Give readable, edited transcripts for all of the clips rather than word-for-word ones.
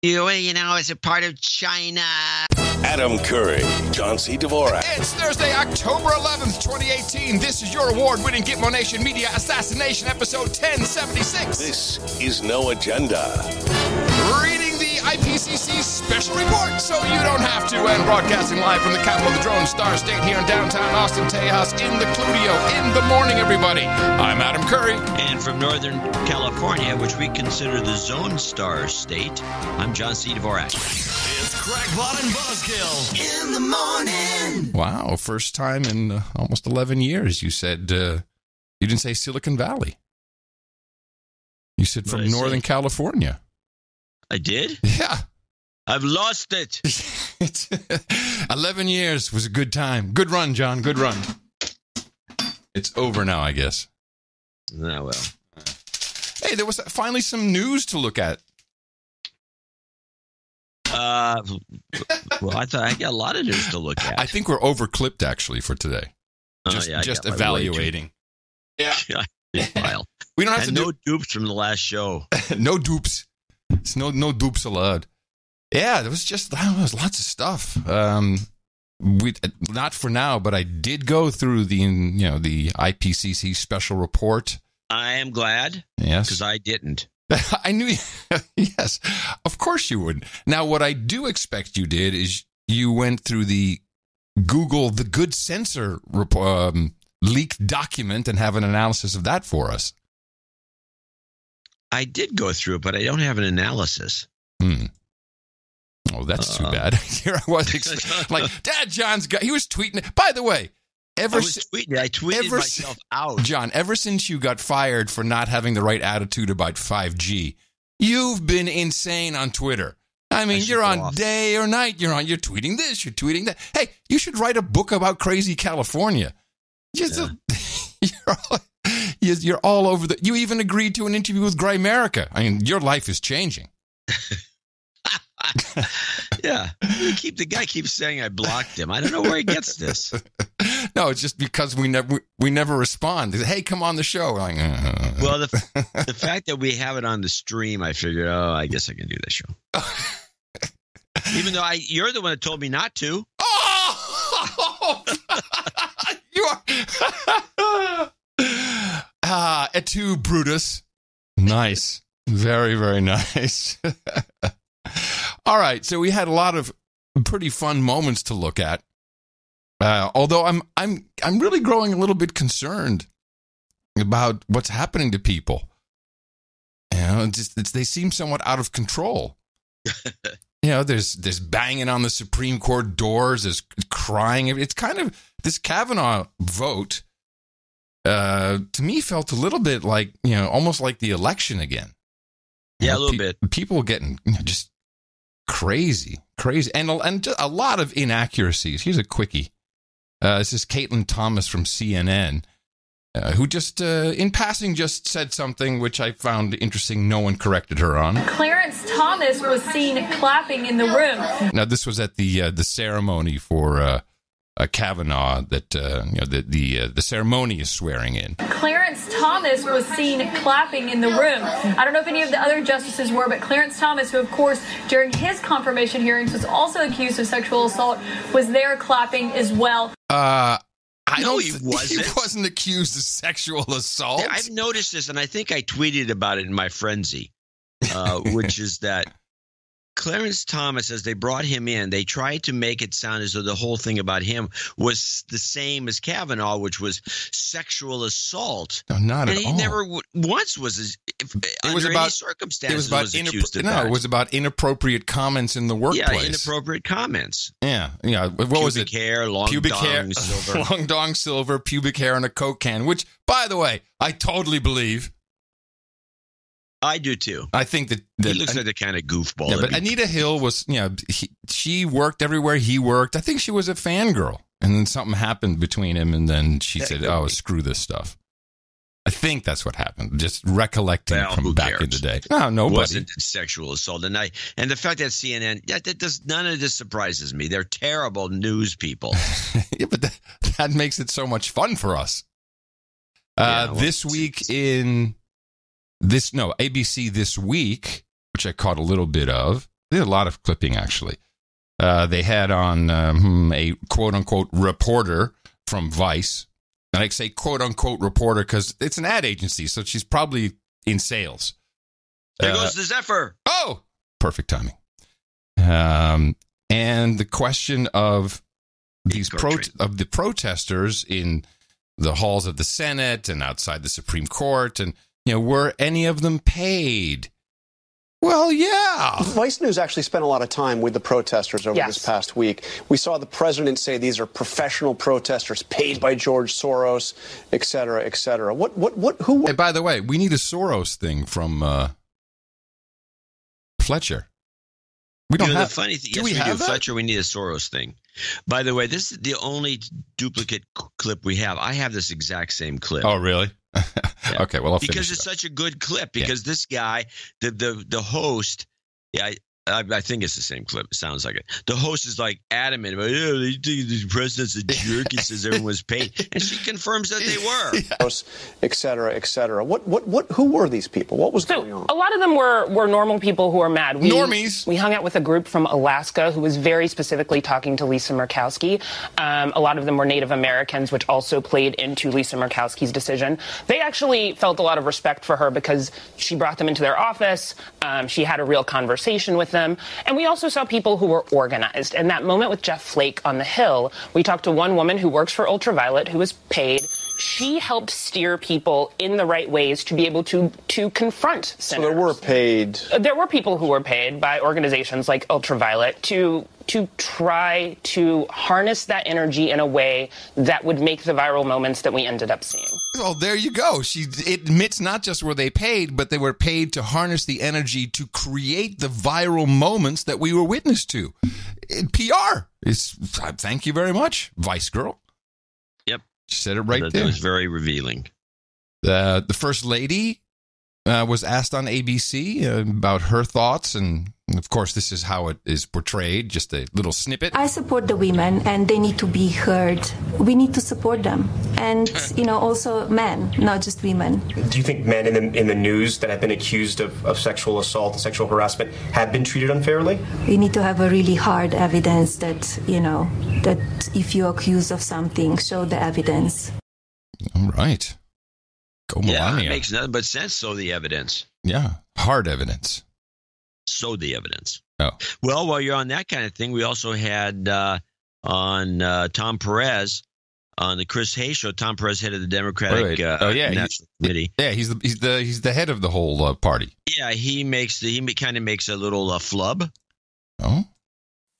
It's a part of China. Adam Curry, John C. Dvorak. It's Thursday, October 11th, 2018. This is your award-winning Gitmo Nation Media Assassination episode 1076. This is No Agenda. Reading the IPCC special report so you don't have to, and broadcasting live from the capital of the Drone Star State here in downtown Austin, Tejas, in the Cludio. In the morning, everybody. I'm Adam Curry. And from Northern California, which we consider the Zone Star State, I'm John C. Dvorak. It's Crackpot and Buzzkill in the morning. Wow, first time in almost 11 years you said, you didn't say Silicon Valley. You said from Northern California. I did? Yeah. I've lost it. 11 years was a good time. Good run, John. Good run. It's over now, I guess. Oh, well. Hey, there was finally some news to look at. Well, I thought I got a lot of news to look at. I think we're overclipped, actually, for today. Just evaluating. Yeah. File. We don't have to no dupes from the last show. No dupes. It's no dupes allowed. Yeah, there was lots of stuff. We not for now, but I did go through the IPCC special report. I am glad. Yes, because I didn't. I knew. Yes, of course you would. Now, what I do expect you did is you went through the Google the Good Sensor leaked document and have an analysis of that for us. I did go through it, but I don't have an analysis. Oh, that's too bad. Here I was like, Dad, he was tweeting. By the way, I tweeted myself out. John, ever since you got fired for not having the right attitude about 5G, you've been insane on Twitter. I mean, you're on day or night. You're tweeting this, you're tweeting that. Hey, you should write a book about crazy California. You're all over you even agreed to an interview with Grimerica. I mean, your life is changing. Yeah. The guy keeps saying I blocked him. I don't know where he gets this. No, it's just because we never respond. Hey, come on the show. Like, Well, the fact that we have it on the stream, I figured, I guess I can do this show. Even though you're the one that told me not to. Oh! You are... et tu, Brutus. Nice. Very, very nice. All right, so we had a lot of pretty fun moments to look at. Although I'm really growing a little bit concerned about what's happening to people. They seem somewhat out of control. There's banging on the Supreme Court doors, there's crying. It's kind of this Kavanaugh vote. To me, felt a little bit like almost like the election again. Yeah, a little bit. People getting just crazy, and just a lot of inaccuracies. Here's a quickie. This is Caitlin Thomas from CNN, who just, in passing, just said something which I found interesting. No one corrected her on. Clarence Thomas was seen clapping in the room. Now, this was at the ceremony for Kavanaugh. That the ceremony is swearing in. Clarence Thomas was seen clapping in the room. I don't know if any of the other justices were, but Clarence Thomas, who of course during his confirmation hearings was also accused of sexual assault, was there clapping as well. He wasn't. He wasn't accused of sexual assault. Yeah, I've noticed this, and I think I tweeted about it in my frenzy, which is that Clarence Thomas, as they brought him in, they tried to make it sound as though the whole thing about him was the same as Kavanaugh, which was sexual assault. No, not and at all. And he never once was under any circumstances was accused of that. It was about inappropriate comments in the workplace. Yeah, inappropriate comments. Yeah. What was it? Pubic hair, long dong silver. Long dong silver, pubic hair, and a Coke can, which, by the way, I totally believe. I do too. I think that he looks like the kind of goofball. Yeah, but Anita Hill was, she worked everywhere he worked. I think she was a fangirl, and then something happened between him, and then she said, "Oh, screw this stuff." I think that's what happened. Just recollecting from back in the day. No, nobody. It wasn't sexual assault, and the fact that CNN, none of this surprises me. They're terrible news people. Yeah, but that makes it so much fun for us. This week in. ABC This Week, which I caught a little bit of, They did a lot of clipping, actually. They had on a quote-unquote reporter from Vice. And I say quote-unquote reporter because it's an ad agency, so she's probably in sales. There goes the Zephyr. Oh, perfect timing. And the question of these the protesters in the halls of the Senate and outside the Supreme Court, and were any of them paid? Well, yeah. Vice News actually spent a lot of time with the protesters over this past week. We saw the president say these are professional protesters paid by George Soros, et cetera, et cetera. Who? Hey, by the way, we need a Soros thing from Fletcher. We don't have. The funny thing, do yes, we we have do. that? Fletcher, we need a Soros thing. By the way, this is the only duplicate clip we have. I have this exact same clip. Oh, really? Yeah. Okay, well, I'll because finish it's it up. such a good clip. Because this guy, the host, I think it's the same clip. It sounds like it. The host is like adamant about, they think the president's a jerk. He says everyone was paid, and she confirms that they were. Et cetera, et cetera. Who were these people? What was going on? A lot of them were normal people who were mad. Normies. We hung out with a group from Alaska who was very specifically talking to Lisa Murkowski. A lot of them were Native Americans, which also played into Lisa Murkowski's decision. They actually felt a lot of respect for her because she brought them into their office. She had a real conversation with them. And we also saw people who were organized. And that moment with Jeff Flake on the Hill, we talked to one woman who works for Ultraviolet who was paid. She helped steer people in the right ways to be able to confront senators. So there were paid. There were people who were paid by organizations like Ultraviolet to try to harness that energy in a way that would make the viral moments that we ended up seeing. Well, there you go. She admits not just were they paid, but they were paid to harness the energy to create the viral moments that we were witness to. PR. Thank you very much, Vice Girl. Yep. She said it right there. That was very revealing. The First Lady was asked on ABC about her thoughts, and of course, this is how it is portrayed, just a little snippet. I support the women, and they need to be heard. We need to support them. And, also men, not just women. Do you think men in the news that have been accused of sexual assault and sexual harassment have been treated unfairly? We need to have a really hard evidence that, that if you're accused of something, show the evidence. All right. Go Melania. Yeah, it makes nothing but sense. So the evidence. Yeah, hard evidence. So the evidence. Oh. Well, while you're on that kind of thing, we also had on Tom Perez on the Chris Hayes show. Tom Perez, head of the Democratic National Committee. Yeah, he's the head of the whole party. Yeah, he kind of makes a little flub. Oh.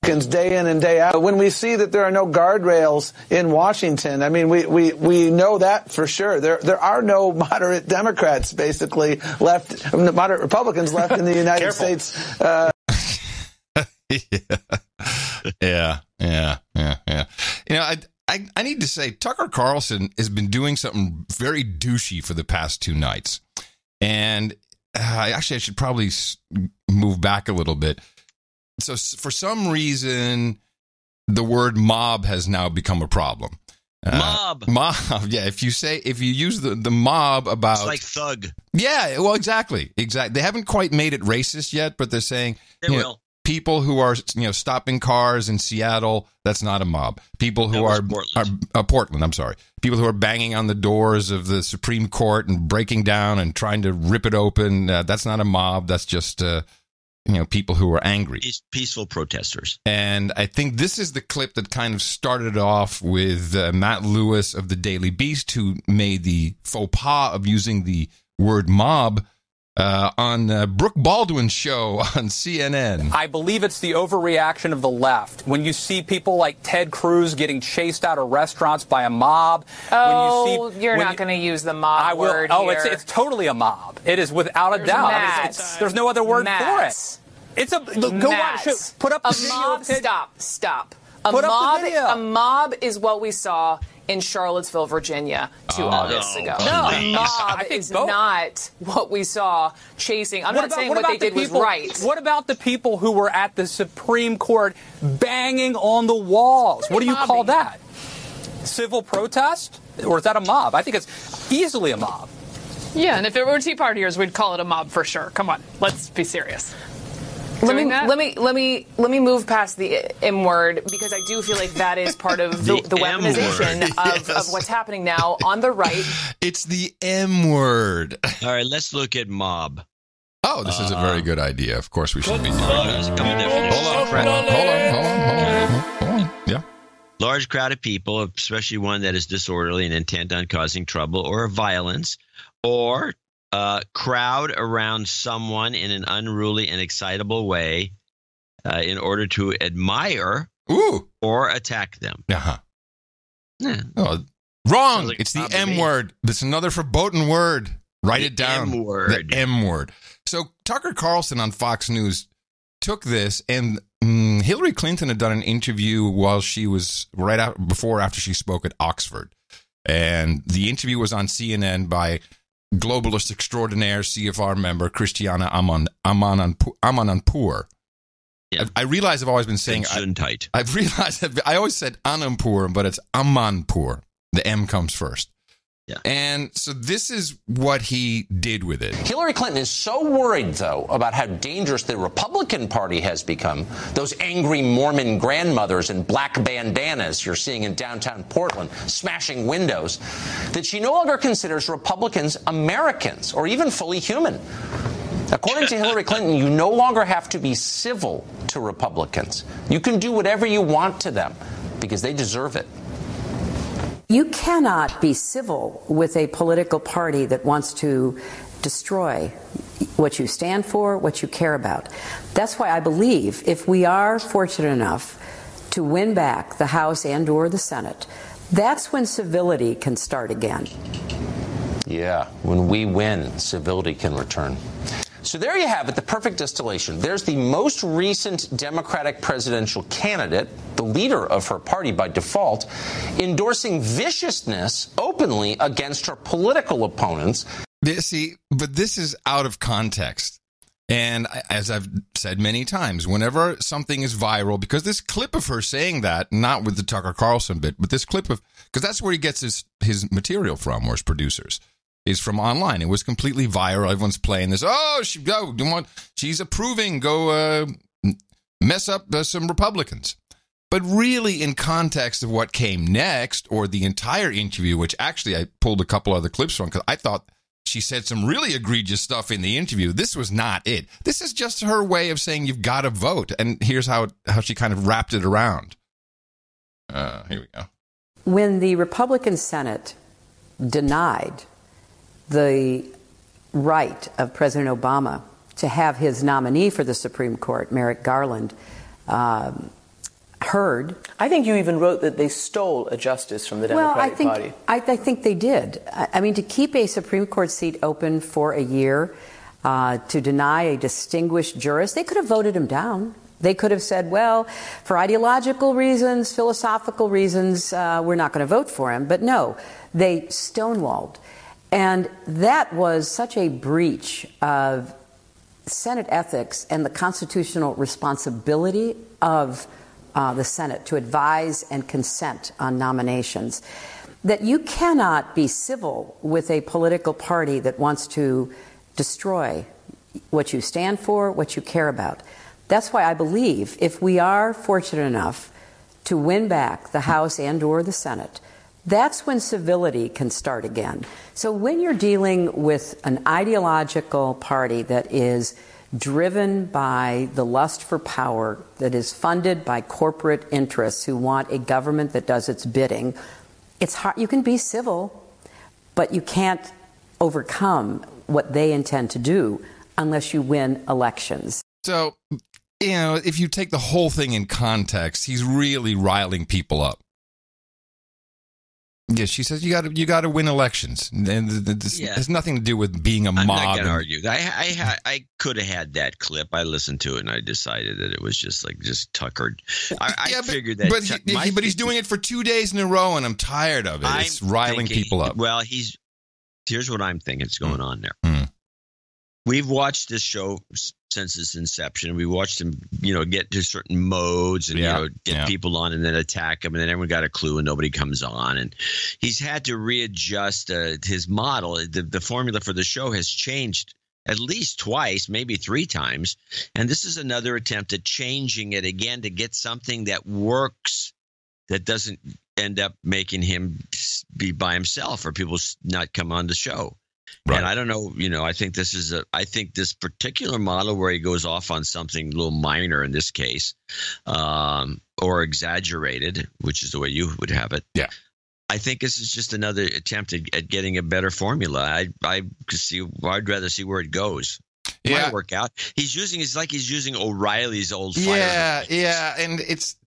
Day in and day out. When we see that there are no guardrails in Washington, I mean, we know that for sure. There are no moderate Democrats basically left, moderate Republicans left in the United States. Yeah. I need to say, Tucker Carlson has been doing something very douchey for the past two nights. And I should probably move back a little bit. So for some reason, the word mob has now become a problem. Mob. Yeah. If you use the mob about. It's like thug. Yeah. Well, exactly. They haven't quite made it racist yet, but they're saying they will. People who are stopping cars in Seattle, that's not a mob. People who are Portland. I'm sorry. People who are banging on the doors of the Supreme Court and breaking down and trying to rip it open, that's not a mob. That's just people who are angry. Peaceful protesters. And I think this is the clip that kind of started off with Matt Lewis of the Daily Beast, who made the faux pas of using the word mob on Brooke Baldwin's show on CNN. I believe it's the overreaction of the left. When you see people like Ted Cruz getting chased out of restaurants by a mob. You're not going to use the mob word here. It's totally a mob. It is without a doubt. There's no other word for it. It's a go watch. Put up the mob. Stop. A mob is what we saw in Charlottesville, Virginia, 2 August ago. No, a mob is not what we saw chasing. I'm not saying what they did was right. What about the people who were at the Supreme Court banging on the walls? What do you call that? Civil protest? Or is that a mob? I think it's easily a mob. Yeah, and if it were Tea Partiers, we'd call it a mob for sure. Come on, let's be serious. Let me move past the M word, because I do feel like that is part of the weaponization of what's happening now on the right. It's the M word. All right, let's look at mob. Oh, this is a very good idea. Of course, we should be doing that. Hold on. Yeah. Large crowd of people, especially one that is disorderly and intent on causing trouble or violence, or crowd around someone in an unruly and excitable way in order to admire or attack them. Uh-huh. Yeah. Oh, wrong. Like it's the M word. That's another verboten word. Write it down. M word. The M word. So Tucker Carlson on Fox News took this, and Hillary Clinton had done an interview while she was after she spoke at Oxford. And the interview was on CNN by globalist extraordinaire CFR member Christiana Amanpour. Yeah. I realize I've always been saying I've realized I always said Anandpur, but it's Amanpour. The M comes first. Yeah. And so this is what he did with it. Hillary Clinton is so worried, though, about how dangerous the Republican Party has become, those angry Mormon grandmothers in black bandanas you're seeing in downtown Portland, smashing windows, that she no longer considers Republicans Americans or even fully human. According to Hillary Clinton, you no longer have to be civil to Republicans. You can do whatever you want to them because they deserve it. You cannot be civil with a political party that wants to destroy what you stand for, what you care about. That's why I believe if we are fortunate enough to win back the House and or the Senate, that's when civility can start again. Yeah, when we win, civility can return. So there you have it, the perfect distillation. There's the most recent Democratic presidential candidate, the leader of her party by default, endorsing viciousness openly against her political opponents. See, but this is out of context. And as I've said many times, whenever something is viral, because this clip of her saying that, not with the Tucker Carlson bit, but this clip of, because that's where he gets his material from, or his producers. Is from online. It was completely viral. Everyone's playing this. Oh, she's approving. Go mess up some Republicans. But really, in context of what came next, or the entire interview, which actually I pulled a couple other clips from because I thought she said some really egregious stuff in the interview. This was not it. This is just her way of saying you've got to vote. And here's how she kind of wrapped it around. Here we go. When the Republican Senate denied the right of President Obama to have his nominee for the Supreme Court, Merrick Garland, heard. I think you even wrote that they stole a justice from the Democratic Party. I think they did. I mean, to keep a Supreme Court seat open for a year, to deny a distinguished jurist, they could have voted him down. They could have said, well, for ideological reasons, philosophical reasons, we're not going to vote for him. But no, they stonewalled. And that was such a breach of Senate ethics and the constitutional responsibility of the Senate to advise and consent on nominations that you cannot be civil with a political party that wants to destroy what you stand for, what you care about. That's why I believe if we are fortunate enough to win back the House and or the Senate, that's when civility can start again. So when you're dealing with an ideological party that is driven by the lust for power, that is funded by corporate interests who want a government that does its bidding, it's hard. You can be civil, but you can't overcome what they intend to do unless you win elections. So, if you take the whole thing in context, he's really riling people up. Yeah, she says you got to win elections, and this has nothing to do with being a mob. I'm not going to argue. I could have had that clip. I listened to it, and I decided that it was just tuckered. I figured that. But he's doing it for 2 days in a row, and I'm tired of it. It's riling people up. Well, here's what I'm thinking is going on there. We've watched this show since its inception. We watched him, get to certain modes and get people on and then attack them, and then everyone got a clue and nobody comes on. And he's had to readjust his model. The formula for the show has changed at least twice, maybe 3 times. And this is another attempt at changing it again to get something that works, that doesn't end up making him be by himself or people not come on the show. Right. And I don't know, I think this particular model where he goes off on something a little minor in this case, or exaggerated, which is the way you would have it. Yeah. I think this is just another attempt at getting a better formula. I'd rather see where it goes. Yeah. Might work out. He's using O'Reilly's old fire. Yeah. And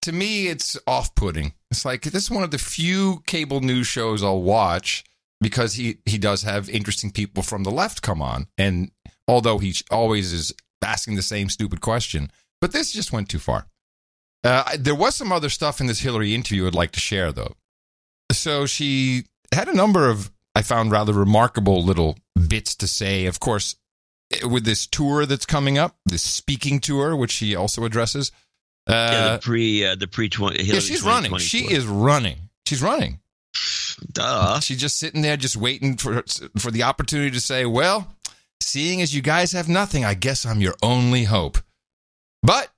to me, it's off-putting. It's like, this is one of the few cable news shows I'll watch because he does have interesting people from the left come on. And although he always is asking the same stupid question, but this just went too far. There was some other stuff in this Hillary interview I'd like to share, though. So she had a number of, I found, rather remarkable little bits to say. Of course, with this tour that's coming up, this speaking tour, which she also addresses. The pre-20. Yeah, she's running. She is running. She's running. Duh. She's just sitting there, just waiting for the opportunity to say, well, seeing as you guys have nothing, I guess I'm your only hope. But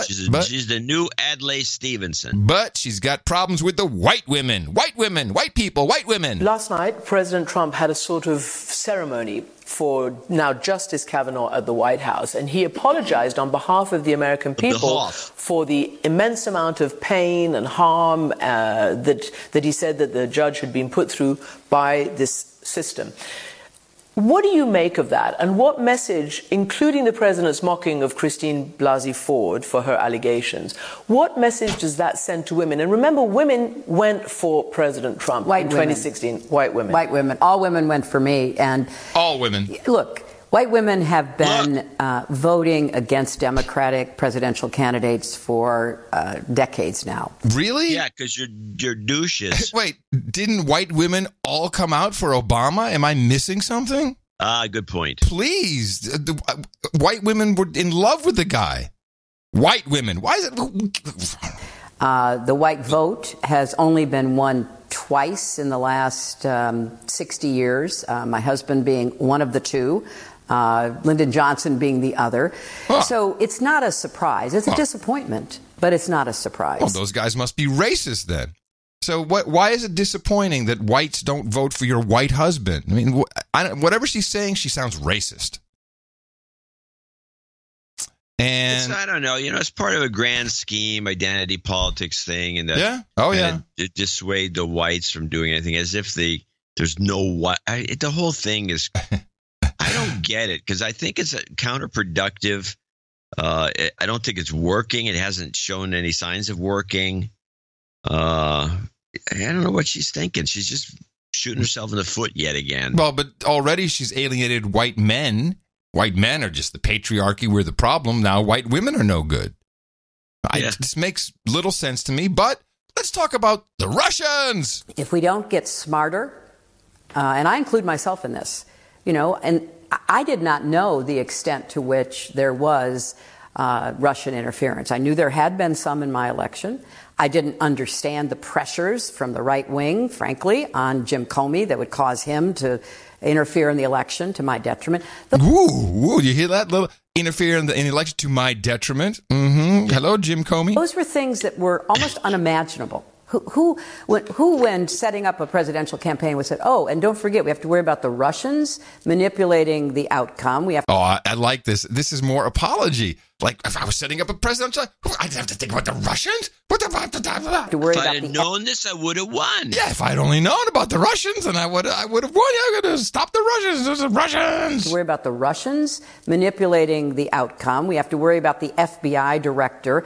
she's the new Adlai Stevenson. But she's got problems with the white women, white people, white women. Last night, President Trump had a sort of ceremony for now Justice Kavanaugh at the White House, and he apologized on behalf of the American people for the immense amount of pain and harm that he said that the judge had been put through by this system. What do you make of that? And what message, including the president's mocking of Christine Blasey Ford for her allegations, what message does that send to women? And remember, women went for President Trump in 2016. White women. White women. All women went for me. And all women. Look, white women have been voting against Democratic presidential candidates for decades now. Really? Yeah, because you're douches. Wait, didn't white women all come out for Obama? Am I missing something? Good point. Please. White women were in love with the guy. White women. Why is it? The white vote has only been won twice in the last 60 years, my husband being one of the two. Lyndon Johnson being the other. So it's not a surprise. It's a disappointment, but it's not a surprise. Well, those guys must be racist then. So why is it disappointing that whites don't vote for your white husband? I mean, whatever she's saying, she sounds racist. And I don't know. It's part of a grand scheme, identity politics thing, and it dissuade the whites from doing anything, as if there's no white. The whole thing is. I don't get it because I think it's counterproductive. I don't think it's working. It hasn't shown any signs of working. I don't know what she's thinking. She's just shooting herself in the foot yet again. Well, but already she's alienated white men. White men are just the patriarchy. We're the problem. Now white women are no good. This makes little sense to me, but let's talk about the Russians. If we don't get smarter, and I include myself in this, and I did not know the extent to which there was Russian interference. I knew there had been some in my election. I didn't understand the pressures from the right wing, frankly, on Jim Comey that would cause him to interfere in the election to my detriment. Ooh, you hear that? Little interfere in the election to my detriment? Mm-hmm. Hello, Jim Comey. Those were things that were almost unimaginable. Who, when setting up a presidential campaign, would say, "Oh, and don't forget, we have to worry about the Russians manipulating the outcome." I like this. This is more apology. Like if I was setting up a presidential, I'd have to think about the Russians. If I had known this, I would have won. Yeah, if I'd only known about the Russians, then I would have won. I'm going to stop the Russians. There's the Russians. To worry about the Russians manipulating the outcome. We have to worry about the FBI director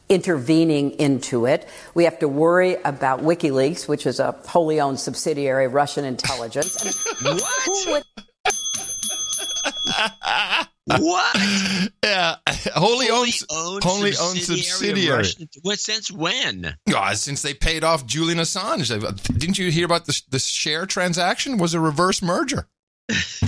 intervening into it. We have to worry about WikiLeaks, which is a wholly owned subsidiary of Russian intelligence. What? What? Yeah, wholly owned subsidiary. What? Since when? Since they paid off Julian Assange. Didn't you hear about the share transaction? Was a reverse merger.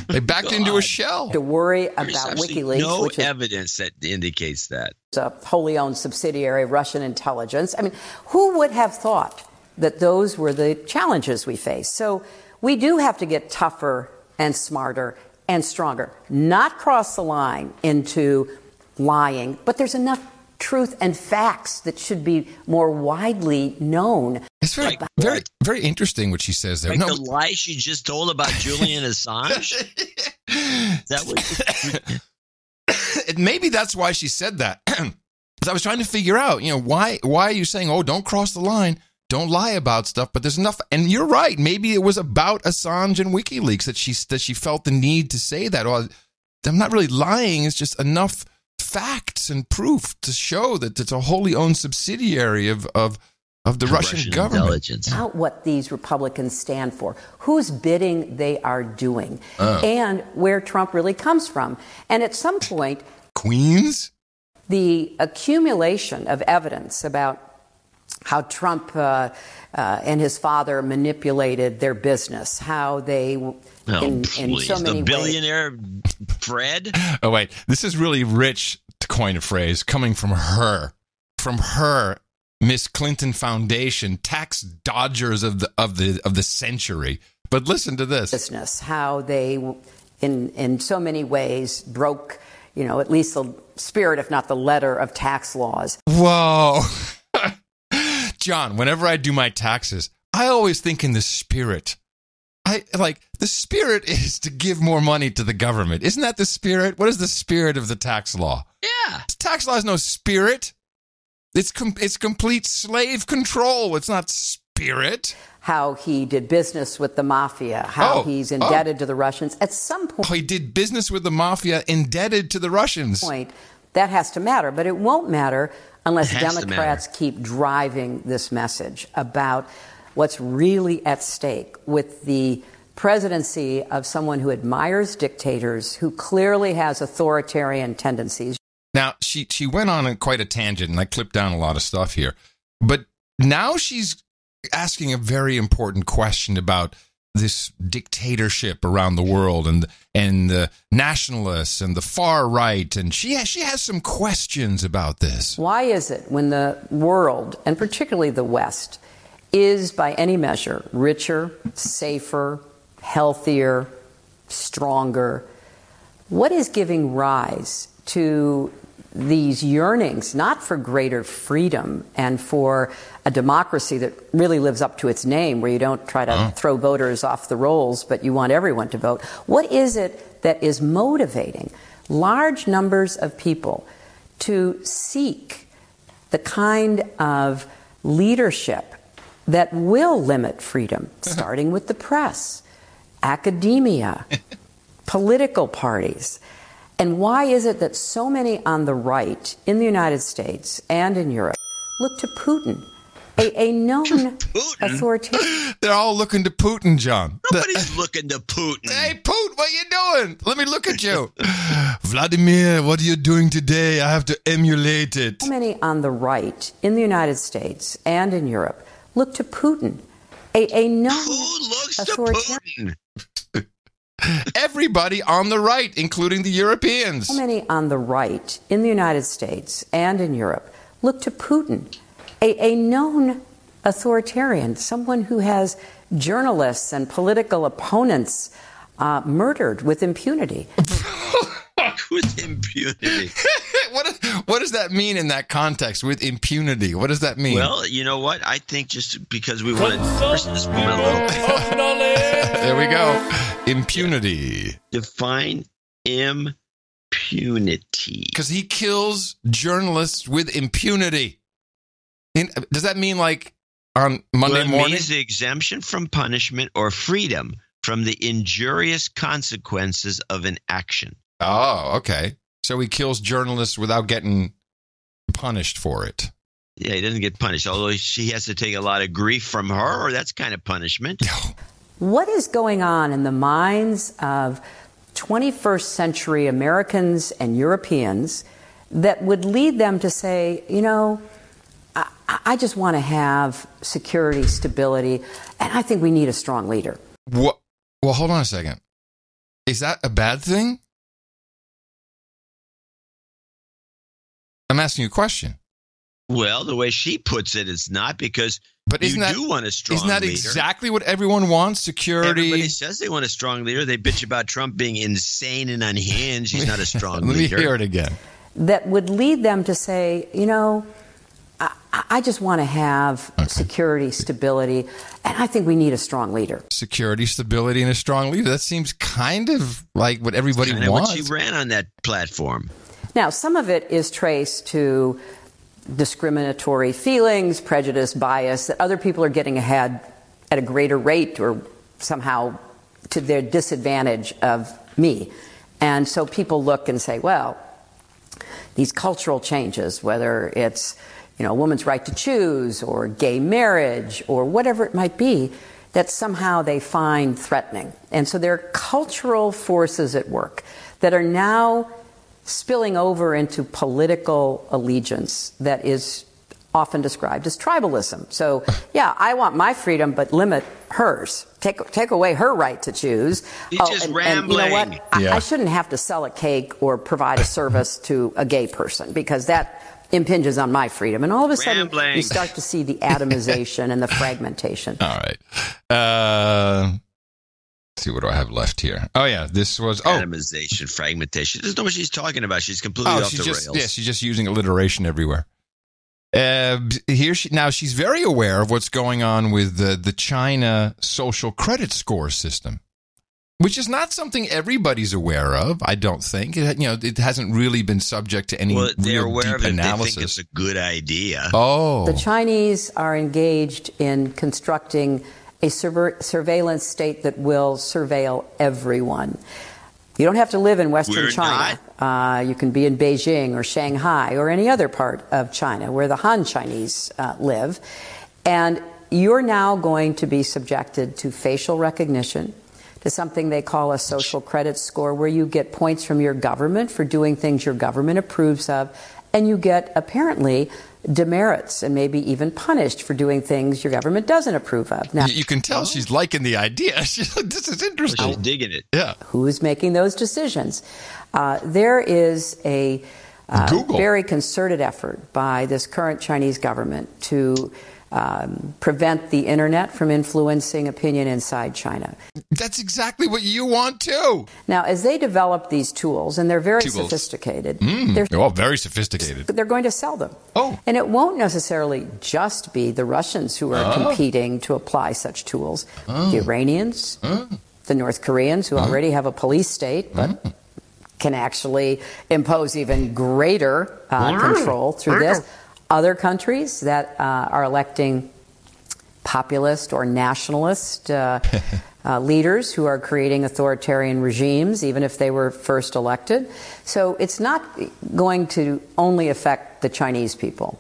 They backed into a shell. To worry about WikiLeaks. No evidence that indicates that. It's a wholly owned subsidiary of Russian intelligence. I mean, who would have thought that those were the challenges we face? So we do have to get tougher and smarter and stronger. Not cross the line into lying, but there's enough truth and facts that should be more widely known. It's very, very interesting what she says there. Like the lie she just told about Julian Assange? Maybe that's why she said that. Because I was trying to figure out, why are you saying, oh, don't cross the line, don't lie about stuff, but there's enough. And you're right. Maybe it was about Assange and WikiLeaks that she felt the need to say that. Or I'm not really lying. It's just enough facts and proof to show that it's a wholly owned subsidiary of the Russian government. About what these Republicans stand for, whose bidding they are doing, and where Trump really comes from. And at some point, Queens? The accumulation of evidence about how Trump and his father manipulated their business, how they, in so many the billionaire Fred? Oh, wait. This is really rich, to coin a phrase, coming from her. From her, Miss Clinton Foundation, tax dodgers of the century. But listen to this. Business, how they, in so many ways, broke, at least the spirit, if not the letter, of tax laws. Whoa. John, whenever I do my taxes, I always think in the spirit. The spirit is to give more money to the government. Isn't that the spirit? What is the spirit of the tax law? Yeah. Tax law has no spirit. It's complete slave control. It's not spirit. How he did business with the mafia, how he's indebted to the Russians. At some point... he did business with the mafia, indebted to the Russians. That has to matter, but it won't matter unless Democrats keep driving this message about what's really at stake with the presidency of someone who admires dictators, who clearly has authoritarian tendencies. Now, she went on quite a tangent, and I clipped down a lot of stuff here. But now she's asking a very important question about this dictatorship around the world and the nationalists and the far right. And she has some questions about this. Why is it when the world, and particularly the West, is by any measure richer, safer, healthier, stronger, what is giving rise to these yearnings, not for greater freedom and for a democracy that really lives up to its name, where you don't try to throw voters off the rolls, but you want everyone to vote? What is it that is motivating large numbers of people to seek the kind of leadership that will limit freedom, starting with the press, academia, political parties? And why is it that so many on the right in the United States and in Europe look to Putin, a known authoritarian? They're all looking to Putin, John. Nobody's looking to Putin. Hey, Putin, what are you doing? Let me look at you. Vladimir, what are you doing today? I have to emulate it. So many on the right in the United States and in Europe look to Putin, a known authoritarian. Everybody on the right, including the Europeans. So many on the right in the United States and in Europe look to Putin, a known authoritarian, someone who has journalists and political opponents murdered with impunity. With impunity. What does that mean in that context, with impunity? What does that mean? Well, you know what? I think just because we want to push this woman a little bit. There we go. Impunity. Define impunity. Because he kills journalists with impunity. Does that mean like on Monday morning? It means the exemption from punishment or freedom from the injurious consequences of an action. Oh, okay. So he kills journalists without getting punished for it. Yeah, he doesn't get punished, although he has to take a lot of grief from her, or that's kind of punishment. What is going on in the minds of 21st century Americans and Europeans that would lead them to say, I just want to have security, stability, and I think we need a strong leader? What? Well, hold on a second. Is that a bad thing? I'm asking you a question. Well, the way she puts it, it's not, because But you do want a strong Isn't that leader. exactly what everyone wants? Security. Everybody says they want a strong leader. They bitch about Trump being insane and unhinged. He's not a strong Let leader. me hear it again. That would lead them to say, I just want to have security, stability, and I think we need a strong leader. Security, stability, and a strong leader. That seems kind of like what everybody wants. What she ran on that platform. Now, some of it is traced to discriminatory feelings, prejudice, bias, that other people are getting ahead at a greater rate or somehow to their disadvantage of me. And so people look and say, well, these cultural changes, whether it's a woman's right to choose or gay marriage or whatever it might be, that somehow they find threatening. And so there are cultural forces at work that are now spilling over into political allegiance that is often described as tribalism. So, yeah, I want my freedom, but limit hers. Take away her right to choose. You're just rambling. And you know what? I shouldn't have to sell a cake or provide a service to a gay person because that impinges on my freedom. And all of a sudden, you start to see the atomization and the fragmentation. All right. Let's see, what do I have left here? Oh, yeah, this was... Atomization, fragmentation. Doesn't know what she's talking about. She's completely off the rails. Yeah, she's just using alliteration everywhere. Now, she's very aware of what's going on with the China social credit score system, which is not something everybody's aware of, I don't think. It hasn't really been subject to any real deep analysis. They think it's a good idea. Oh. The Chinese are engaged in constructing a surveillance state that will surveil everyone. You don't have to live in Western China. You can be in Beijing or Shanghai or any other part of China where the Han Chinese live. And you're now going to be subjected to facial recognition, to something they call a social credit score, where you get points from your government for doing things your government approves of, and you get, apparently, demerits and maybe even punished for doing things your government doesn't approve of. Now, you can tell she's liking the idea. She's like, this is interesting. She's digging it. Yeah. Who's making those decisions? There is a very concerted effort by this current Chinese government to prevent the internet from influencing opinion inside China. That's exactly what you want too. Now, as they develop these tools, and they're very sophisticated. They're very sophisticated. They're going to sell them. Oh. And it won't necessarily just be the Russians who are competing to apply such tools. The Iranians, the North Koreans, who already have a police state, but can actually impose even greater control through this. Other countries that are electing populist or nationalist leaders who are creating authoritarian regimes, even if they were first elected. So it's not going to only affect the Chinese people.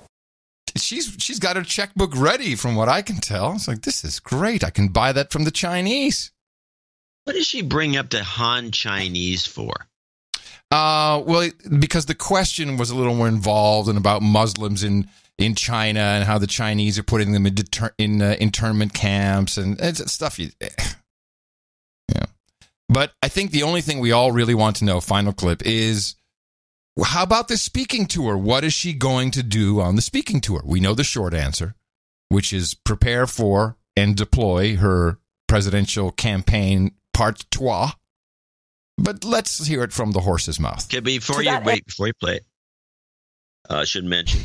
She's got her checkbook ready, from what I can tell. It's like, this is great. I can buy that from the Chinese. What does she bring up the Han Chinese for? Well, because the question was a little more involved and about Muslims in China and how the Chinese are putting them in internment camps and it's stuff. Yeah. But I think the only thing we all really want to know, final clip, is how about the speaking tour? What is she going to do on the speaking tour? We know the short answer, which is prepare for and deploy her presidential campaign part 2. But let's hear it from the horse's mouth. Okay, before you play it, I should mention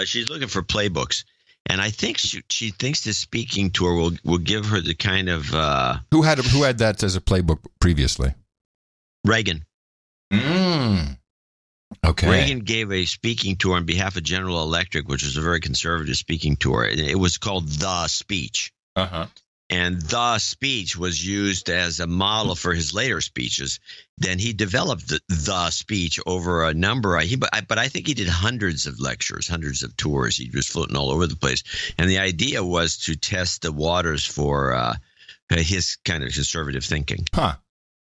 she's looking for playbooks, and I think she thinks the speaking tour will give her the kind of who had that as a playbook previously? Reagan. Okay. Reagan gave a speaking tour on behalf of General Electric, which was a very conservative speaking tour. It was called The Speech. And the speech was used as a model for his later speeches. Then he developed the speech over a number. But I think he did hundreds of lectures, hundreds of tours. He was floating all over the place. And the idea was to test the waters for his kind of conservative thinking. Interesting.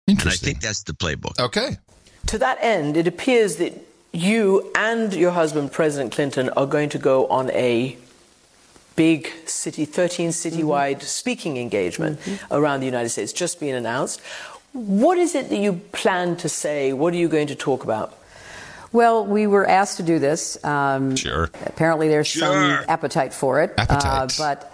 And I think that's the playbook. Okay. To that end, it appears that you and your husband, President Clinton, are going to go on a big 13 citywide speaking engagement around the United States, just being announced. What is it that you plan to say? What are you going to talk about? Well, we were asked to do this. Sure. Apparently, there's some appetite for it. But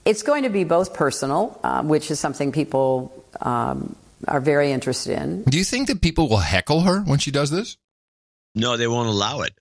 it's going to be both personal, which is something people are very interested in. Do you think that people will heckle her when she does this? No, they won't allow it.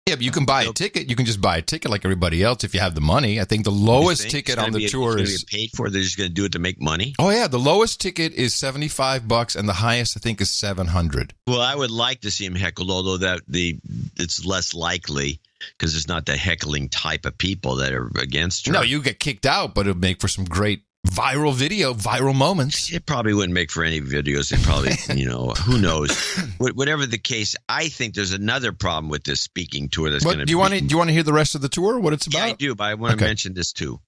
Yeah, but you can buy a ticket. You can just buy a ticket like everybody else if you have the money. I think the lowest ticket on the tour is paid for. They're just going to do it to make money. Oh yeah, the lowest ticket is $75, and the highest I think is $700. Well, I would like to see him heckled, although it's less likely because it's not the heckling type of people that are against her. No, you get kicked out, but it'll make for some great viral moments. It probably wouldn't make for any videos. It probably, who knows? Whatever the case, I think there's another problem with this speaking tour that's going to. Do you want to hear the rest of the tour? What it's about? Yeah, I do, but I want to mention this too,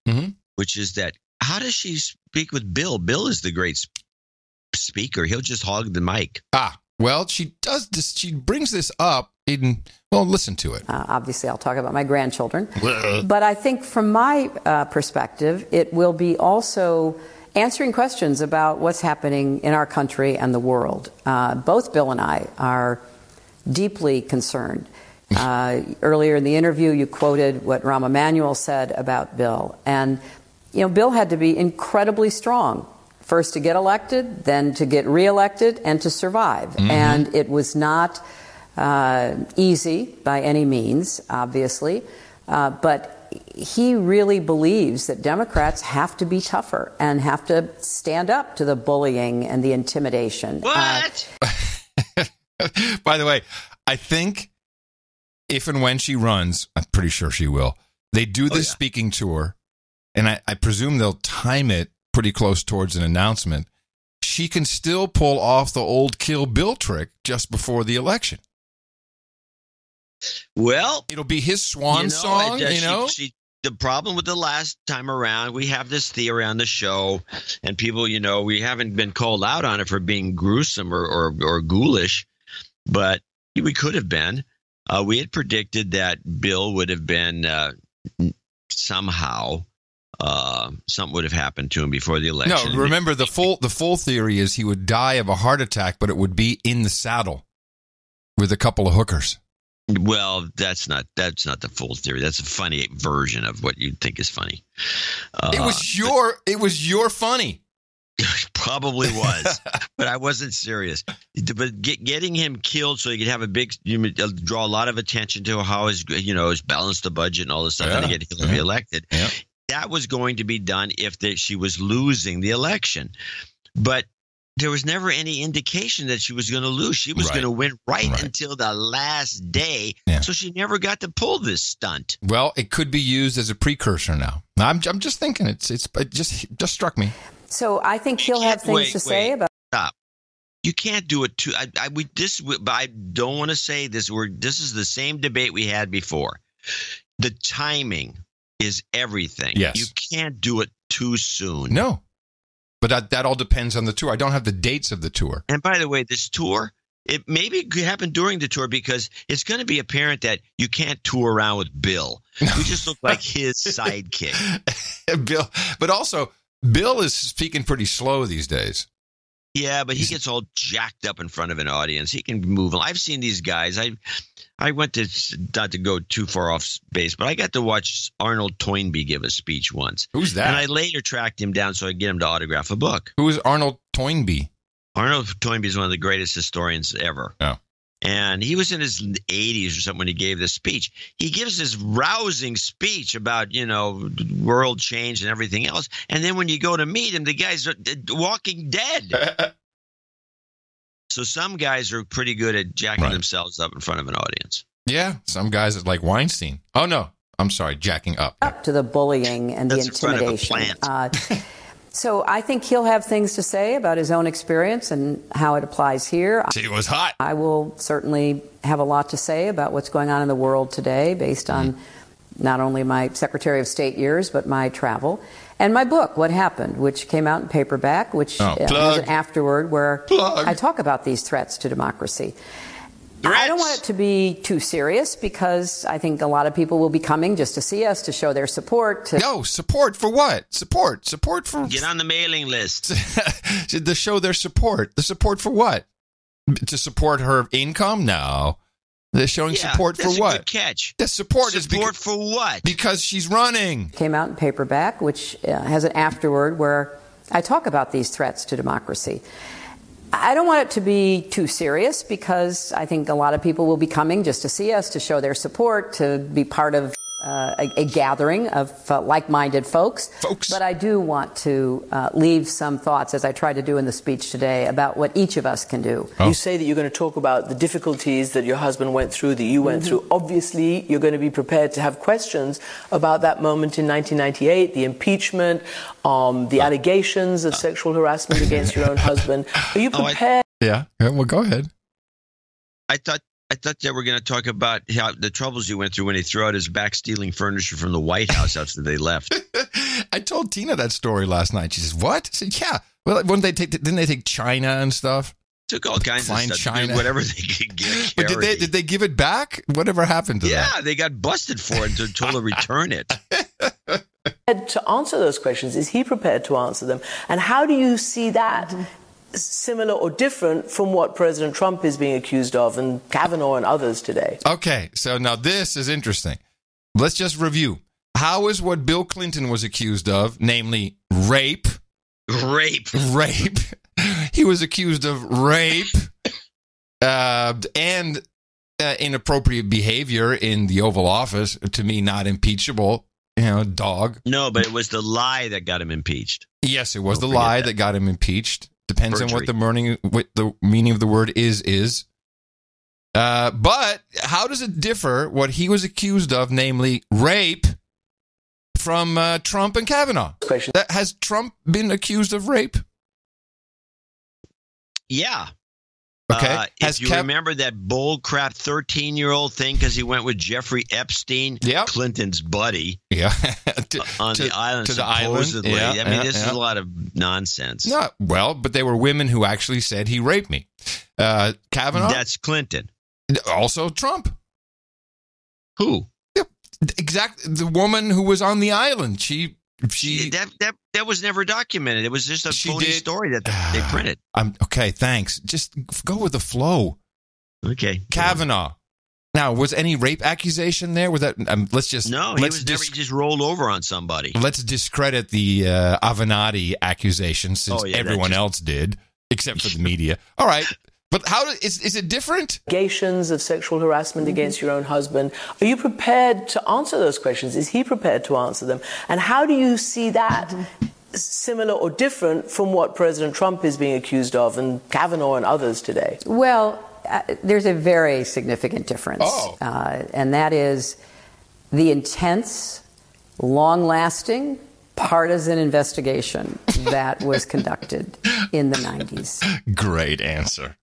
which is that how does she speak with Bill? Bill is the great speaker. He'll just hog the mic. Well, she does this. She brings this up in. Well, listen to it. Obviously, I'll talk about my grandchildren. But I think from my perspective, it will be also answering questions about what's happening in our country and the world. Both Bill and I are deeply concerned. Earlier in the interview, you quoted what Rahm Emanuel said about Bill. And, Bill had to be incredibly strong. First to get elected, then to get reelected, and to survive. And it was not easy by any means, obviously. But he really believes that Democrats have to be tougher and have to stand up to the bullying and the intimidation. What? By the way, I think if and when she runs, I'm pretty sure she will, they do this speaking tour, and I presume they'll time it pretty close towards an announcement. She can still pull off the old Kill Bill trick just before the election. Well, it'll be his swan song, the problem with the last time around, we have this theory on the show, and people, we haven't been called out on it for being gruesome or ghoulish, but we could have been. We had predicted that Bill would have been somehow something would have happened to him before the election. No, remember the full theory is he would die of a heart attack, but it would be in the saddle with a couple of hookers. Well, that's not the full theory. That's a funny version of what you'd think is funny. It was your funny. Probably was, but I wasn't serious. But getting him killed so you could have draw a lot of attention to how his balance the budget and all this stuff, and to get Hillary elected. Yeah. That was going to be done if she was losing the election, but there was never any indication that she was going to lose. She was going to win right until the last day, so she never got to pull this stunt. Well, it could be used as a precursor now. I'm just thinking it just struck me. So I think he'll have things to say about. Stop. You can't do it too. I don't want to say this. This is the same debate we had before. The timing is everything. Yes. You can't do it too soon. No. But that all depends on the tour. I don't have the dates of the tour. And by the way, this tour, it maybe could happen during the tour because it's going to be apparent that you can't tour around with Bill. You just look like his sidekick. Bill, but also Bill is speaking pretty slow these days. Yeah, but he gets all jacked up in front of an audience. He can move. I've seen these guys. I went to, not to go too far off base, but I got to watch Arnold Toynbee give a speech once. Who's that? And I later tracked him down so I could get him to autograph a book. Who is Arnold Toynbee? Arnold Toynbee is one of the greatest historians ever. Oh. And he was in his 80s or something when he gave this speech. He gives this rousing speech about, world change and everything else. And then when you go to meet him, the guy's walking dead. So some guys are pretty good at jacking themselves up in front of an audience. Yeah, some guys are like Weinstein. Oh, no. I'm sorry, jacking up. Up to the bullying and the intimidation. So I think he'll have things to say about his own experience and how it applies here. It was hot. I will certainly have a lot to say about what's going on in the world today based on not only my Secretary of State years, but my travel. And my book, What Happened, which came out in paperback, which has an afterword where I talk about these threats to democracy. I don't want it to be too serious because I think a lot of people will be coming just to see us, to show their support. No, support for what? Support for... Get on the mailing list. To show their support. The support for what? To support her income? No. They're showing support for what? Good catch. The support for what? Because she's running. Came out in paperback, which has an afterword where I talk about these threats to democracy. I don't want it to be too serious because I think a lot of people will be coming just to see us, to show their support, to be part of a gathering of like-minded folks. But I do want to leave some thoughts, as I tried to do in the speech today, about what each of us can do. You say that you're going to talk about the difficulties that your husband went through, that you went through. Obviously, you're going to be prepared to have questions about that moment in 1998, the impeachment, the allegations of sexual harassment against your own husband. Are you prepared? Yeah, well, go ahead. I thought they were going to talk about how the troubles he went through when he threw out his back stealing furniture from the White House after they left. I told Tina that story last night. She says, "What?" I said, "Yeah." Well, didn't they take China and stuff? Took all kinds of stuff, China. Whatever they could get. But did they give it back? Whatever happened to that? Yeah, they got busted for it and told to return it. To answer those questions, is he prepared to answer them? And how do you see that? Similar or different from what President Trump is being accused of and Kavanaugh and others today? Okay, so now this is interesting. Let's just review. How is what Bill Clinton was accused of, namely rape? Rape. He was accused of rape and inappropriate behavior in the Oval Office. To me, not impeachable. Dog. No, but it was the lie that got him impeached. Yes, it was the lie that got him impeached. Depends on what the meaning of the word is. But how does it differ what he was accused of, namely rape, from Trump and Kavanaugh? Has Trump been accused of rape? Yeah. Okay. If you remember that bullcrap 13-year-old thing because he went with Jeffrey Epstein, Clinton's buddy, on the island, supposedly. This is a lot of nonsense. No, well, but they were women who actually said he raped me. Kavanaugh? That's Clinton. Also Trump. Who? Yeah, exactly. The woman who was on the island. That was never documented. It was just a phony story that they printed. Okay, thanks. Just go with the flow. Okay. Kavanaugh. Now, was any rape accusation there? Was that? He just rolled over on somebody. Let's discredit the Avenatti accusation since everyone else did, except for the media. All right. But is it different? Allegations of sexual harassment against your own husband. Are you prepared to answer those questions? Is he prepared to answer them? And how do you see that similar or different from what President Trump is being accused of and Kavanaugh and others today? Well, there's a very significant difference. And that is the intense, long-lasting, partisan investigation that was conducted in the 90s. Great answer.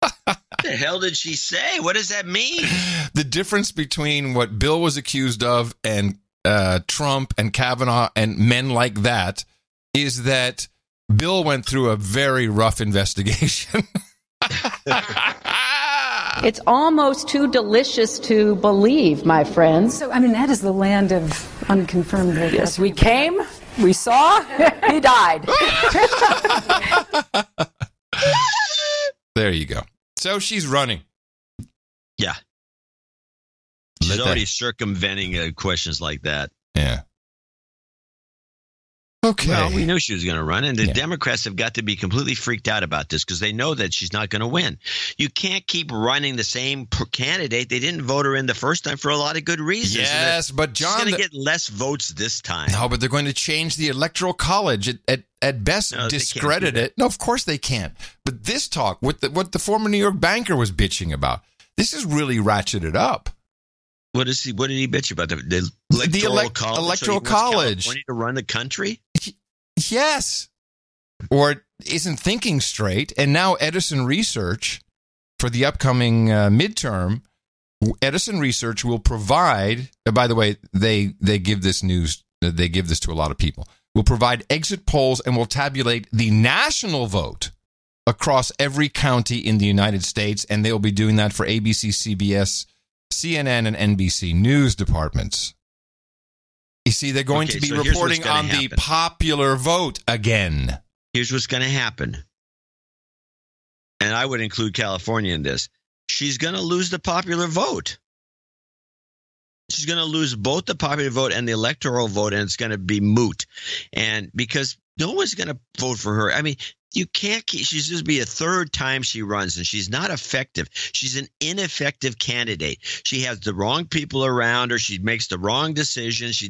What the hell did she say? What does that mean? The difference between what Bill was accused of and Trump and Kavanaugh and men like that is that Bill went through a very rough investigation. It's almost too delicious to believe, my friends. So, that is the land of unconfirmed rape. Yes, we came, we saw, he died. There you go. So she's running. Yeah. She's already circumventing questions like that. Yeah. Okay. Well, we knew she was going to run, and the Democrats have got to be completely freaked out about this because they know that she's not going to win. You can't keep running the same candidate. They didn't vote her in the first time for a lot of good reasons. Yes, but John, she's going to get less votes this time. No, but they're going to change the Electoral College. At best, discredit it. No, of course they can't. But this talk, what the former New York banker was bitching about, this is really ratcheted up. What did he bitch about? The Electoral College? Electoral College. California to run the country? Yes. Or isn't thinking straight. And now Edison Research, for the upcoming midterm, Edison Research will provide, by the way, they give this news, they give this to a lot of people, will provide exit polls and will tabulate the national vote across every county in the United States. And they'll be doing that for ABC, CBS, CNN, and NBC news departments. You see, they're going to be reporting on the popular vote again. Here's what's going to happen. And I would include California in this. she's going to lose the popular vote. She's going to lose both the popular vote and the electoral vote, and it's going to be moot. And because no one's going to vote for her. I mean, you can't keep – she's just be a third time she runs, and she's not effective. She's an ineffective candidate. She has the wrong people around her. She makes the wrong decisions.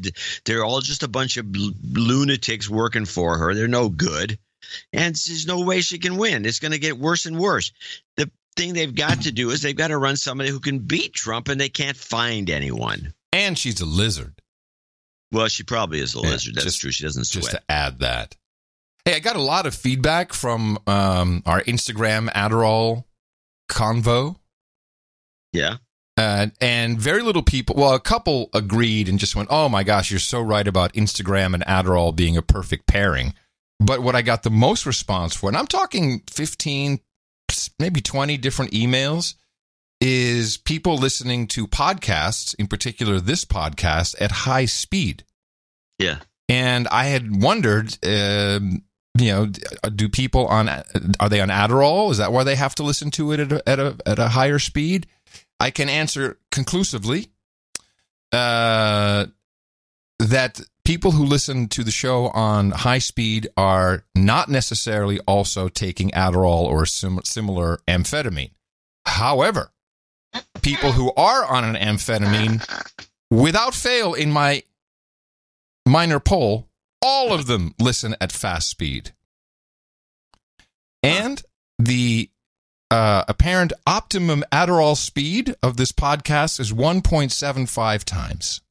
They're all just a bunch of lunatics working for her. They're no good. And there's no way she can win. It's going to get worse and worse. The thing they've got to do is they've got to run somebody who can beat Trump, and they can't find anyone. And she's a lizard. Well, she probably is a lizard. That's true. She doesn't sweat. Just to add that. Hey, I got a lot of feedback from our Instagram Adderall convo. Yeah. And very little people, well, a couple agreed and just went, oh my gosh, you're so right about Instagram and Adderall being a perfect pairing. But what I got the most response for, and I'm talking 15, maybe 20 different emails, is people listening to podcasts, in particular this podcast, at high speed. Yeah. And I had wondered, do people are they on Adderall? Is that why they have to listen to it at a higher speed? I can answer conclusively that people who listen to the show on high speed are not necessarily also taking Adderall or similar amphetamine. However, people who are on an amphetamine, without fail, in my minor poll, all of them listen at fast speed. And the apparent optimum Adderall speed of this podcast is 1.75 times.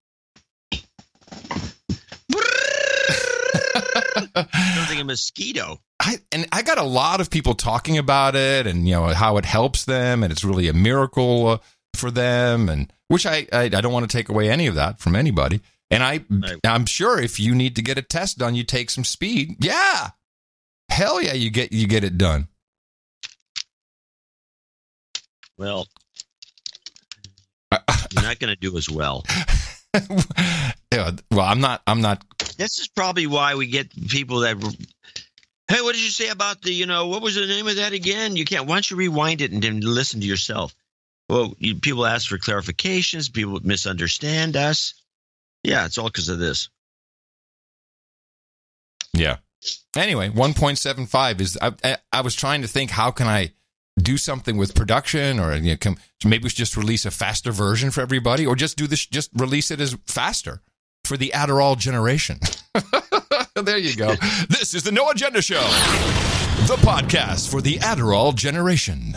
Sounds like a mosquito. I got a lot of people talking about it, and how it helps them, and it's really a miracle for them, and which I don't want to take away any of that from anybody. And I'm sure if you need to get a test done, you take some speed. Yeah, hell yeah, you get it done. Well, you're not going to do as well. Yeah, well, I'm not. This is probably why we get people that. Hey, what did you say about the? What was the name of that again? You can't. Why don't you rewind it and then listen to yourself? Well, people ask for clarifications. People misunderstand us. Yeah, it's all because of this. Yeah. Anyway, 1.75 is. I was trying to think, how can I do something with production, or maybe we should just release a faster version for everybody, or just do this, just release it as faster for the Adderall generation. There you go. This is the No Agenda Show, the podcast for the Adderall generation.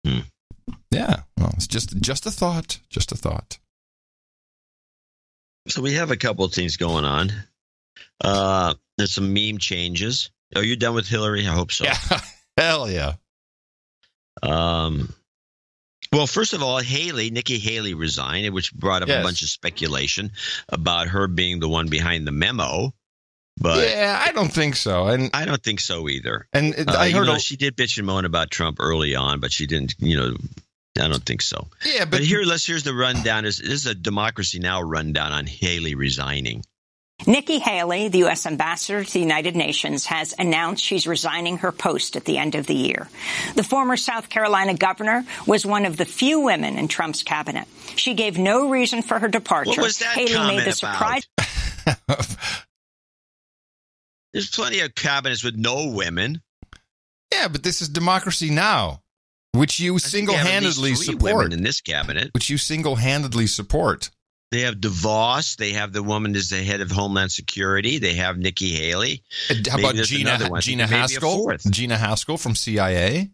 Yeah, well, it's just a thought. Just a thought. So we have a couple of things going on. There's some meme changes. Are you done with Hillary? I hope so. Yeah. Hell yeah. Well, first of all, Nikki Haley resigned, which brought up a bunch of speculation about her being the one behind the memo. But yeah, I don't think so. And I don't think so either. And I heard she did bitch and moan about Trump early on, but she didn't, I don't think so. Yeah, but here's the rundown. This is a Democracy Now! Rundown on Haley resigning. Nikki Haley, the U.S. ambassador to the United Nations, has announced she's resigning her post at the end of the year. The former South Carolina governor was one of the few women in Trump's cabinet. She gave no reason for her departure. What was that Haley comment made the surprise. There's plenty of cabinets with no women. Yeah, but this is Democracy Now!, which you single-handedly support. Women in this cabinet. Which you single-handedly support. They have DeVos. They have the woman as the head of Homeland Security. They have Nikki Haley. How about Gina Haspel? Gina Haspel from CIA.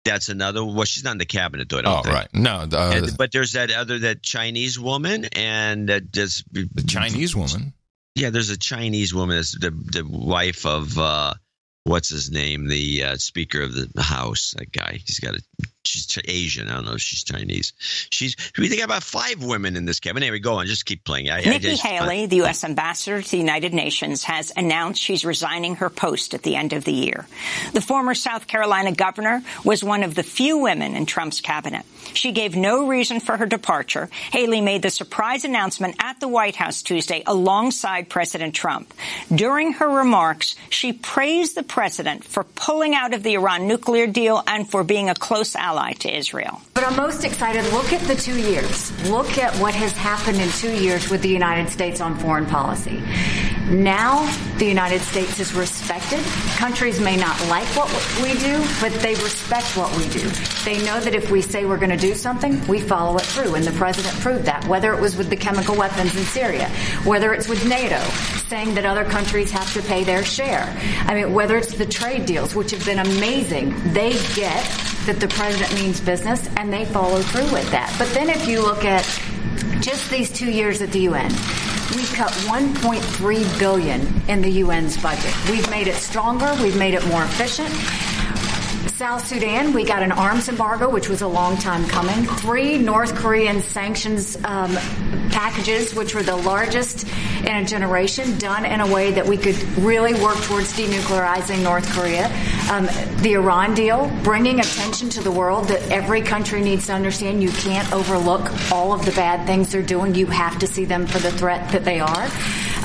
That's another. Well, she's not in the cabinet, though. I don't think. Right. No. But there's that Chinese woman, and the Chinese woman. Yeah, there's a Chinese woman. That's the wife of what's his name, the Speaker of the House. That guy. He's got a She's Asian. I don't know if she's Chinese. We think about 5 women in this cabinet. Anyway, go on. Just keep playing. Nikki Haley, the U.S. ambassador to the United Nations, has announced she's resigning her post at the end of the year. The former South Carolina governor was one of the few women in Trump's cabinet. She gave no reason for her departure. Haley made the surprise announcement at the White House Tuesday alongside President Trump. During her remarks, she praised the president for pulling out of the Iran nuclear deal and for being a close ally to Israel. But I'm most excited. Look at the 2 years. Look at what has happened in 2 years with the United States on foreign policy. Now the United States is respected. Countries may not like what we do, but they respect what we do. They know that if we say we're going to do something, we follow it through. And the president proved that, whether it was with the chemical weapons in Syria, whether it's with NATO, saying that other countries have to pay their share. I mean, whether it's the trade deals, which have been amazing, they get that the president means business and they follow through with that. But then if you look at just these 2 years at the UN, we've cut $1.3 billion in the UN's budget. We've made it stronger. We've made it more efficient. South Sudan, we got an arms embargo, which was a long time coming. 3 North Korean sanctions packages, which were the largest in a generation, done in a way that we could really work towards denuclearizing North Korea. The Iran deal, bringing attention to the world that every country needs to understand you can't overlook all of the bad things they're doing. You have to see them for the threat that they are.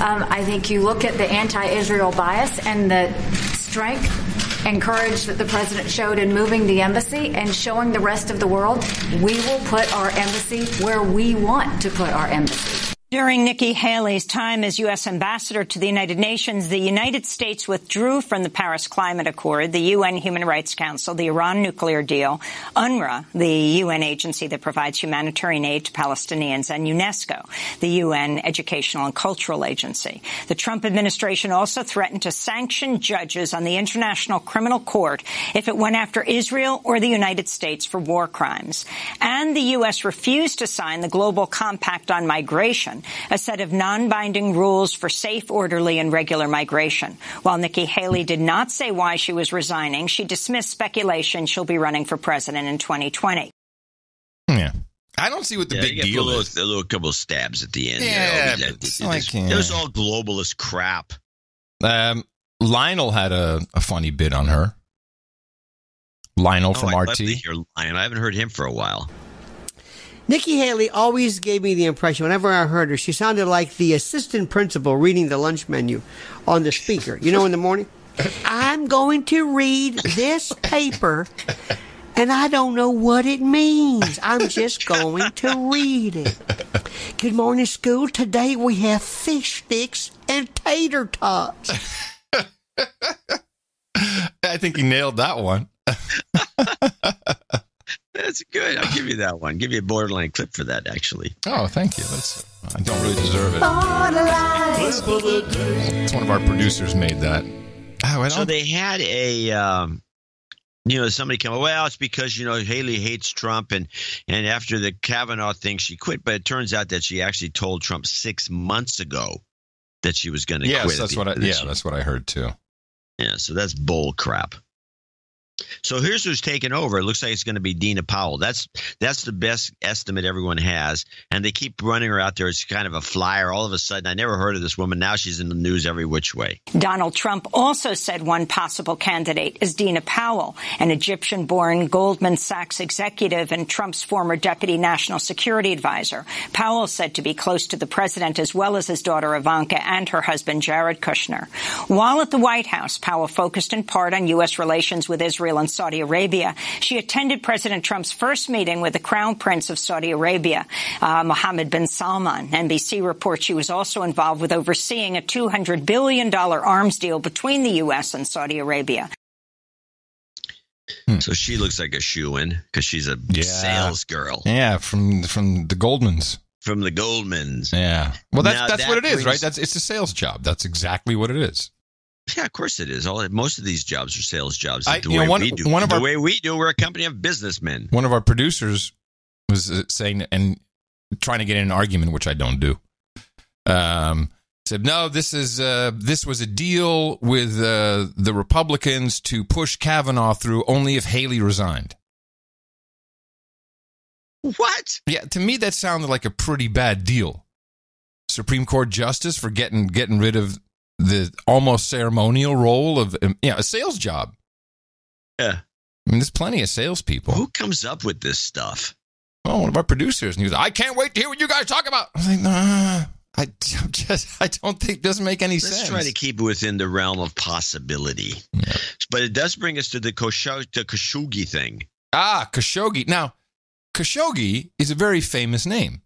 I think you look at the anti-Israel bias and the strength and courage that the president showed in moving the embassy and showing the rest of the world we will put our embassy where we want to put our embassy. During Nikki Haley's time as U.S. ambassador to the United Nations, the United States withdrew from the Paris Climate Accord, the UN Human Rights Council, the Iran nuclear deal, UNRWA, the UN agency that provides humanitarian aid to Palestinians, and UNESCO, the UN Educational and Cultural Agency. The Trump administration also threatened to sanction judges on the International Criminal Court if it went after Israel or the United States for war crimes. And the U.S. refused to sign the Global Compact on Migration, a set of non-binding rules for safe, orderly, and regular migration. While Nikki Haley did not say why she was resigning, she dismissed speculation she'll be running for president in 2020. Yeah. I don't see what the big deal is. A little couple of stabs at the end. Yeah, it was all globalist crap. Lionel had a funny bit on her. Lionel from RT. I haven't heard him for a while. Nikki Haley always gave me the impression, whenever I heard her, she sounded like the assistant principal reading the lunch menu on the speaker. You know, in the morning, I'm going to read this paper, and I don't know what it means. I'm just going to read it. Good morning, school. Today we have fish sticks and tater tots. I think he nailed that one. That's good. I'll give you that one. Give you a borderline clip for that, actually. Oh, thank you. I don't really deserve it. It's one of our producers made that. So they had somebody come, well, it's because, Haley hates Trump. And after the Kavanaugh thing, she quit. But it turns out that she actually told Trump 6 months ago that she was going to quit. That's what I heard, too. Yeah, so that's bull crap. So here's who's taking over. It looks like it's going to be Dina Powell. That's the best estimate everyone has. And they keep running her out there. It's kind of a flyer. All of a sudden, I never heard of this woman. Now she's in the news every which way. Donald Trump also said one possible candidate is Dina Powell, an Egyptian-born Goldman Sachs executive and Trump's former deputy national security advisor. Powell said to be close to the president, as well as his daughter Ivanka and her husband Jared Kushner. While at the White House, Powell focused in part on U.S. relations with Israel and Saudi Arabia. She attended President Trump's first meeting with the Crown Prince of Saudi Arabia, Mohammed bin Salman. NBC reports she was also involved with overseeing a $200 billion arms deal between the U.S. and Saudi Arabia. So she looks like a shoo-in because she's a sales girl. Yeah, from the Goldmans. From the Goldmans. Yeah. Well, that's what it is, right? It's a sales job. That's exactly what it is. Yeah, of course it is. Most of these jobs are sales jobs. The way we do, we're a company of businessmen. One of our producers was saying and trying to get in an argument, which I don't do. Said, no, this was a deal with the Republicans to push Kavanaugh through only if Haley resigned. What? Yeah, to me that sounded like a pretty bad deal. Supreme Court justice for getting rid of the almost ceremonial role of a sales job. Yeah. I mean, there's plenty of salespeople. Who comes up with this stuff? Oh, one of our producers. And he was like, I can't wait to hear what you guys talk about. I was like, nah, I don't think it doesn't make any sense. Let's try to keep it within the realm of possibility. Yeah. But it does bring us to the Khashoggi thing. Khashoggi. Now, Khashoggi is a very famous name.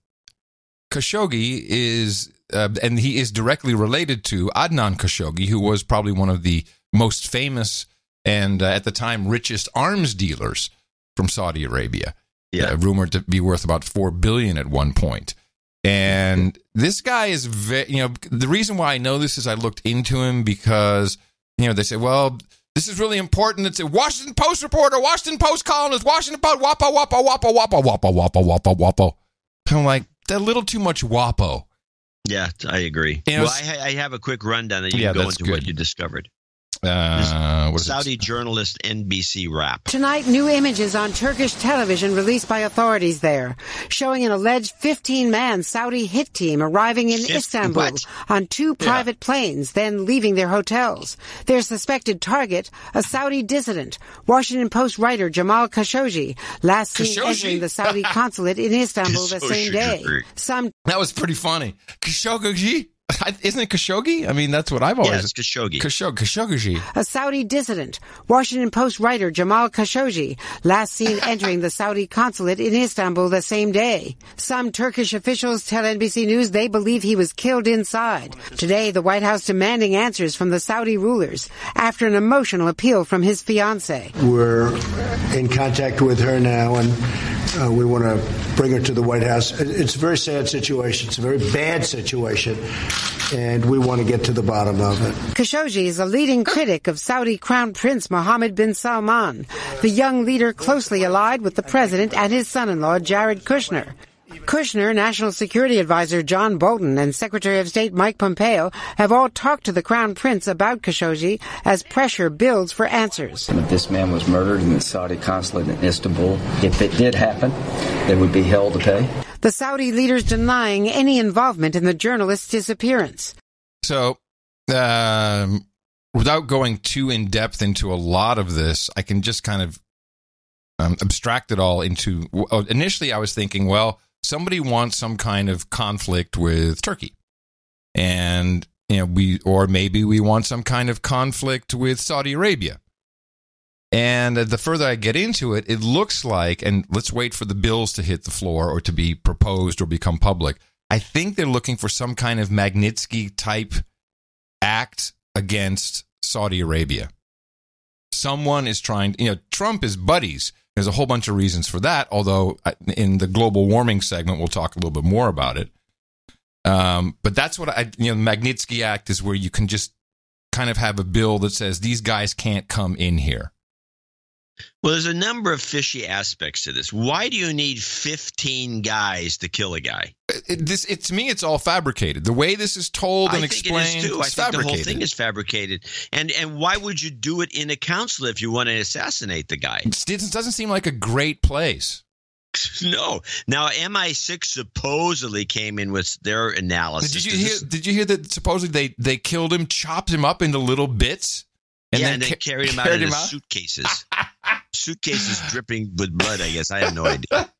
Khashoggi is, and he is directly related to Adnan Khashoggi, who was probably one of the most famous and at the time richest arms dealers from Saudi Arabia. Yeah, rumored to be worth about $4 billion at one point. And this guy is the reason why I know this is I looked into him because, they say, well, this is really important. It's a Washington Post reporter, Washington Post columnist, Washington Post, wapo. I'm like, that little too much wapo. Yeah, I agree. Well, I have a quick rundown that you can go into what you discovered. Saudi journalist NBC Wrap. Tonight, new images on Turkish television released by authorities there, showing an alleged 15-man Saudi hit team arriving in Istanbul on 2 private planes, then leaving their hotels. Their suspected target, a Saudi dissident, Washington Post writer Jamal Khashoggi, last seen entering the Saudi consulate in Istanbul the same day. That was pretty funny. Khashoggi? Isn't it Khashoggi? I mean, that's what I've always... Yeah, it's Khashoggi. Khashoggi. A Saudi dissident, Washington Post writer Jamal Khashoggi, last seen entering the Saudi consulate in Istanbul the same day. Some Turkish officials tell NBC News they believe he was killed inside. Today, the White House demanding answers from the Saudi rulers after an emotional appeal from his fiancée. We're in contact with her now, and we want to bring her to the White House. It's a very sad situation. It's a very bad situation, and we want to get to the bottom of it. Khashoggi is a leading critic of Saudi Crown Prince Mohammed bin Salman, the young leader closely allied with the president and his son-in-law, Jared Kushner. Kushner, National Security Advisor John Bolton, and Secretary of State Mike Pompeo have all talked to the Crown Prince about Khashoggi as pressure builds for answers. If this man was murdered in the Saudi consulate in Istanbul, if it did happen, they would be held to pay. The Saudi leaders denying any involvement in the journalist's disappearance. So, without going too in-depth into a lot of this, I can just kind of abstract it all into... Initially, I was thinking, well, somebody wants some kind of conflict with Turkey. And, maybe we want some kind of conflict with Saudi Arabia. And the further I get into it, it looks like, and let's wait for the bills to hit the floor or to be proposed or become public, I think they're looking for some kind of Magnitsky-type act against Saudi Arabia. Someone is trying, Trump is buddies. There's a whole bunch of reasons for that, although in the global warming segment, we'll talk a little bit more about it. But that's what the Magnitsky Act is, where you can just kind of have a bill that says these guys can't come in here. Well, there's a number of fishy aspects to this. Why do you need 15 guys to kill a guy? To me, it's all fabricated. The way this is told and explained, it's fabricated. I think the whole thing is fabricated. And why would you do it in a consulate if you want to assassinate the guy? It doesn't seem like a great place. No. Now, MI6 supposedly came in with their analysis. Did you hear that supposedly they killed him, chopped him up into little bits? And then carried him out in suitcases. Suitcases dripping with blood, I guess. I have no idea.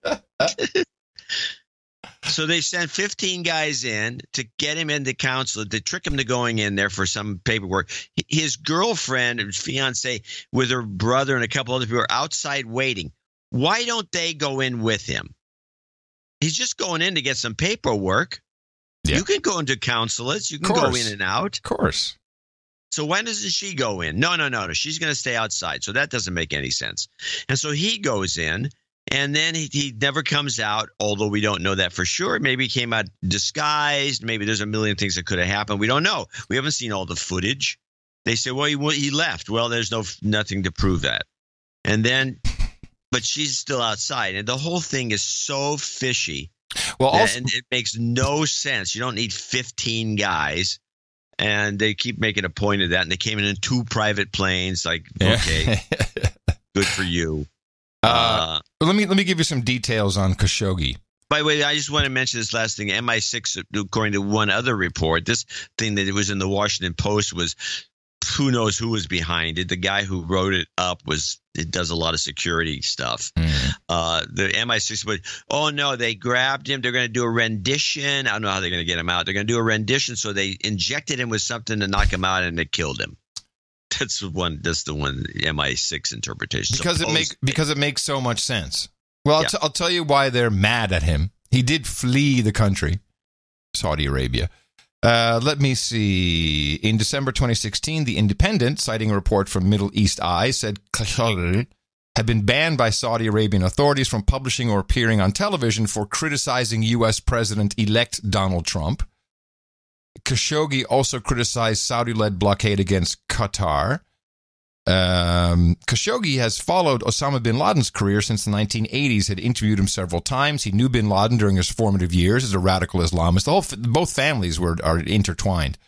So they sent 15 guys in to get him into consulate, to trick him to going in there for some paperwork. His girlfriend, his fiance, with her brother and a couple other people are outside waiting. Why don't they go in with him? He's just going in to get some paperwork. Yeah. You can go into consulates. You can go in and out. Of course. So why doesn't she go in? No. She's going to stay outside. So that doesn't make any sense. And so he goes in, and then he never comes out, although we don't know that for sure. Maybe he came out disguised. Maybe there's a million things that could have happened. We don't know. We haven't seen all the footage. They say, well, he left. Well, there's nothing to prove that. And then, but she's still outside. And the whole thing is so fishy. Well, and it makes no sense. You don't need 15 guys. And they keep making a point of that. And they came in 2 private planes. Like, okay, good for you. Let me give you some details on Khashoggi. By the way, I just want to mention this last thing. MI6, according to one other report, this thing that it was in the Washington Post was who knows who was behind it. The guy who wrote it up does a lot of security stuff. The MI6 would, oh no, they grabbed him. They're going to do a rendition. I don't know how they're going to get him out. They're going to do a rendition. So they injected him with something to knock him out, and they killed him. That's the one MI6 interpretation. Because it makes so much sense. Well, I'll tell you why they're mad at him. He did flee the country, Saudi Arabia. Let me see. In December 2016, The Independent, citing a report from Middle East Eye, said Khashoggi had been banned by Saudi Arabian authorities from publishing or appearing on television for criticizing U.S. President-elect Donald Trump. Khashoggi also criticized Saudi-led blockade against Qatar. Khashoggi has followed Osama bin Laden's career since the 1980s, had interviewed him several times. He knew bin Laden during his formative years as a radical Islamist. Both families are intertwined.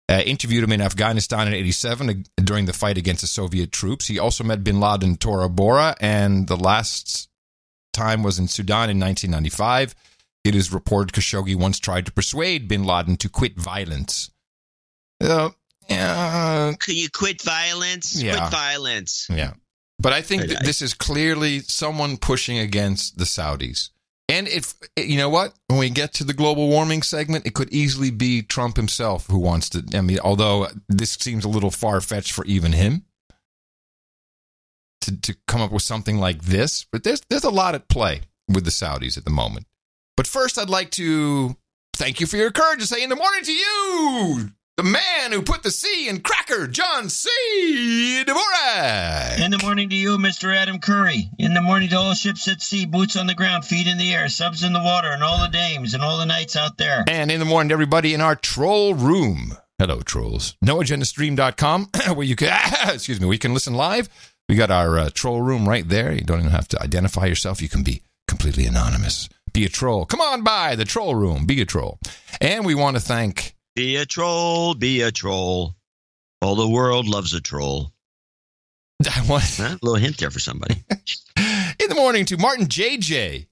Interviewed him in Afghanistan in 1987 during the fight against the Soviet troops. He also met bin Laden in Tora Bora, and the last time was in Sudan in 1995. It is reported Khashoggi once tried to persuade bin Laden to quit violence. Can you quit violence? Yeah. Quit violence. Yeah. But I think this is clearly someone pushing against the Saudis. And if you know what, when we get to the global warming segment, it could easily be Trump himself who wants to. I mean, although this seems a little far-fetched for even him to come up with something like this. But there's a lot at play with the Saudis at the moment. But first, I'd like to thank you for your courage to say in the morning to you, the man who put the C in cracker, John C. Dvorak. In the morning to you, Mr. Adam Curry. In the morning to all ships at sea, boots on the ground, feet in the air, subs in the water, and all the dames and all the knights out there. And in the morning to everybody in our troll room. Hello, trolls. NoAgendaStream.com, where you can, where you can listen live. We got our troll room right there. You don't even have to identify yourself. You can be completely anonymous. Be a troll. Come on by the troll room. Be a troll. And we want to thank... Be a troll, be a troll. All the world loves a troll. A little hint there for somebody. In the morning to Martin JJ.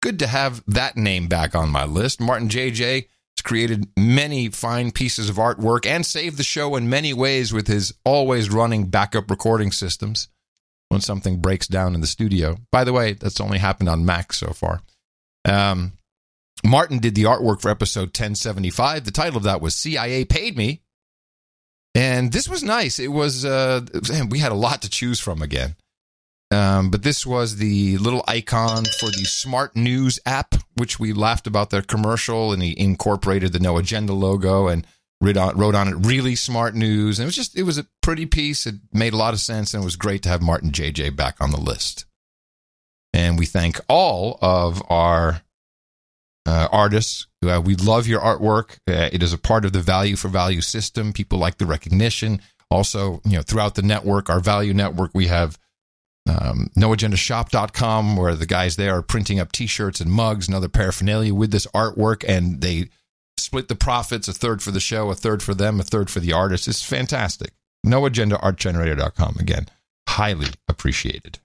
Good to have that name back on my list. Martin JJ has created many fine pieces of artwork and saved the show in many ways with his always running backup recording systems when something breaks down in the studio. By the way, that's only happened on Mac so far. Martin did the artwork for episode 1075. The title of that was CIA Paid Me. And this was nice. It was, we had a lot to choose from again. But this was the little icon for the Smart News app, which we laughed about their commercial, and he incorporated the No Agenda logo and wrote on it, really smart news. And it was a pretty piece. It made a lot of sense, and it was great to have Martin JJ back on the list. And we thank all of our artists. We love your artwork. It is a part of the value for value system. People like the recognition. Also, throughout the network, our value network, we have noagendashop.com, where the guys there are printing up T-shirts and mugs and other paraphernalia with this artwork, and they split the profits, a third for the show, a third for them, a third for the artists. It's fantastic. noagendaartgenerator.com, again, highly appreciated.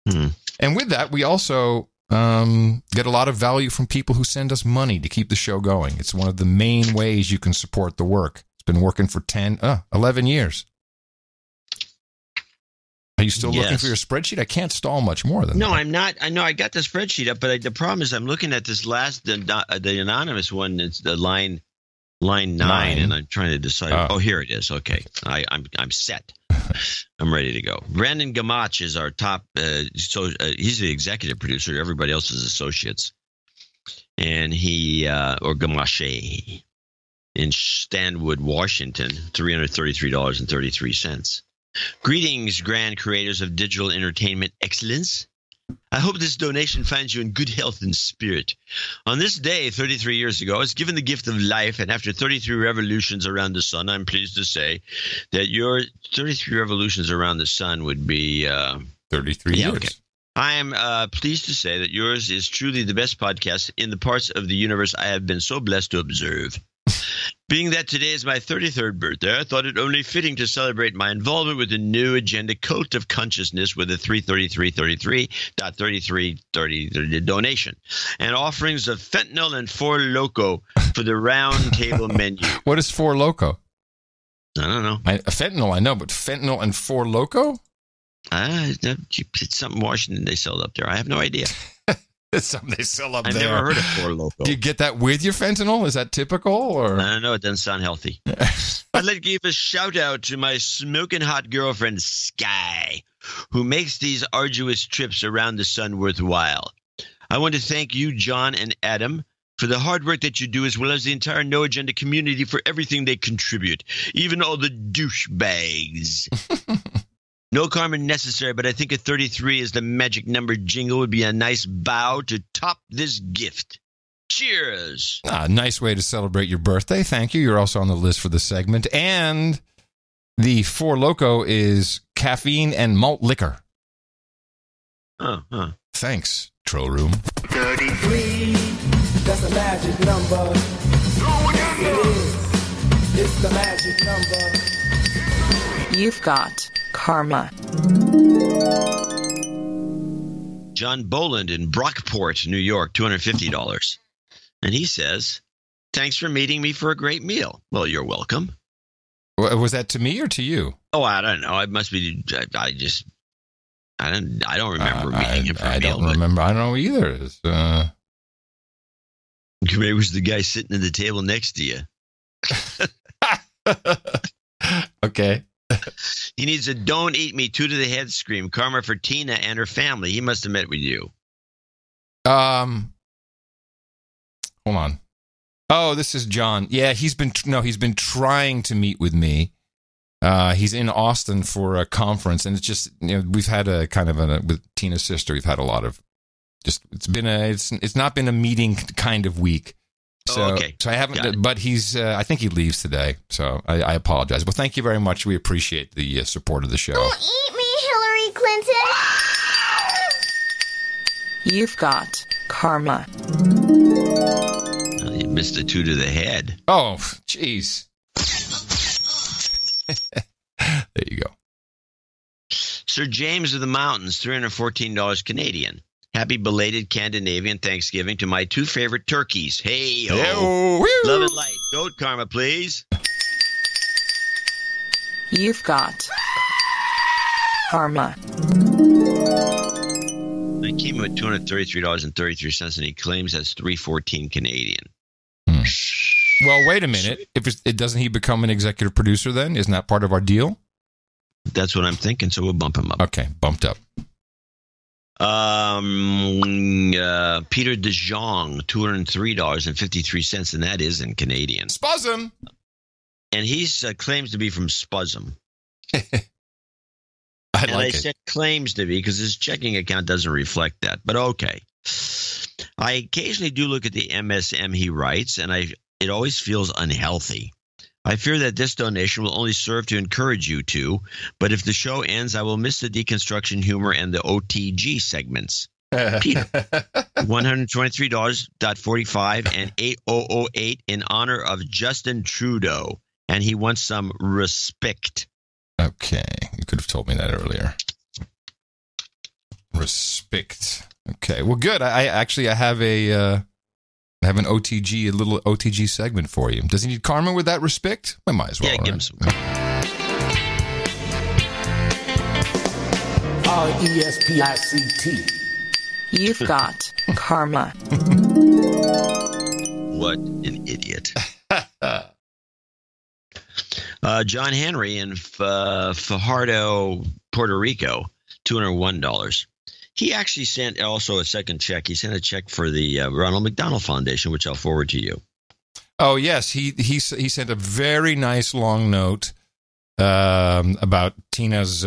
And with that, we also get a lot of value from people who send us money to keep the show going. It's one of the main ways you can support the work. It's been working for 11 years. Are you still looking for your spreadsheet? I can't stall much more than that. No, I'm not. I know I got the spreadsheet up, but the problem is I'm looking at this last, the anonymous one. It's the line 9, and I'm trying to decide. Oh, here it is. Okay, I'm set. I'm ready to go. Brandon Gamach is our top. He's the executive producer. Everybody else is associates, and he or Gamache in Stanwood, Washington, $333.33. Greetings, grand creators of digital entertainment excellence. I hope this donation finds you in good health and spirit. On this day, 33 years ago, I was given the gift of life, and after 33 revolutions around the sun, I'm pleased to say that your 33 revolutions around the sun would be 33 years. Okay. I am pleased to say that yours is truly the best podcast in the parts of the universe I have been so blessed to observe. Being that today is my 33rd birthday, I thought it only fitting to celebrate my involvement with the New Agenda Cult of Consciousness with a 333.33 donation and offerings of fentanyl and Four Loko for the round table menu. What is Four Loko? I don't know. Fentanyl, I know, but fentanyl and Four Loko? It's something Washington they sell up there. I have no idea. It's something they sell up there. I've never heard of Four Loko. Do you get that with your fentanyl? Is that typical? Or I don't know. It doesn't sound healthy. I'd like to give a shout out to my smoking hot girlfriend, Sky, who makes these arduous trips around the sun worthwhile. I want to thank you, John and Adam, for the hard work that you do, as well as the entire No Agenda community for everything they contribute, even all the douchebags. No karma necessary, but I think a 33 is the magic number. Jingle would be a nice bow to top this gift. Cheers. Nice way to celebrate your birthday. Thank you. You're also on the list for the segment. And the Four Loko is caffeine and malt liquor. Thanks, Troll Room. 33, that's a magic number. It's the magic number. You've got karma. John Boland in Brockport, New York, $250. And he says, thanks for meeting me for a great meal. Well, you're welcome. Was that to me or to you? Oh, I don't know. It must be, I don't remember meeting him for a meal. I don't remember. I don't know either. Maybe it was the guy sitting at the table next to you. Okay. He needs a don't eat me 2 to the head scream. Karma for Tina and her family. He must have met with you. Hold on. Oh, this is John. Yeah, he's been trying to meet with me. He's in Austin for a conference, and it's just, we've had a kind of with Tina's sister, we've had a lot of it's not been a meeting kind of week. So, okay. So I haven't, but he's, I think he leaves today. So I apologize. Well, thank you very much. We appreciate the support of the show. Don't eat me, Hillary Clinton. You've got karma. Well, you missed a 2 to the head. Oh, jeez. There you go. Sir James of the Mountains, $314 Canadian. Happy belated Scandinavian Thanksgiving to my 2 favorite turkeys. Hey, love and light. Goat karma, please. You've got karma. I came in with $233.33, and he claims that's $314 Canadian. Well, wait a minute. If it doesn't he become an executive producer then? Isn't that part of our deal? That's what I'm thinking. So we'll bump him up. Okay, bumped up. Peter De Jong, $203.53, and that is in Canadian. Spuzum! And he claims to be from Spuzum. I said claims to be because his checking account doesn't reflect that, but okay. I occasionally do look at the MSM he writes, and it always feels unhealthy. I fear that this donation will only serve to encourage you to, but if the show ends, I will miss the deconstruction humor and the OTG segments. Peter, $123.45 and 8008 in honor of Justin Trudeau, and he wants some respect. Okay, you could have told me that earlier. Respect. Okay, well, good. I have I have an OTG, a little OTG segment for you. Does he need karma with that respect? I might as well. Yeah, give him some. RESPICT. You've got karma. What an idiot. John Henry in Fajardo, Puerto Rico, $201. He actually sent also a second check. He sent a check for the Ronald McDonald Foundation, which I'll forward to you. Oh, yes. He sent a very nice long note about Tina's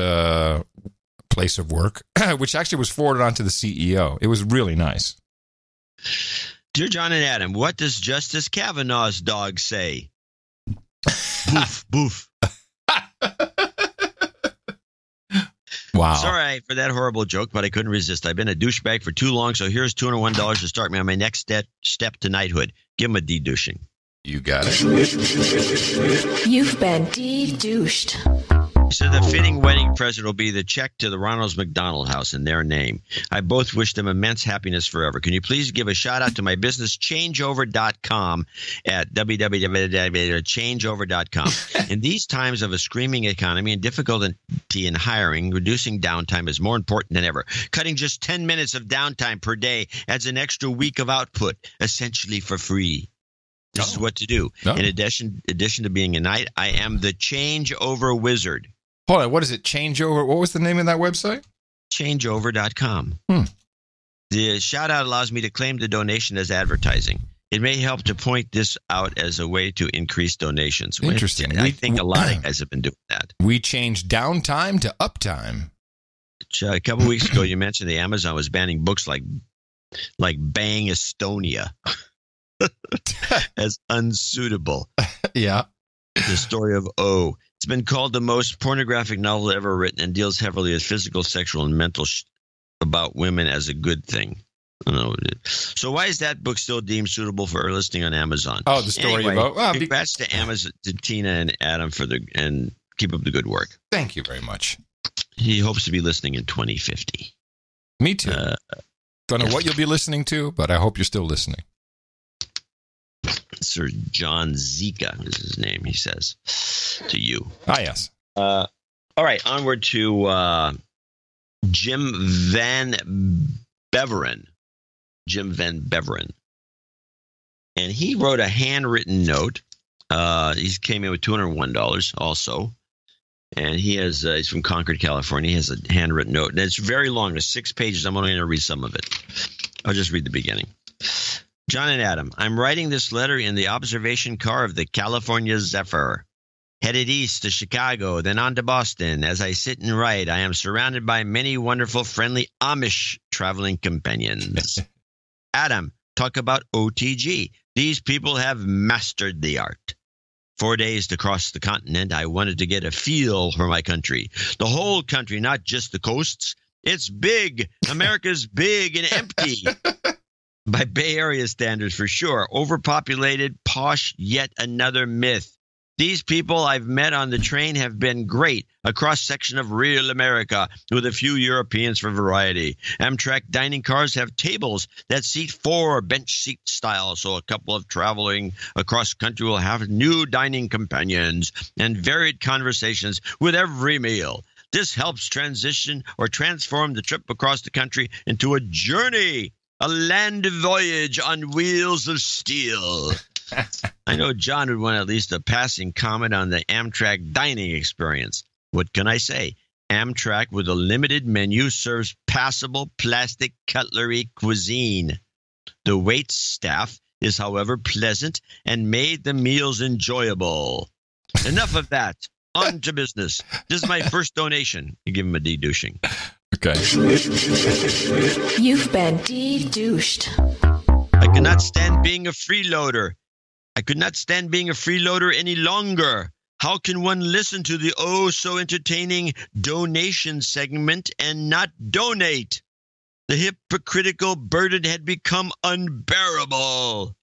place of work, which actually was forwarded on to the CEO. It was really nice. Dear John and Adam, what does Justice Kavanaugh's dog say? Boof, boof. Wow. Sorry for that horrible joke, but I couldn't resist. I've been a douchebag for too long, so here's $201 to start me on my next step to knighthood. Give him a de-douching. You got it. You've been de-douched. He said the fitting wedding present will be the check to the Ronald McDonald House in their name. I both wish them immense happiness forever. Can you please give a shout out to my business, changeover.com, at www.changeover.com. In these times of a screaming economy and difficulty in hiring, reducing downtime is more important than ever. Cutting just 10 minutes of downtime per day adds an extra week of output, essentially for free. This is what to do. In addition to being a knight, I am the changeover wizard. Hold on, what is it? Changeover? What was the name of that website? Changeover.com. The shout out allows me to claim the donation as advertising. It may help to point this out as a way to increase donations. Interesting. I think a lot of guys have been doing that. We changed downtime to uptime. A couple weeks ago, you mentioned the Amazon was banning books like Bang Estonia as unsuitable. Yeah. The story of O. It's been called the most pornographic novel ever written and deals heavily with physical, sexual, and mental about women as a good thing. I don't know. So why is that book still deemed suitable for listing on Amazon? Oh, the story anyway, about... congrats to Amazon, to Tina and Adam and keep up the good work. Thank you very much. He hopes to be listening in 2050. Me too. Don't know what you'll be listening to, but I hope you're still listening. Sir John Zika is his name, he says, to you. Ah, yes. All right, onward to Jim Van Beveren. Jim Van Beveren. And he wrote a handwritten note. He came in with $201 also. And he has, he's from Concord, California. He has a handwritten note. And it's very long. It's 6 pages. I'm only going to read some of it. I'll just read the beginning. John and Adam, I'm writing this letter in the observation car of the California Zephyr. Headed east to Chicago, then on to Boston. As I sit and write, I am surrounded by many wonderful, friendly Amish traveling companions. Adam, talk about OTG. These people have mastered the art. 4 days to cross the continent, I wanted to get a feel for my country. The whole country, not just the coasts. It's big. America's big and empty. By Bay Area standards, for sure. Overpopulated, posh, yet another myth. These people I've met on the train have been great. A cross-section of real America with a few Europeans for variety. Amtrak dining cars have tables that seat 4 bench seat style, so a couple of traveling across country will have new dining companions and varied conversations with every meal. This helps transition or transform the trip across the country into a journey. A land voyage on wheels of steel. I know John would want at least a passing comment on the Amtrak dining experience. What can I say? Amtrak, with a limited menu, serves passable plastic cutlery cuisine. The wait staff is, however, pleasant and made the meals enjoyable. Enough of that. On to business. This is my first donation. You give him a de-douching. Okay. You've been de-douched. I cannot stand being a freeloader. I could not stand being a freeloader any longer. How can one listen to the so entertaining donation segment and not donate? The hypocritical burden had become unbearable.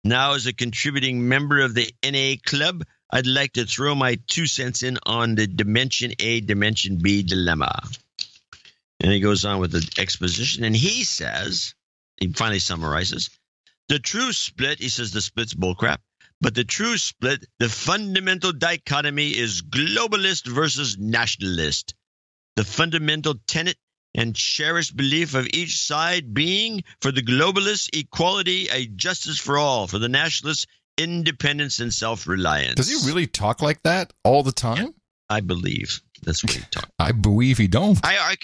Now, as a contributing member of the NA Club, I'd like to throw my 2 cents in on the Dimension A, Dimension B dilemma. And he goes on with the exposition, and he says, he finally summarizes, the true split, he says the split's bullcrap, but the true split, the fundamental dichotomy is globalist versus nationalist. The fundamental tenet and cherished belief of each side being, for the globalists, equality, a justice for all, for the nationalists, independence and self-reliance. Does he really talk like that all the time? I believe that's what he talks. I believe he don't. I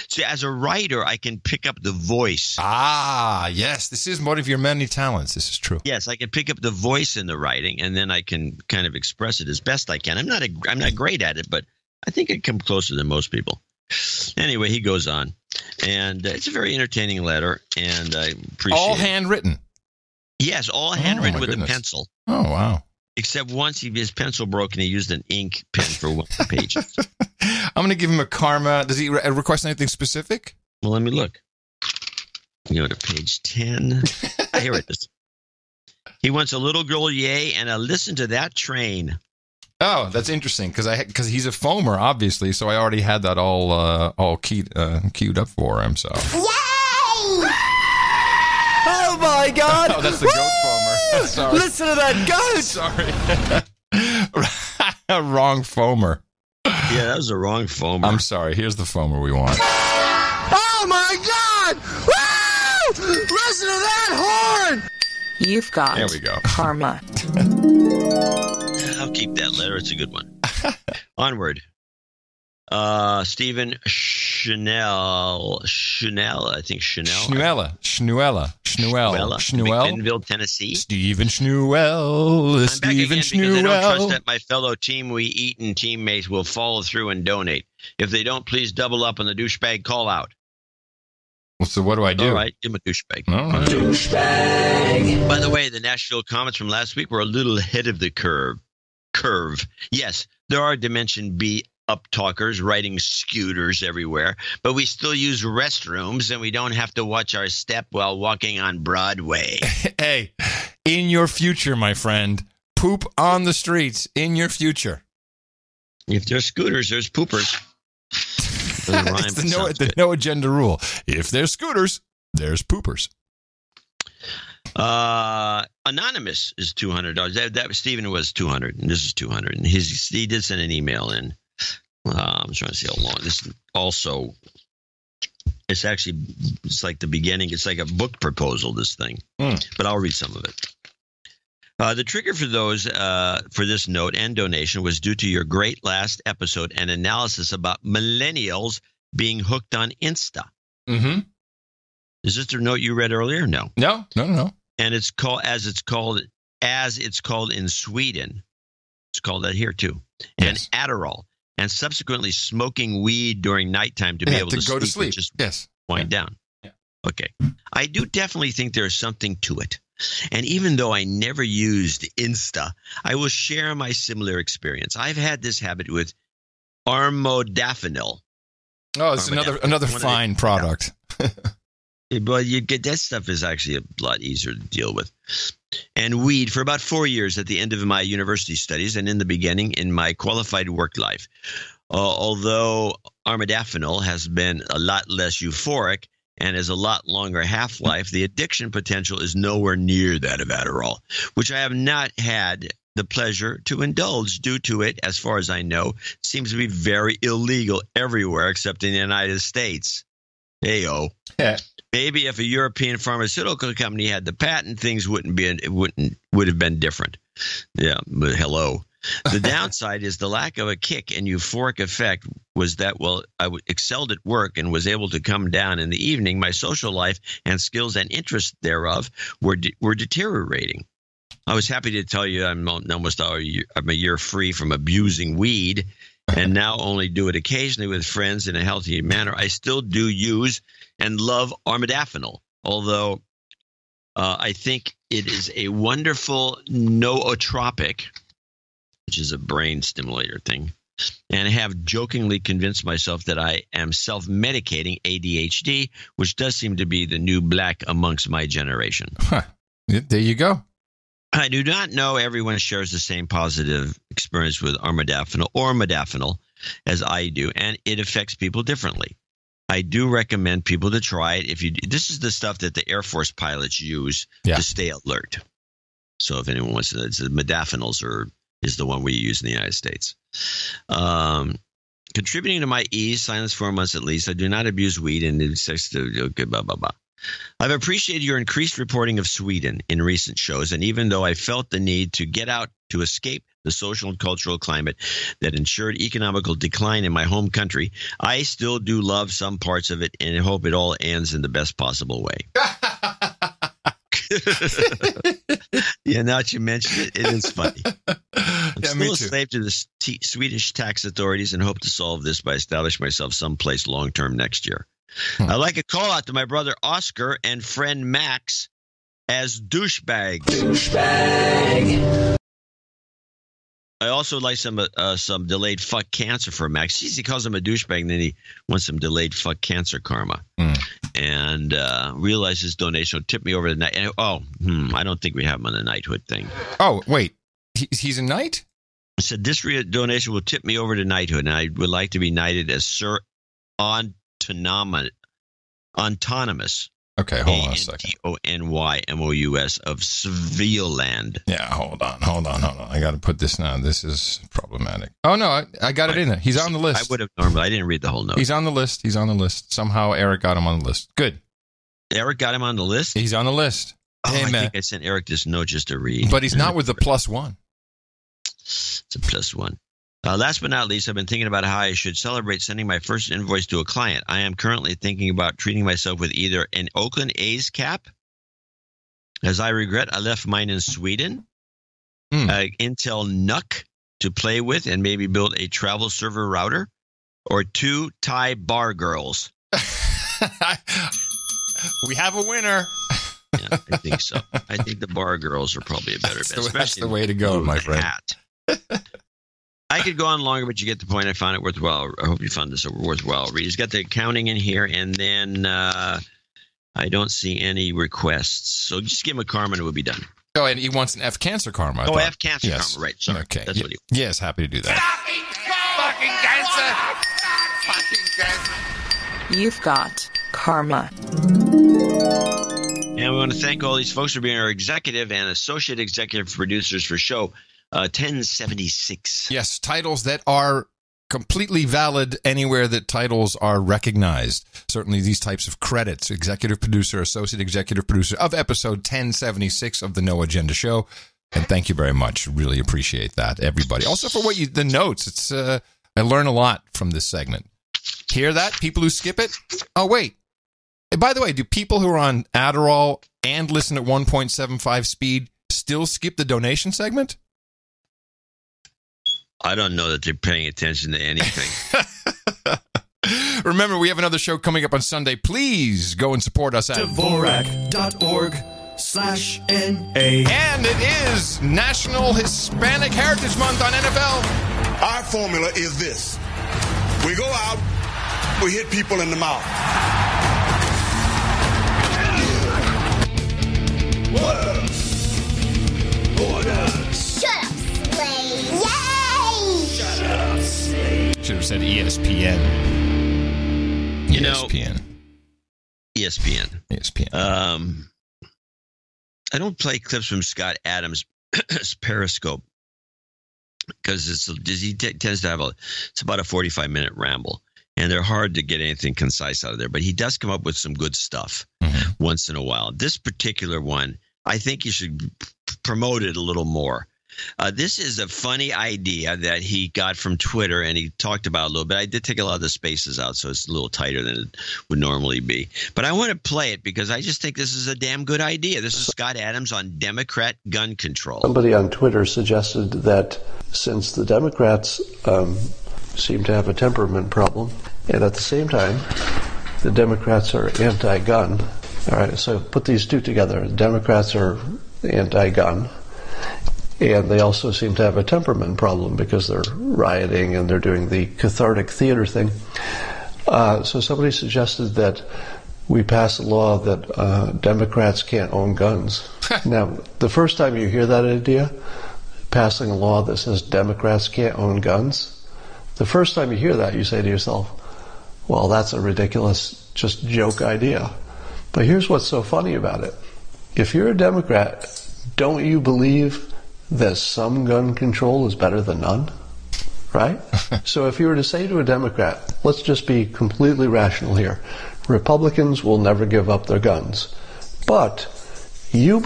see, as a writer, I can pick up the voice. Ah, yes. This is one of your many talents. This is true. Yes, I can pick up the voice in the writing, and then I can kind of express it as best I can. I'm not great at it, but I think I come closer than most people. Anyway, he goes on, and it's a very entertaining letter, and I appreciate all it. Handwritten. Yes, all handwritten with a pencil. Oh, wow. Except once his pencil broke and he used an ink pen for one of the pages. I'm going to give him a karma. Does he request anything specific? Well, let me look. You go to page 10. Here it is. He wants a little girl, yay, and a listen to that train. Oh, that's interesting because he's a foamer, obviously. So I already had that all queued up for him. So. Yay! Oh my God! Oh, that's the goat foamer. Sorry. Listen to that goat! Sorry. Wrong foamer. Yeah, that was the wrong foamer. I'm sorry. Here's the foamer we want. Oh my God! Woo! Listen to that horn! You've got there we go. karma. I'll keep that letter. It's a good one. Onward. Stephen Chanel, I think Chanel. Schnuella. Bentonville, Tennessee. Stephen Schnuell. I'm Stephen back again because I don't trust Schnuell. that my fellow Team We Eatin' teammates will follow through and donate. If they don't, please double up on the douchebag call out. Well, so what do I do? All right, give him a douchebag. All right. Douchebag. By the way, the national comments from last week were a little ahead of the curve. Yes, there are Dimension B up talkers riding scooters everywhere, but we still use restrooms and we don't have to watch our step while walking on Broadway. Hey, in your future, my friend, poop on the streets in your future. If there's scooters, there's poopers. It's the no agenda rule. If there's scooters, there's poopers. Anonymous is $200. That Stephen was $200, and this is $200. And he did send an email in. I'm trying to see how long. This also, it's like the beginning. It's like a book proposal. This thing, but I'll read some of it. The trigger for for this note and donation was due to your great last episode and analysis about millennials being hooked on Insta. Mm-hmm. Is this the note you read earlier? No. And it's called as it's called in Sweden. It's called that here too. Yes. And Adderall, and subsequently smoking weed during nighttime to be able to go to sleep. Just yes. wind down. Yeah. Okay. I do definitely think there's something to it. And even though I never used Insta, I will share my similar experience. I've had this habit with armodafinil. Oh, it's another fine product. But you get that stuff is actually a lot easier to deal with. And weed for about 4 years at the end of my university studies and in the beginning in my qualified work life. Although armodafinil has been a lot less euphoric and has a lot longer half-life, the addiction potential is nowhere near that of Adderall, which I have not had the pleasure to indulge due to it, as far as I know, seems to be very illegal everywhere except in the United States. Hey-o. Yeah. Maybe if a European pharmaceutical company had the patent, things would have been different. Yeah, but hello. The downside is the lack of a kick and euphoric effect was that, I excelled at work and was able to come down in the evening. My social life and skills and interests thereof were deteriorating. I was happy to tell you I'm a year free from abusing weed and now only do it occasionally with friends in a healthy manner. I still do use and love armodafinil, although I think it is a wonderful nootropic, which is a brain stimulator thing, and have jokingly convinced myself that I am self-medicating ADHD, which does seem to be the new black amongst my generation. Huh. There you go. I do not know everyone shares the same positive experience with modafinil as I do, and it affects people differently. I do recommend people to try it. This is the stuff that the Air Force pilots use to stay alert. So if anyone wants to, modafinils is the one we use in the United States. Contributing to my ease, silence 4 months at least. I do not abuse weed and sex. Okay, blah blah blah. I've appreciated your increased reporting of Sweden in recent shows, and even though I felt the need to get out to escape the social and cultural climate that ensured economical decline in my home country, I still do love some parts of it and hope it all ends in the best possible way. Yeah, now that you mention it, it is funny. I'm still a slave to the Swedish tax authorities and hope to solve this by establishing myself someplace long-term next year. I'd like a call out to my brother Oscar and friend Max as douchebags. I also like some delayed fuck cancer for Max. Jeez, he calls him a douchebag, and then he wants some delayed fuck cancer karma. And realize his donation will tip me over the night. And, I don't think we have him on the knighthood thing. Oh, wait. He's a knight? I said this donation will tip me over to knighthood, and I would like to be knighted as Sir Autonomous. Okay, hold on a second. Antonymus of Svealand. Yeah, hold on. I got to put this now. This is problematic. Oh, no, I got it in there. He's on the list. I would have normally. I didn't read the whole note. He's on the list. Somehow Eric got him on the list. Good. Eric got him on the list? He's on the list. Oh, I think I sent Eric this note just to read. But he's not with the +1. It's a +1. Last but not least, I've been thinking about how I should celebrate sending my first invoice to a client. I am currently thinking about treating myself with either an Oakland A's cap, as I regret I left mine in Sweden, Intel NUC to play with and maybe build a travel server router, or 2 Thai bar girls. We have a winner. Yeah, I think so. I think the bar girls are probably a better bet. That's the way to go, my friend. I could go on longer, but you get the point. I found it worthwhile. I hope you found this a worthwhile read. He's got the accounting in here, and then I don't see any requests. So just give him a karma, and it will be done. Oh, and he wants an F cancer karma. F cancer karma, right. Sorry. Okay. That's what he Yes, happy to do that. Fucking cancer. You've got karma. And we want to thank all these folks for being our executive and associate executive producers for show 1076. Yes, titles that are completely valid anywhere that titles are recognized. Certainly these types of credits, executive producer, associate executive producer of episode 1076 of the No Agenda Show. And thank you very much. Really appreciate that, everybody. Also for the notes. It's I learn a lot from this segment. Hear that? People who skip it? Oh, wait. And by the way, do people who are on Adderall and listen at 1.75 speed still skip the donation segment? I don't know that they're paying attention to anything. Remember, we have another show coming up on Sunday. Please go and support us at Dvorak.org/NA. And it is National Hispanic Heritage Month on NFL. Our formula is this. We go out, we hit people in the mouth. Order. Shut up, slave. Yay! Shut up, slave. Should have said ESPN. ESPN. I don't play clips from Scott Adams' Periscope because he tends to have it's about a 45-minute ramble, and they're hard to get anything concise out of there. But he does come up with some good stuff once in a while. This particular one, I think you should promote it a little more. This is a funny idea that he got from Twitter, and he talked about a little bit. I did take a lot of the spaces out, so it's a little tighter than it would normally be. But I want to play it because I just think this is a damn good idea. This is Scott Adams on Democrat gun control. Somebody on Twitter suggested that since the Democrats seem to have a temperament problem, and at the same time, the Democrats are anti-gun. All right, so put these two together. The Democrats are anti-gun. And they also seem to have a temperament problem because they're rioting and they're doing the cathartic theater thing. So somebody suggested that we pass a law that Democrats can't own guns. Now, the first time you hear that idea, passing a law that says Democrats can't own guns, the first time you hear that, you say to yourself, well, that's a ridiculous, just joke idea. But here's what's so funny about it. If you're a Democrat, don't you believe that some gun control is better than none, right? So if you were to say to a Democrat, let's just be completely rational here, Republicans will never give up their guns, but you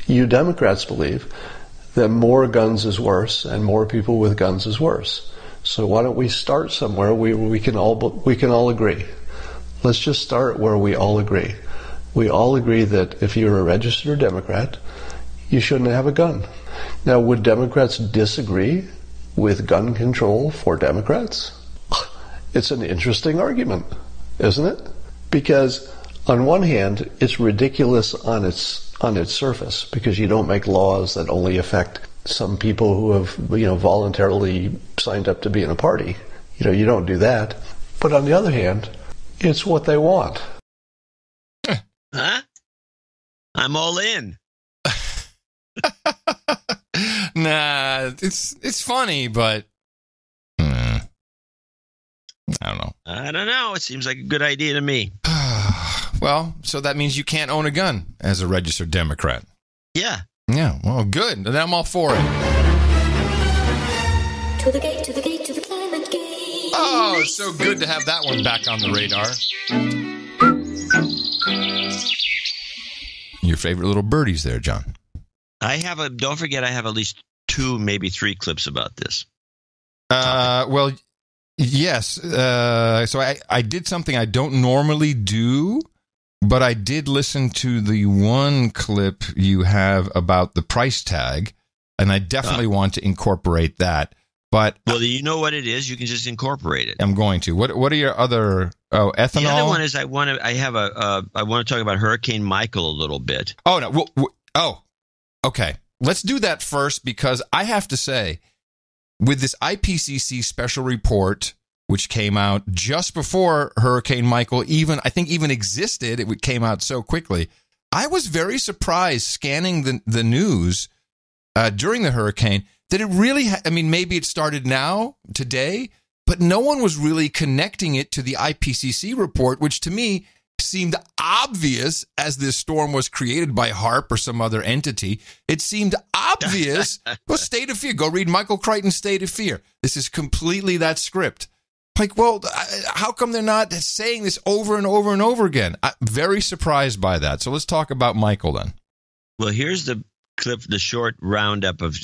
Democrats believe, that more guns is worse and more people with guns is worse. So why don't we start somewhere where we can all agree? Let's just start where we all agree. We all agree that if you're a registered Democrat, you shouldn't have a gun. Now, would Democrats disagree with gun control for Democrats? It's an interesting argument, isn't it? Because on one hand, it's ridiculous on its surface because you don't make laws that only affect some people who have, voluntarily signed up to be in a party. You don't do that. But on the other hand, it's what they want. Huh? I'm all in. Nah, it's funny, but I don't know. It seems like a good idea to me. Well, so that means you can't own a gun as a registered Democrat. Yeah. Yeah, well, good. Then I'm all for it. To the gate, to the gate, to the climate gate. Oh, it's so good to have that one back on the radar. Your favorite little birdies there, John. Don't forget, I have at least 2, maybe 3 clips about this. Well, yes. So I did something I don't normally do, but I did listen to the one clip you have about the price tag, and I definitely want to incorporate that. But you know what it is? You can just incorporate it. I'm going to. What are your other? Oh, ethanol. The other one is I want to talk about Hurricane Michael a little bit. Oh no. Okay. Let's do that first, because I have to say, with this IPCC special report, which came out just before Hurricane Michael even existed, it came out so quickly. I was very surprised scanning the news during the hurricane that it really, maybe it started now, today, but no one was really connecting it to the IPCC report, which to me seemed obvious as this storm was created by HAARP or some other entity. It seemed obvious. Well, State of Fear. Go read Michael Crichton's State of Fear. This is completely that script. Like, well, how come they're not saying this over and over and over again? I'm very surprised by that. So let's talk about Michael then. Well, here's the clip, the short roundup of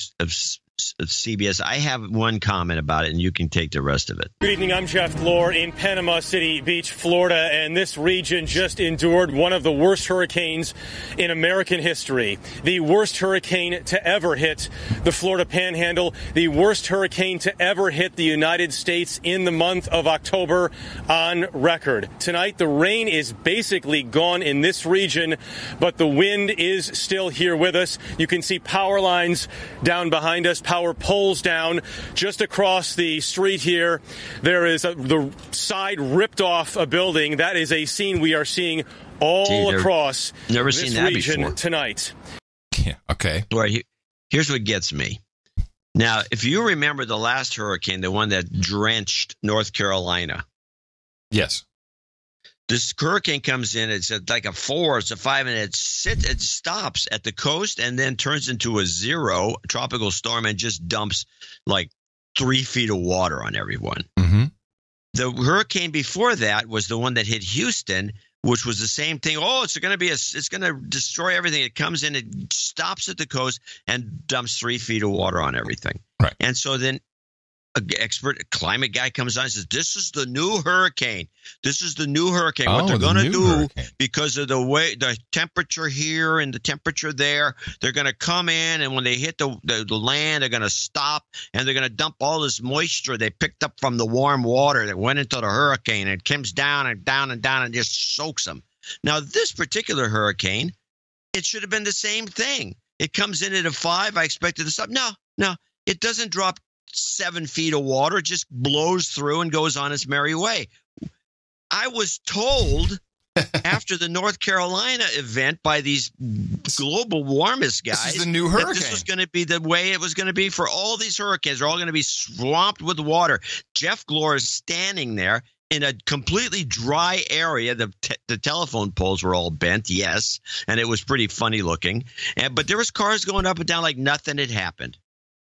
CBS. I have one comment about it, and you can take the rest of it. Good evening. I'm Jeff Glor in Panama City Beach, Florida, and this region just endured one of the worst hurricanes in American history. The worst hurricane to ever hit the Florida Panhandle, the worst hurricane to ever hit the United States in the month of October on record. Tonight, the rain is basically gone in this region, but the wind is still here with us. You can see power lines down behind us, power poles down. Just across the street here, there is the side ripped off a building. That is a scene we are seeing all across this region tonight. Yeah, okay. Right, here's what gets me. Now, if you remember the last hurricane, the one that drenched North Carolina. Yes. This hurricane comes in, it's like a 4, it's a 5, and it stops at the coast and then turns into a 0 tropical storm and just dumps like 3 feet of water on everyone. Mm-hmm. The hurricane before that was the one that hit Houston, which was the same thing. Oh, it's going to destroy everything. It comes in, it stops at the coast and dumps 3 feet of water on everything. Right. And so then a climate guy comes on and says, this is the new hurricane. This is the new hurricane. What they're going to do, because of the temperature here and the temperature there, they're going to come in, and when they hit the land, they're going to stop, and they're going to dump all this moisture they picked up from the warm water that went into the hurricane. It comes down and down and down and just soaks them. Now, this particular hurricane, it should have been the same thing. It comes in at a 5. I expected to stop. No, it doesn't drop 7 feet of water, just blows through and goes on its merry way. I was told after the North Carolina event by these global warmist guys, this is the new hurricane. That this was going to be the way it was going to be for all these hurricanes. They're all going to be swamped with water. Jeff Glor is standing there in a completely dry area. The telephone poles were all bent, yes, and it was pretty funny looking. But there was cars going up and down like nothing had happened.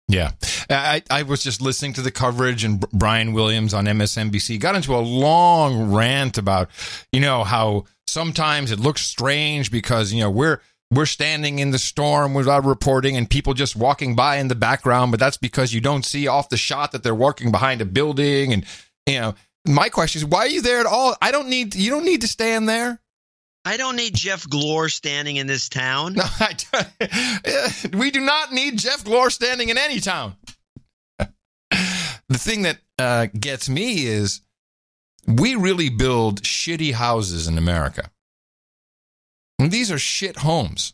Yeah. I was just listening to the coverage, and Brian Williams on MSNBC got into a long rant about, how sometimes it looks strange because, we're standing in the storm without reporting and people just walking by in the background, but that's because you don't see off the shot that they're working behind a building. And, my question is, why are you there at all? You don't need to stand there. I don't need Jeff Glor standing in this town. No, we do not need Jeff Glor standing in any town. The thing that gets me is we really build shitty houses in America. And these are shit homes.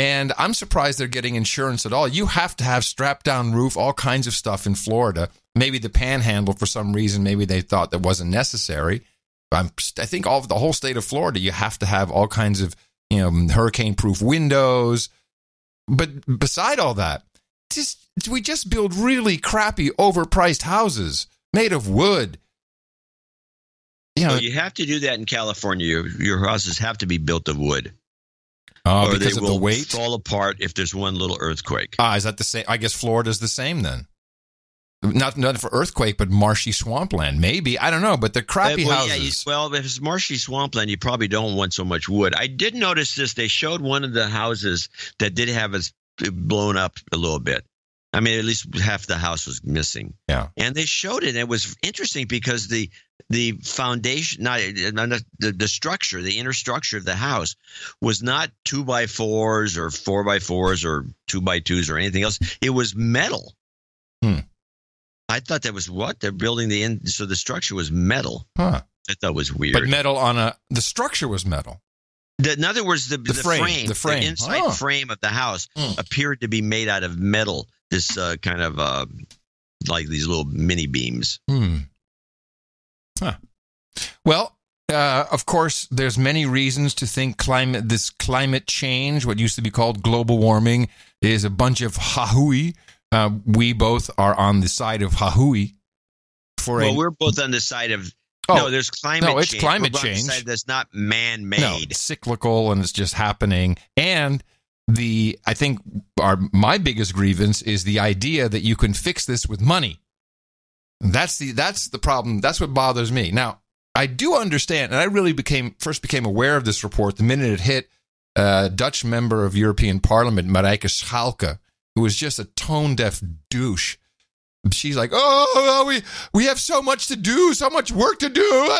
And I'm surprised they're getting insurance at all. You have to have strap-down roof, all kinds of stuff in Florida. Maybe the Panhandle, for some reason, maybe they thought that wasn't necessary. I think the whole state of Florida, you have to have all kinds of, hurricane-proof windows. But beside all that, we just build really crappy, overpriced houses made of wood. You have to do that in California. Your houses have to be built of wood. Oh, or because they of the will weight? fall apart if there's one little earthquake. Is that the same? I guess Florida's the same then. Not for earthquake, but marshy swampland. Maybe. I don't know, but they're crappy houses. If it's marshy swampland, you probably don't want so much wood. I did notice this. They showed one of the houses that did have it blown up a little bit. I mean, at least half the house was missing. Yeah. And they showed it. And it was interesting because the foundation, the structure, the inner structure of the house was not 2x4s or 4x4s or 2x2s or anything else. It was metal. I thought that was what? They're building so the structure was metal. Huh. I thought it was weird. But metal the structure was metal. In other words, the frame, the inside frame of the house appeared to be made out of metal. This kind of like these little mini beams. Huh. Well, of course, there's many reasons to think climate change, what used to be called global warming, is a bunch of hahooey. We both are on the side of hahooey. We're both on the side of there's climate change. No, it's climate change. That's not man-made. No, it's cyclical and it's just happening. And I think my biggest grievance is the idea that you can fix this with money. That's the problem. That's what bothers me. Now, I do understand, and I really first became aware of this report the minute it hit a Dutch member of European Parliament, Marijke Schaake, who was just a tone-deaf douche. She's like, we have so much to do, so much work to do.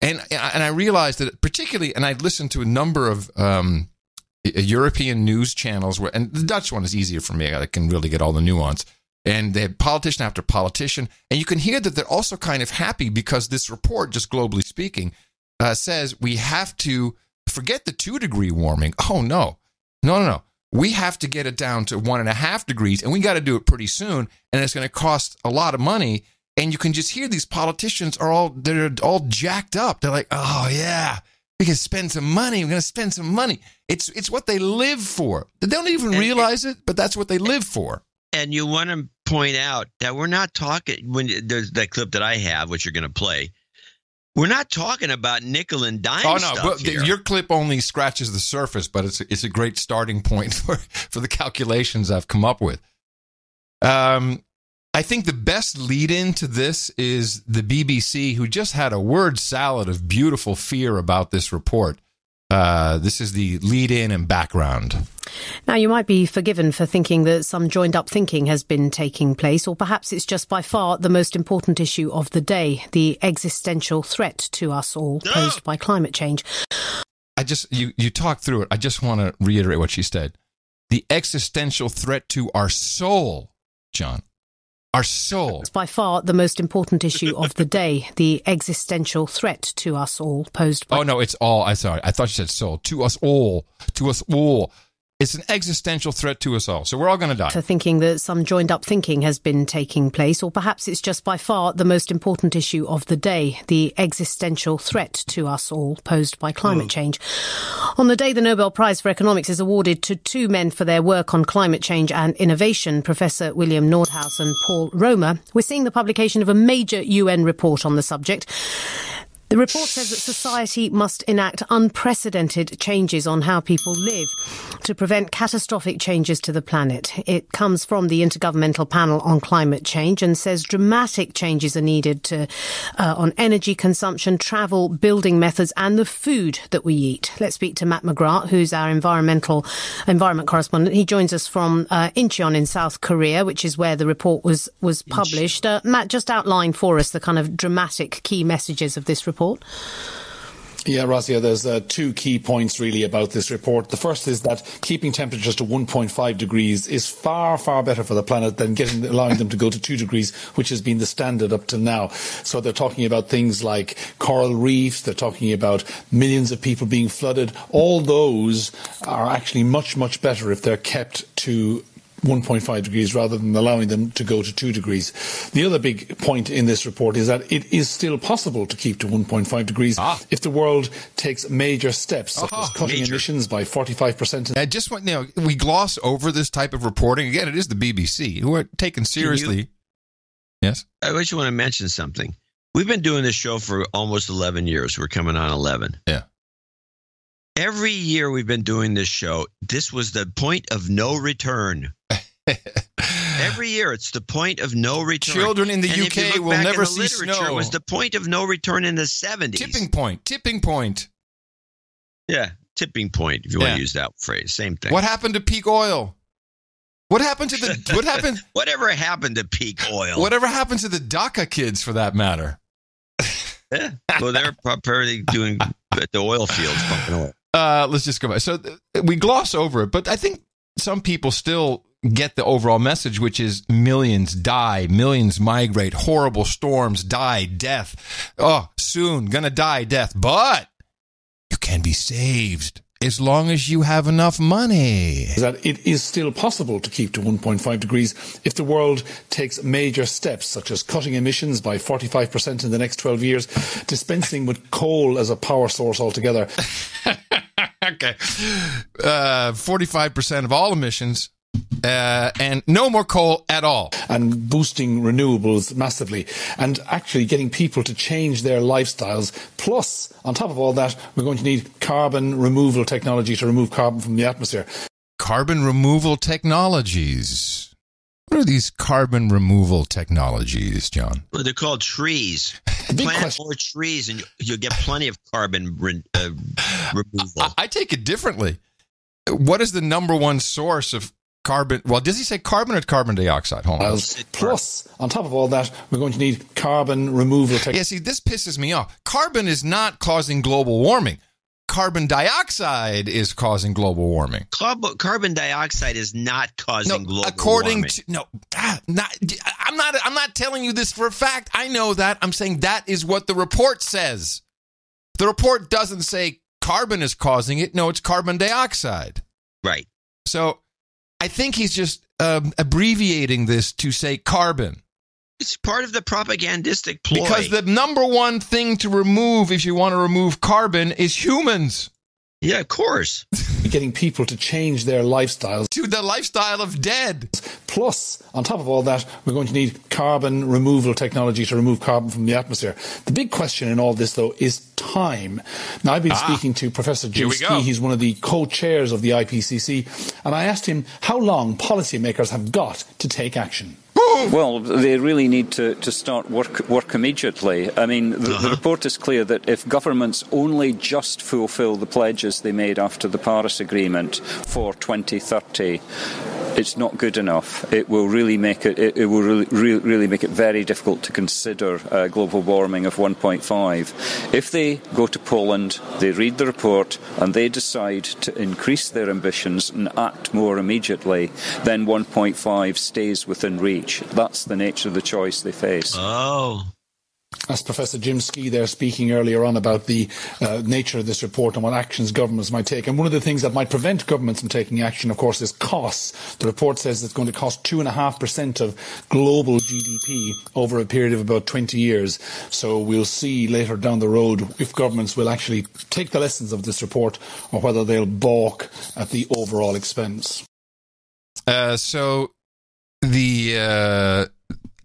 And I realized that particularly, and I listened to a number of European news channels, and the Dutch one is easier for me. I can really get all the nuance. And they had politician after politician. And you can hear that they're also kind of happy because this report, just globally speaking, says we have to forget the 2-degree warming. Oh, no. We have to get it down to 1.5 degrees, and we got to do it pretty soon. And it's going to cost a lot of money. And you can just hear these politicians they're all jacked up. They're like, oh, yeah, we can spend some money. We're going to spend some money. It's what they live for. They don't even realize it, but that's what they live for. And you want to point out that we're not talking, when there's that clip that I have, which you're going to play, we're not talking about nickel and dime stuff but here. Your clip only scratches the surface, but it's a great starting point for the calculations I've come up with. I think the best lead-in to this is the BBC, who just had a word salad of beautiful fear about this report. This is the lead-in and background. Now, you might be forgiven for thinking that some joined-up thinking has been taking place, or perhaps it's just by far the most important issue of the day, the existential threat to us all posed by climate change. You talk through it. I just want to reiterate what she said. The existential threat to our soul, John. Our soul. It's by far the most important issue of the day, the existential threat to us all posed by... Oh, no, it's all. I'm sorry. I thought you said soul. To us all. To us all. It's an existential threat to us all. So we're all going to die. For thinking that some joined-up thinking has been taking place, or perhaps it's just by far the most important issue of the day, the existential threat to us all posed by climate change. On the day the Nobel Prize for Economics is awarded to 2 men for their work on climate change and innovation, Professor William Nordhaus and Paul Romer, we're seeing the publication of a major UN report on the subject. The report says that society must enact unprecedented changes on how people live to prevent catastrophic changes to the planet. It comes from the Intergovernmental Panel on Climate Change and says dramatic changes are needed on energy consumption, travel, building methods and the food that we eat. Let's speak to Matt McGrath, who's our environment correspondent. He joins us from Incheon in South Korea, which is where the report was published. Matt, just outline for us the kind of dramatic key messages of this report. Yeah, Razia, there's two key points really about this report. The first is that keeping temperatures to 1.5 degrees is far, far better for the planet than allowing them to go to 2 degrees, which has been the standard up till now. So they're talking about things like coral reefs, they're talking about millions of people being flooded. All those are actually much, much better if they're kept to 1.5 degrees rather than allowing them to go to 2 degrees. The other big point in this report is that it is still possible to keep to 1.5 degrees if the world takes major steps, such as cutting emissions by 45%. I just want, we gloss over this type of reporting. Again, it is the BBC, who are taken seriously. Yes? I just want to mention something. We've been doing this show for almost 11 years. We're coming on 11. Yeah. Every year we've been doing this show, this was the point of no return. Every year, it's the point of no return. Children in the UK will never see snow. It was the point of no return in the 70s. Tipping point. Yeah, tipping point, if you want to use that phrase. Same thing. What happened to peak oil? What happened to the... What happened? Whatever happened to peak oil? Whatever happened to the DACA kids, for that matter? Yeah, well, they're probably doing the oil fields pumping oil. Let's just go back. So we gloss over it, but I think some people still get the overall message, which is millions die, millions migrate, horrible storms, die, death. Oh, soon, gonna die, death. But you can be saved as long as you have enough money. That it is still possible to keep to 1.5 degrees if the world takes major steps, such as cutting emissions by 45% in the next 12 years, dispensing with coal as a power source altogether. Okay. 45% of all emissions. And no more coal at all. And boosting renewables massively. And actually getting people to change their lifestyles. Plus, on top of all that, we're going to need carbon removal technology to remove carbon from the atmosphere. Carbon removal technologies. What are these carbon removal technologies, John? Well, they're called trees. Plant more trees and you'll get plenty of carbon removal. I take it differently. What is the number one source of carbon? Well, does he say carbon or carbon dioxide? Hold on. Plus, on top of all that, we're going to need carbon removal technology. Yeah, see, this pisses me off. Carbon is not causing global warming. Carbon dioxide is causing global warming. Carbon dioxide is not causing global warming. I'm not telling you this for a fact. I know that. I'm saying that is what the report says. The report doesn't say carbon is causing it. No, it's carbon dioxide. Right. So I think he's just abbreviating this to say carbon. It's part of the propagandistic ploy. Because the number one thing to remove if you want to remove carbon is humans. Yeah, of course. Getting people to change their lifestyles. To the lifestyle of dead. Plus, on top of all that, we're going to need carbon removal technology to remove carbon from the atmosphere. The big question in all this, though, is time. Now, I've been speaking to Professor Jim Ski. He's one of the co-chairs of the IPCC. And I asked him how long policymakers have got to take action. Well, they really need to start work immediately. I mean, the report is clear that if governments only just fulfil the pledges they made after the Paris Agreement for 2030, it's not good enough. It will really make it will really make it very difficult to consider global warming of 1.5. If they go to Poland, they read the report, and they decide to increase their ambitions and act more immediately, then 1.5 stays within reach. That's the nature of the choice they face. Oh. That's Professor Jim Ski there speaking earlier on about the nature of this report and what actions governments might take. And one of the things that might prevent governments from taking action, of course, is costs. The report says it's going to cost 2.5% of global GDP over a period of about 20 years. So we'll see later down the road if governments will actually take the lessons of this report or whether they'll balk at the overall expense.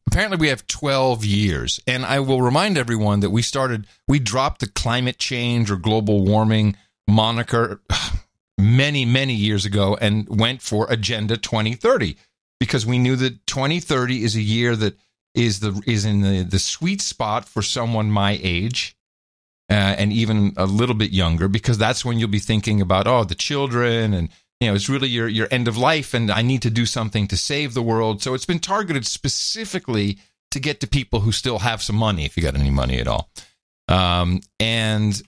Apparently we have 12 years, and I will remind everyone that we dropped the climate change or global warming moniker many, many years ago and went for Agenda 2030 because we knew that 2030 is a year that is in the sweet spot for someone my age and even a little bit younger, because that's when you'll be thinking about, the children and it's really your end of life, and I need to do something to save the world. So it's been targeted specifically to get to people who still have some money, if you got any money at all. And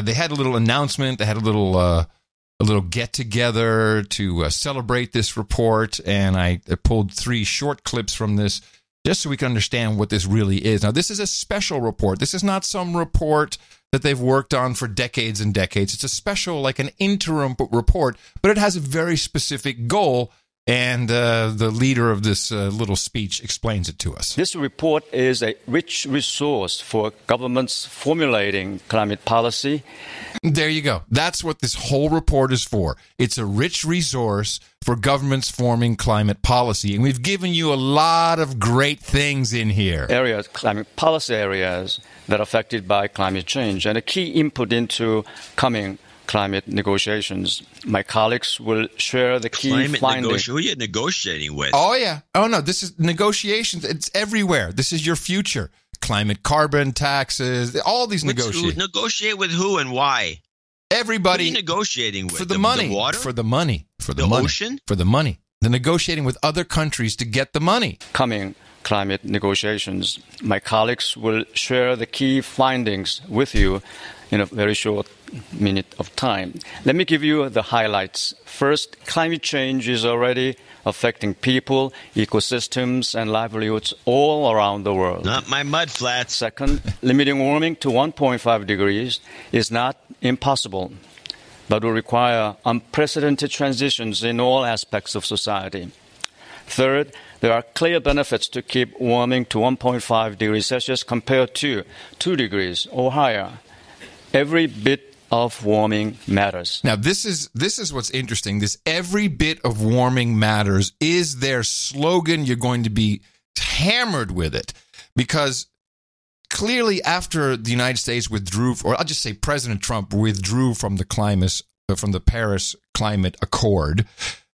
they had a little announcement. They had a little get together to celebrate this report, and I pulled 3 short clips from this just so we can understand what this really is. Now, this is a special report. This is not some report that they've worked on for decades and decades. It's a special, like an interim report, but it has a very specific goal. And the leader of this little speech explains it to us. This report is a rich resource for governments formulating climate policy. There you go. That's what this whole report is for. It's a rich resource for governments forming climate policy. And we've given you a lot of great things in here. Areas, climate policy areas that are affected by climate change, and a key input into coming climate negotiations. My colleagues will share the key findings. Who are you negotiating with? Oh, yeah. Oh, no, this is negotiations. It's everywhere. This is your future. Climate carbon taxes, all these negotiations. Negotiate with who and why? Everybody. What are you negotiating with? For the money. The water? For the money. For the money. Ocean? For the money. They're negotiating with other countries to get the money. Coming climate negotiations. My colleagues will share the key findings with you in a very short minute of time. Let me give you the highlights. First, climate change is already affecting people, ecosystems, and livelihoods all around the world. Not my mud flats. Second, limiting warming to 1.5 degrees is not impossible, but will require unprecedented transitions in all aspects of society. Third, there are clear benefits to keep warming to 1.5 degrees Celsius compared to 2 degrees or higher. Every bit of warming matters. Now, this is what's interesting. This every bit of warming matters is their slogan. You're going to be hammered with it because clearly after the United States withdrew, or I'll just say President Trump withdrew from the Paris Climate Accord,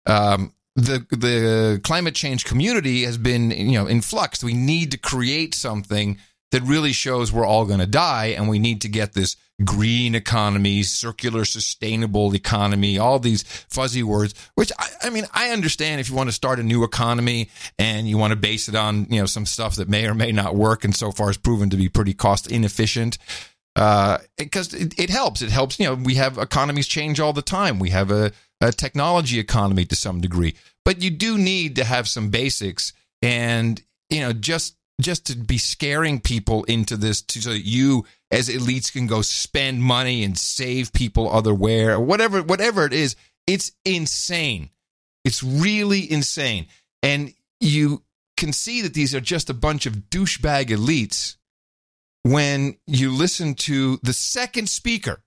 the climate change community has been, in flux. We need to create something that really shows we're all going to die, and we need to get this green economy, circular, sustainable economy, all these fuzzy words, which, I understand if you want to start a new economy and you want to base it on, some stuff that may or may not work and so far has proven to be pretty cost inefficient, because it helps. It helps, we have economies change all the time. We have a technology economy to some degree, but you do need to have some basics and, just to be scaring people into this so that you as elites can go spend money and save people otherwhere, or whatever it is, it's insane. It's really insane. And you can see that these are just a bunch of douchebag elites when you listen to the second speaker.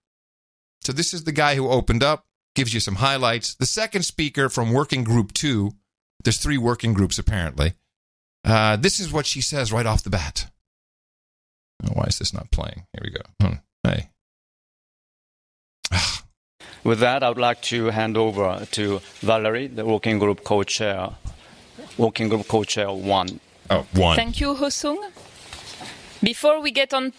So this is the guy who opened up, gives you some highlights. The second speaker from Working Group 2, there's 3 working groups apparently. This is what she says right off the bat. Oh, why is this not playing? Here we go. Hey. With that, I would like to hand over to Valerie, the Working Group Co-Chair 1. Oh, 1. Thank you, Hosung. Before we get on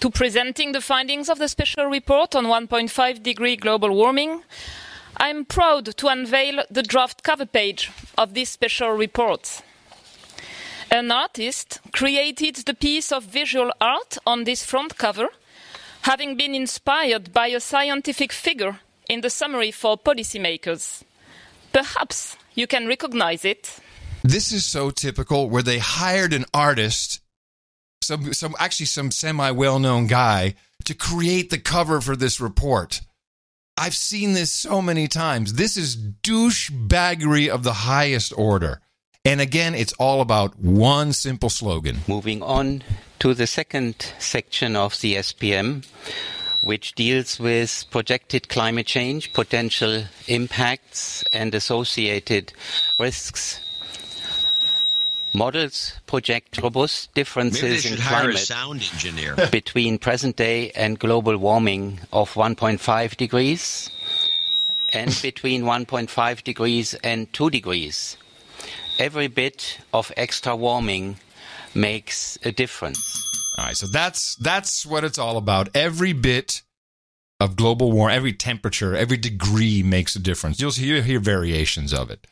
to presenting the findings of the special report on 1.5 degree global warming, I'm proud to unveil the draft cover page of this special report. An artist created the piece of visual art on this front cover, having been inspired by a scientific figure in the summary for policymakers. Perhaps you can recognize it. This is so typical, where they hired an artist, some semi-well-known guy, to create the cover for this report. I've seen this so many times. This is douchebaggery of the highest order. And again, it's all about one simple slogan. Moving on to the second section of the SPM, which deals with projected climate change, potential impacts, and associated risks. Models project robust differences in climate between present day and global warming of 1.5 degrees and between 1.5 degrees and 2 degrees. Every bit of extra warming makes a difference. All right, so that's what it's all about. Every bit of global warming, every temperature, every degree makes a difference. You'll hear variations of it.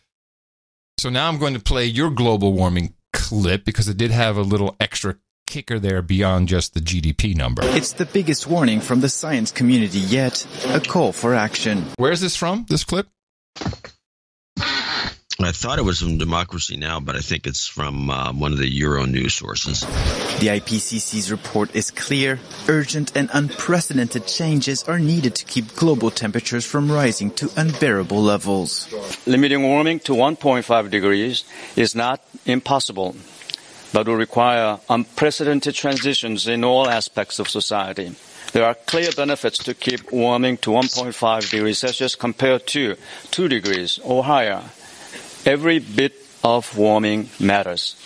So now I'm going to play your global warming clip because it did have a little extra kicker there beyond just the GDP number. It's the biggest warning from the science community yet, a call for action. Where's this from, this clip? I thought it was from Democracy Now!, but I think it's from one of the Euro news sources. The IPCC's report is clear. Urgent and unprecedented changes are needed to keep global temperatures from rising to unbearable levels. Limiting warming to 1.5 degrees is not impossible, but will require unprecedented transitions in all aspects of society. There are clear benefits to keep warming to 1.5 degrees Celsius compared to 2 degrees or higher. Every bit of warming matters.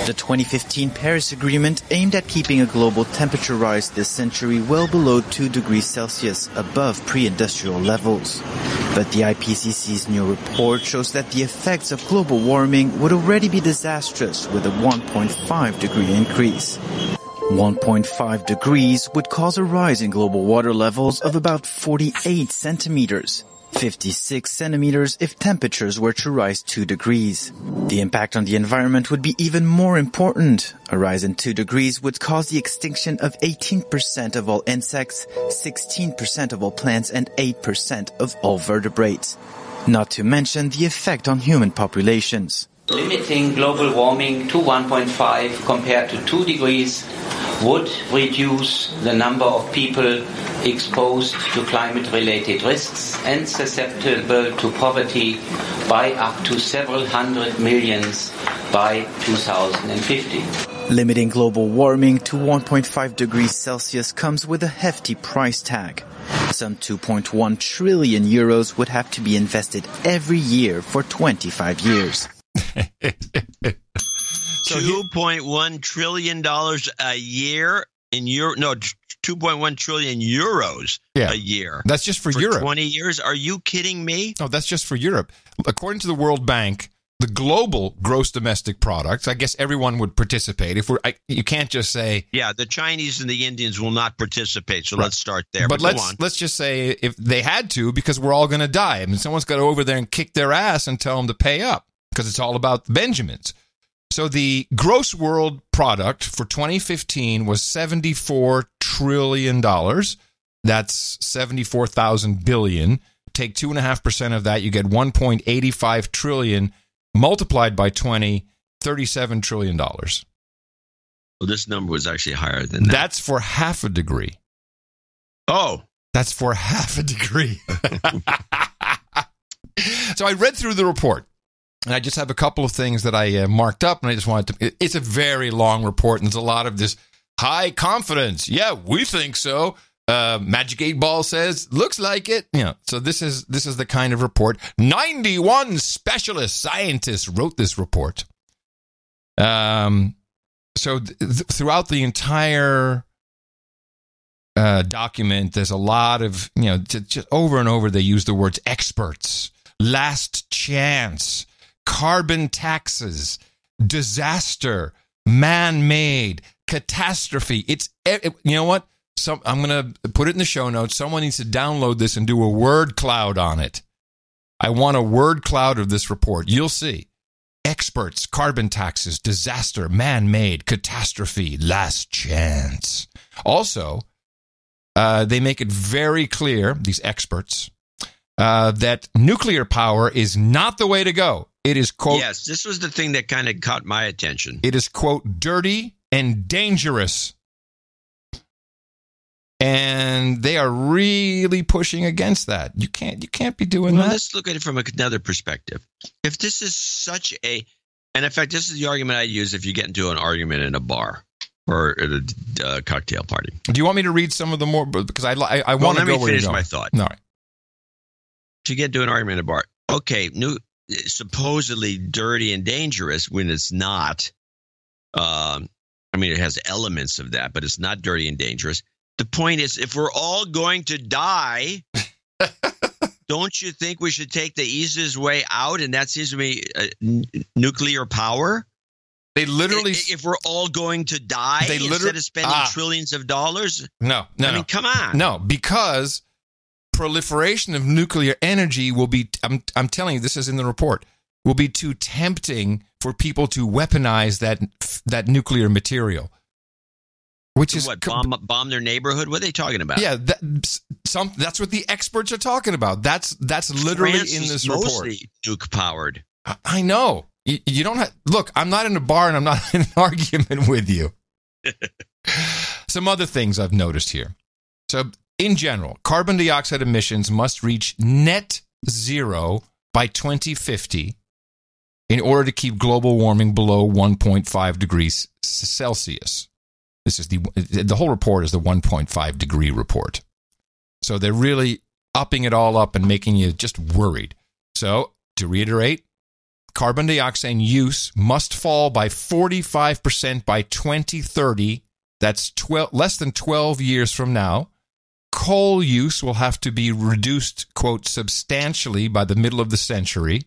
The 2015 Paris Agreement aimed at keeping a global temperature rise this century well below 2 degrees Celsius, above pre-industrial levels. But the IPCC's new report shows that the effects of global warming would already be disastrous with a 1.5 degree increase. 1.5 degrees would cause a rise in global water levels of about 48 centimeters. 56 centimeters if temperatures were to rise 2 degrees. The impact on the environment would be even more important. A rise in 2 degrees would cause the extinction of 18% of all insects, 16% of all plants, and 8% of all vertebrates. Not to mention the effect on human populations. Limiting global warming to 1.5 compared to 2 degrees would reduce the number of people exposed to climate-related risks and susceptible to poverty by up to several hundred millions by 2050. Limiting global warming to 1.5 degrees Celsius comes with a hefty price tag. Some 2.1 trillion euros would have to be invested every year for 25 years. So $2.1 trillion a year in Euro? No, 2.1 trillion euros a year. That's just for Europe. 20 years? Are you kidding me? No, that's just for Europe. According to the World Bank, the global gross domestic product, I guess everyone would participate. You can't just say... Yeah, the Chinese and the Indians will not participate, so let's start there. But let's just say if they had to, because we're all going to die. I mean, someone's got to go over there and kick their ass and tell them to pay up, because it's all about the Benjamins. So the gross world product for 2015 was $74 trillion. That's 74,000 billion. Take 2.5% of that, you get 1.85 trillion. Multiplied by 20, $37 trillion. Well, this number was actually higher than that. That's for half a degree. Oh. That's for half a degree. So I read through the report. And I just have a couple of things that I marked up, and I just wanted to... It's a very long report, and there's a lot of this high confidence. Yeah, we think so. Magic 8 Ball says, looks like it. So this is the kind of report. 91 specialist scientists wrote this report. So throughout the entire document, there's a lot of, just over and over, they use the words experts, last chance, carbon taxes, disaster, man-made, catastrophe. You know what? I'm going to put it in the show notes. Someone needs to download this and do a word cloud on it. I want a word cloud of this report. You'll see. Experts, carbon taxes, disaster, man-made, catastrophe, last chance. Also, they make it very clear, these experts, that nuclear power is not the way to go. It is, quote... Yes, this was the thing that kind of caught my attention. It is, quote, dirty and dangerous. And they are really pushing against that. You can't be doing that. Let's look at it from another perspective. If this is such a... And in fact, this is the argument I use if you get into an argument in a bar or at a cocktail party. Do you want me to read some of the more... Because I want to go where you're going. Let me finish my thought. All right. To get into an argument in a bar. Okay, supposedly dirty and dangerous when it's not. It has elements of that, but it's not dirty and dangerous. The point is, if we're all going to die, don't you think we should take the easiest way out? And that seems to be nuclear power. They literally, if we're all going to die, instead of spending trillions of dollars. No. Come on. No, because proliferation of nuclear energy will be. I'm telling you, this is in the report. Will be too tempting for people to weaponize that nuclear material. Which is what, bomb their neighborhood? What are they talking about? Yeah, that's what the experts are talking about. That's literally France in this was report. Mostly nuke powered. I know. You don't have, look, I'm not in a bar and I'm not in an argument with you. Some other things I've noticed here. So, in general, carbon dioxide emissions must reach net zero by 2050 in order to keep global warming below 1.5 degrees Celsius. This is the whole report is the 1.5 degree report. So they're really upping it all up and making you just worried. So, to reiterate, carbon dioxide use must fall by 45% by 2030. That's less than 12 years from now. Coal use will have to be reduced, quote, substantially by the middle of the century.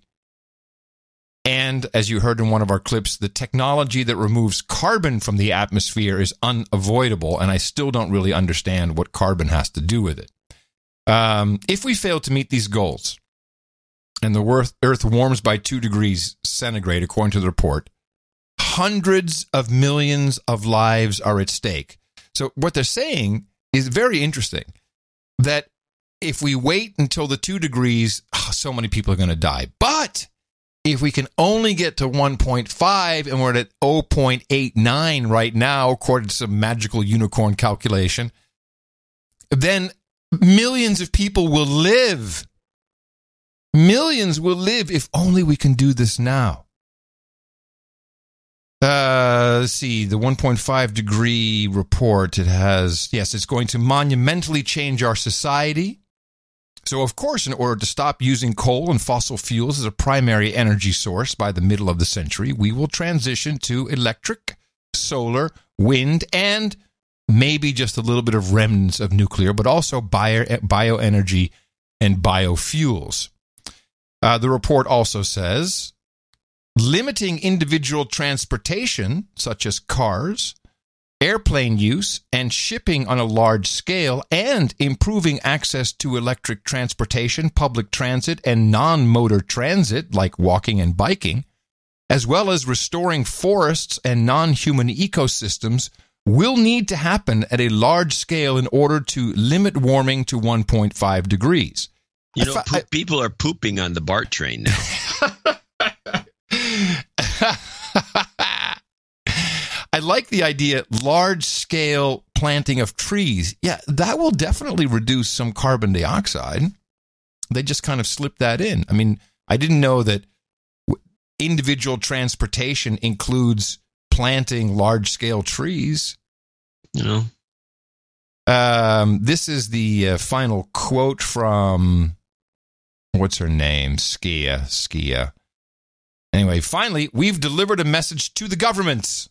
And, as you heard in one of our clips, the technology that removes carbon from the atmosphere is unavoidable, and I still don't really understand what carbon has to do with it. If we fail to meet these goals, and the Earth warms by 2 degrees centigrade, according to the report, hundreds of millions of lives are at stake. So what they're saying is very interesting, that if we wait until the 2 degrees, so many people are going to die. But if we can only get to 1.5 and we're at 0.89 right now, according to some magical unicorn calculation, then millions of people will live. Millions will live if only we can do this now. Let's see, the 1.5 degree report, it's going to monumentally change our society. So, of course, in order to stop using coal and fossil fuels as a primary energy source by the middle of the century, we will transition to electric, solar, wind, and maybe just a little bit of remnants of nuclear, but also bioenergy and biofuels. The report also says, limiting individual transportation, such as cars, airplane use, and shipping on a large scale, and improving access to electric transportation, public transit, and non-motor transit, like walking and biking, as well as restoring forests and non-human ecosystems, will need to happen at a large scale in order to limit warming to 1.5 degrees. You know, people are pooping on the BART train now. I like the idea, large-scale planting of trees. Yeah, that will definitely reduce some carbon dioxide. They just kind of slipped that in. I mean, I didn't know that individual transportation includes planting large-scale trees. You know. This is the final quote from, what's her name? Skia. Anyway, finally, we've delivered a message to the governments.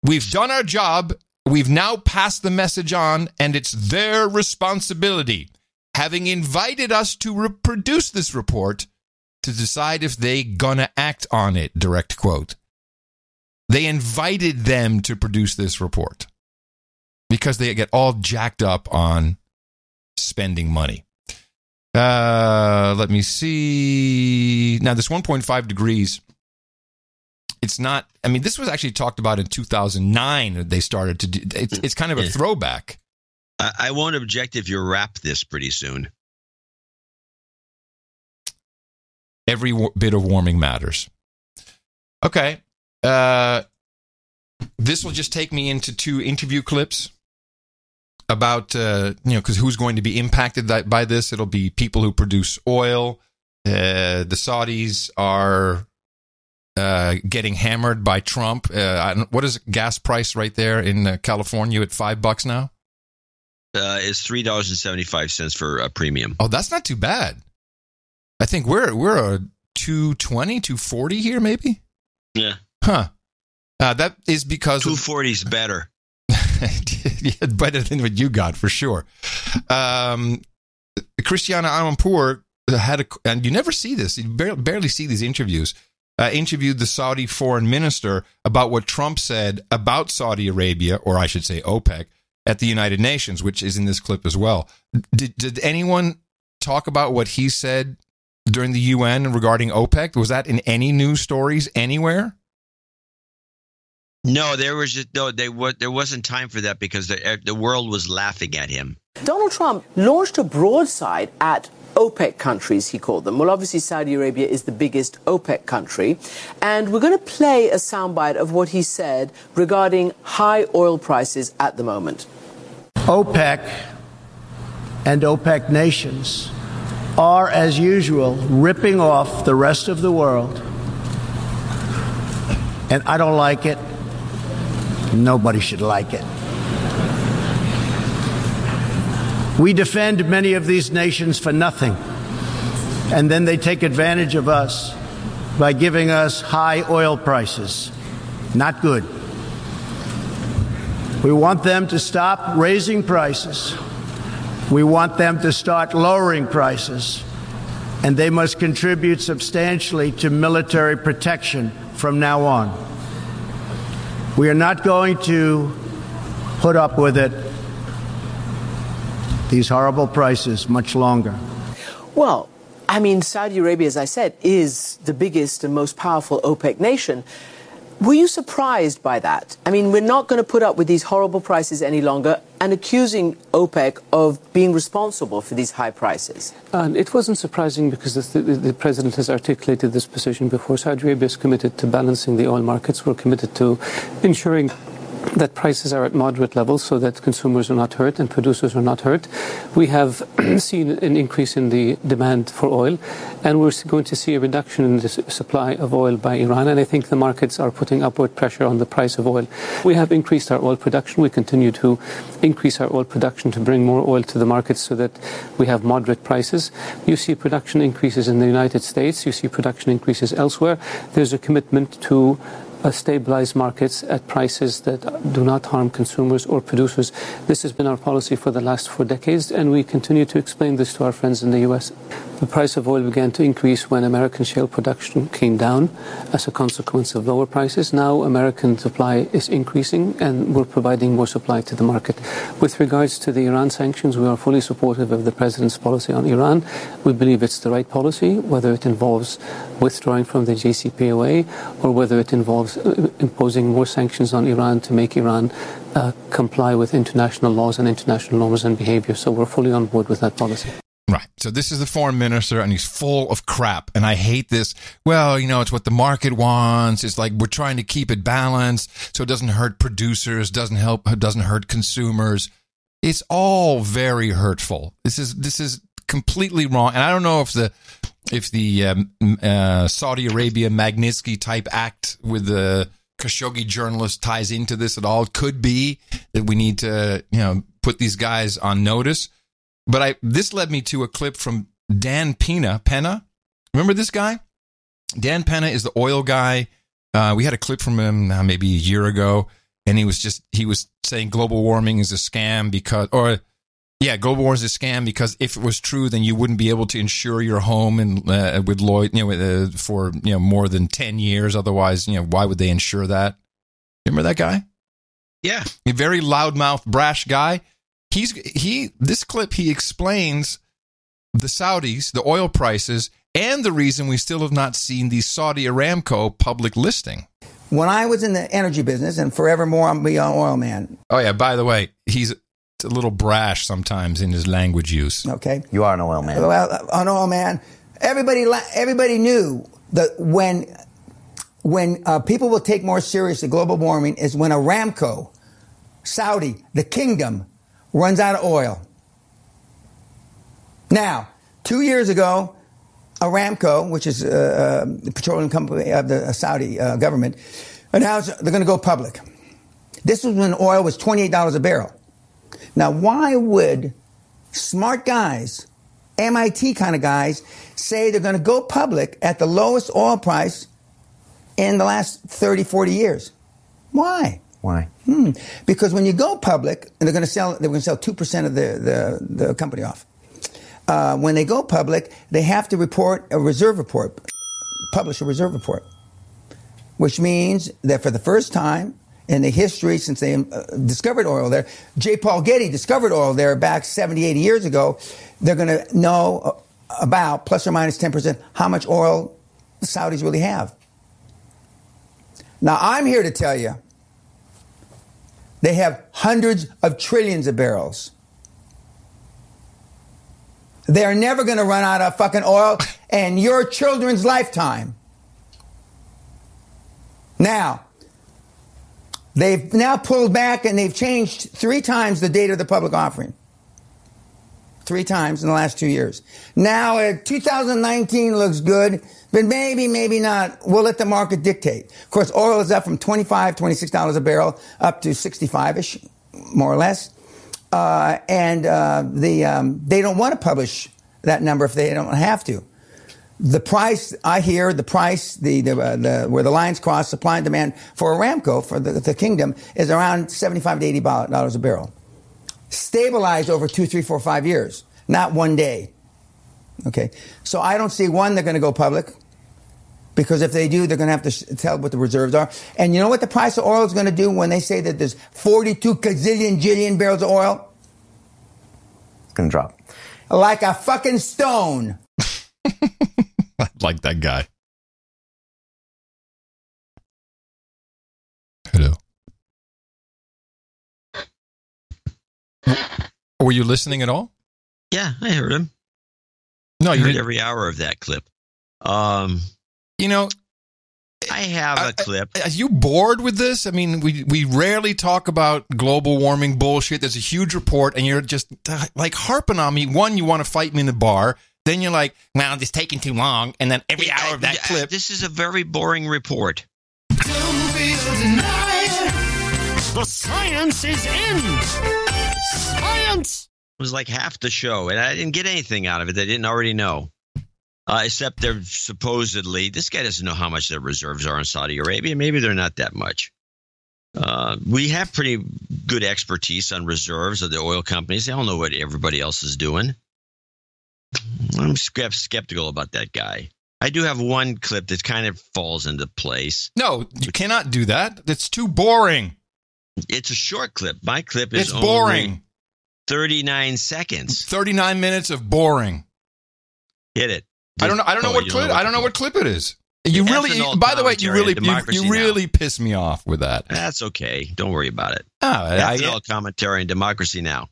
We've done our job. We've now passed the message on, and it's their responsibility, having invited us to reproduce this report, to decide if they gonna act on it, direct quote. They invited them to produce this report because they get all jacked up on spending money. Let me see. Now, this 1.5 degrees, it's not, I mean, this was actually talked about in 2009. They started to do, it's kind of a throwback. I won't object if you wrap this pretty soon. Every bit of warming matters. Okay. This will just take me into 2 interview clips about, because who's going to be impacted by this? It'll be people who produce oil. The Saudis are getting hammered by Trump. What is gas price right there in California at $5 now? It's $3.75 for a premium. Oh, that's not too bad. I think we're a 220, 240 here, maybe. Yeah. Huh. That is because 240 is better. Yeah, better than what you got for sure. Christiana Amanpour had and you never see this. You barely see these interviews. Interviewed the Saudi foreign minister about what Trump said about Saudi Arabia, or I should say OPEC, at the United Nations, which is in this clip as well. Did anyone talk about what he said during the UN regarding OPEC? Was that in any news stories anywhere? No, there wasn't time for that because the world was laughing at him. Donald Trump launched a broadside at OPEC countries, he called them. Well, obviously, Saudi Arabia is the biggest OPEC country. And we're going to play a soundbite of what he said regarding high oil prices at the moment. OPEC and OPEC nations are, as usual, ripping off the rest of the world. And I don't like it. Nobody should like it. We defend many of these nations for nothing, and then they take advantage of us by giving us high oil prices. Not good. We want them to stop raising prices. We want them to start lowering prices, and they must contribute substantially to military protection from now on. We are not going to put up with it, these horrible prices, much longer. Well, I mean, Saudi Arabia, as I said, is the biggest and most powerful OPEC nation. Were you surprised by that? I mean, we're not going to put up with these horrible prices any longer, and accusing OPEC of being responsible for these high prices. It wasn't surprising because the president has articulated this position before. Saudi Arabia is committed to balancing the oil markets. We're committed to ensuring that prices are at moderate levels so that consumers are not hurt and producers are not hurt. We have seen an increase in the demand for oil, and we're going to see a reduction in the supply of oil by Iran, and I think the markets are putting upward pressure on the price of oil. We have increased our oil production. We continue to increase our oil production to bring more oil to the markets so that we have moderate prices. You see production increases in the United States. You see production increases elsewhere. There's a commitment to stabilize markets at prices that do not harm consumers or producers. This has been our policy for the last 4 decades, and we continue to explain this to our friends in the U.S. The price of oil began to increase when American shale production came down as a consequence of lower prices. Now American supply is increasing, and we're providing more supply to the market. With regards to the Iran sanctions, we are fully supportive of the president's policy on Iran. We believe it's the right policy, whether it involves withdrawing from the JCPOA or whether it involves imposing more sanctions on Iran to make Iran comply with international laws and international norms and behavior. So we're fully on board with that policy. Right. So this is the foreign minister, and he's full of crap. And I hate this. Well, it's what the market wants. It's like we're trying to keep it balanced so it doesn't hurt producers, doesn't hurt consumers. It's all very hurtful. This is completely wrong. And I don't know if the Saudi Arabia Magnitsky type act with the Khashoggi journalist ties into this at all. It could be that we need to, put these guys on notice. But this led me to a clip from Dan Penna. Remember this guy? Dan Penna is the oil guy. We had a clip from him maybe a year ago, and he was saying global warming is a scam global warming is a scam because if it was true, then you wouldn't be able to insure your home with Lloyd, for more than 10 years. Otherwise, why would they insure that? Remember that guy? Yeah, a very loudmouth, brash guy. This clip, he explains the Saudis, the oil prices, and the reason we still have not seen the Saudi Aramco public listing. When I was in the energy business, and forevermore I'll be an oil man. Oh, yeah, by the way, he's a little brash sometimes in his language use. Okay. You are an oil man. Well, an oil man. Everybody knew that when people will take more seriously global warming is when Aramco, Saudi, the kingdom, runs out of oil. Now, 2 years ago, Aramco, which is the petroleum company of the Saudi government, announced they're going to go public. This was when oil was $28 a barrel. Now, why would smart guys, MIT kind of guys, say they're going to go public at the lowest oil price in the last 30, 40 years? Why? Why? Because when you go public, and they're going to sell 2% of the company off. When they go public, they have to publish a reserve report, which means that for the first time in the history since they discovered oil there, J. Paul Getty discovered oil there back 70, 80 years ago, they're going to know about plus or minus 10% how much oil the Saudis really have. Now, I'm here to tell you They have hundreds of trillions of barrels. They're never going to run out of fucking oil in your children's lifetime. Now, they've now pulled back and they've changed 3 times the date of the public offering. 3 times in the last 2 years. Now, 2019 looks good, but maybe not. We'll let the market dictate. Of course, oil is up from $25, $26 a barrel up to 65-ish, more or less. They don't want to publish that number if they don't have to. The price, I hear, where the lines cross, supply and demand for Aramco, for the kingdom, is around $75 to $80 a barrel. Stabilized over 2, 3, 4, 5 years, not one day. Okay, so I don't see one they're going to go public, because if they do, they're going to have to tell what the reserves are. And you know what the price of oil is going to do when they say that there's 42 gazillion barrels of oil? It's going to drop. Like a fucking stone. I like that guy. Hello. Were you listening at all? Yeah, I heard him. No, you heard every hour of that clip. You know, I have a clip. Are you bored with this? I mean, we rarely talk about global warming bullshit. There's a huge report, and you're just like harping on me. One, you want to fight me in the bar. Then you're like, well, it's taking too long. And then every hour of that clip. This is a very boring report. Don't be denied. The science is in. Science. It was like half the show, and I didn't get anything out of it. They didn't already know. Except they're supposedly, this guy doesn't know how much their reserves are in Saudi Arabia. Maybe they're not that much. We have pretty good expertise on reserves of the oil companies. They all know what everybody else is doing. I'm skeptical about that guy. I do have one clip that kind of falls into place. No, you cannot do that. That's too boring. It's a short clip. My clip is boring. 39 seconds. 39 minutes of boring. Hit it. I don't know what clip. I don't know what clip it is. You really, by the way, you really piss me off with that. That's okay. Don't worry about it. Ethanol commentary and Democracy Now.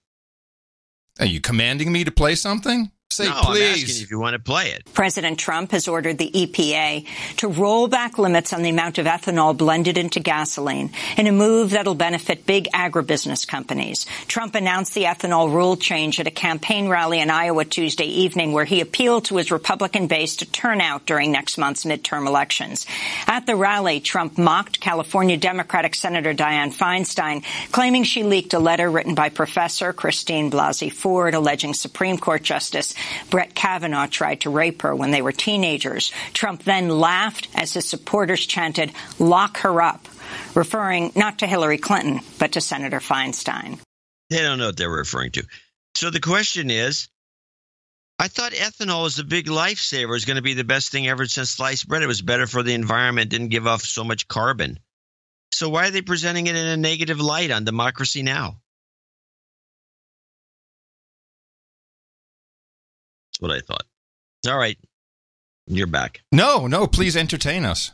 Are you commanding me to play something? Say no, please. I'm asking if you want to play it. President Trump has ordered the EPA to roll back limits on the amount of ethanol blended into gasoline in a move that'll benefit big agribusiness companies. Trump announced the ethanol rule change at a campaign rally in Iowa Tuesday evening, where he appealed to his Republican base to turn out during next month's midterm elections. At the rally, Trump mocked California Democratic Senator Dianne Feinstein, claiming she leaked a letter written by Professor Christine Blasey Ford alleging Supreme Court Justice Brett Kavanaugh tried to rape her when they were teenagers. Trump then laughed as his supporters chanted, "Lock her up," referring not to Hillary Clinton, but to Senator Feinstein. They don't know what they're referring to. So the question is, I thought ethanol was a big lifesaver. It was going to be the best thing ever since sliced bread. It was better for the environment, didn't give off so much carbon. So why are they presenting it in a negative light on Democracy Now? What I thought. All right. You're back. No, please entertain us.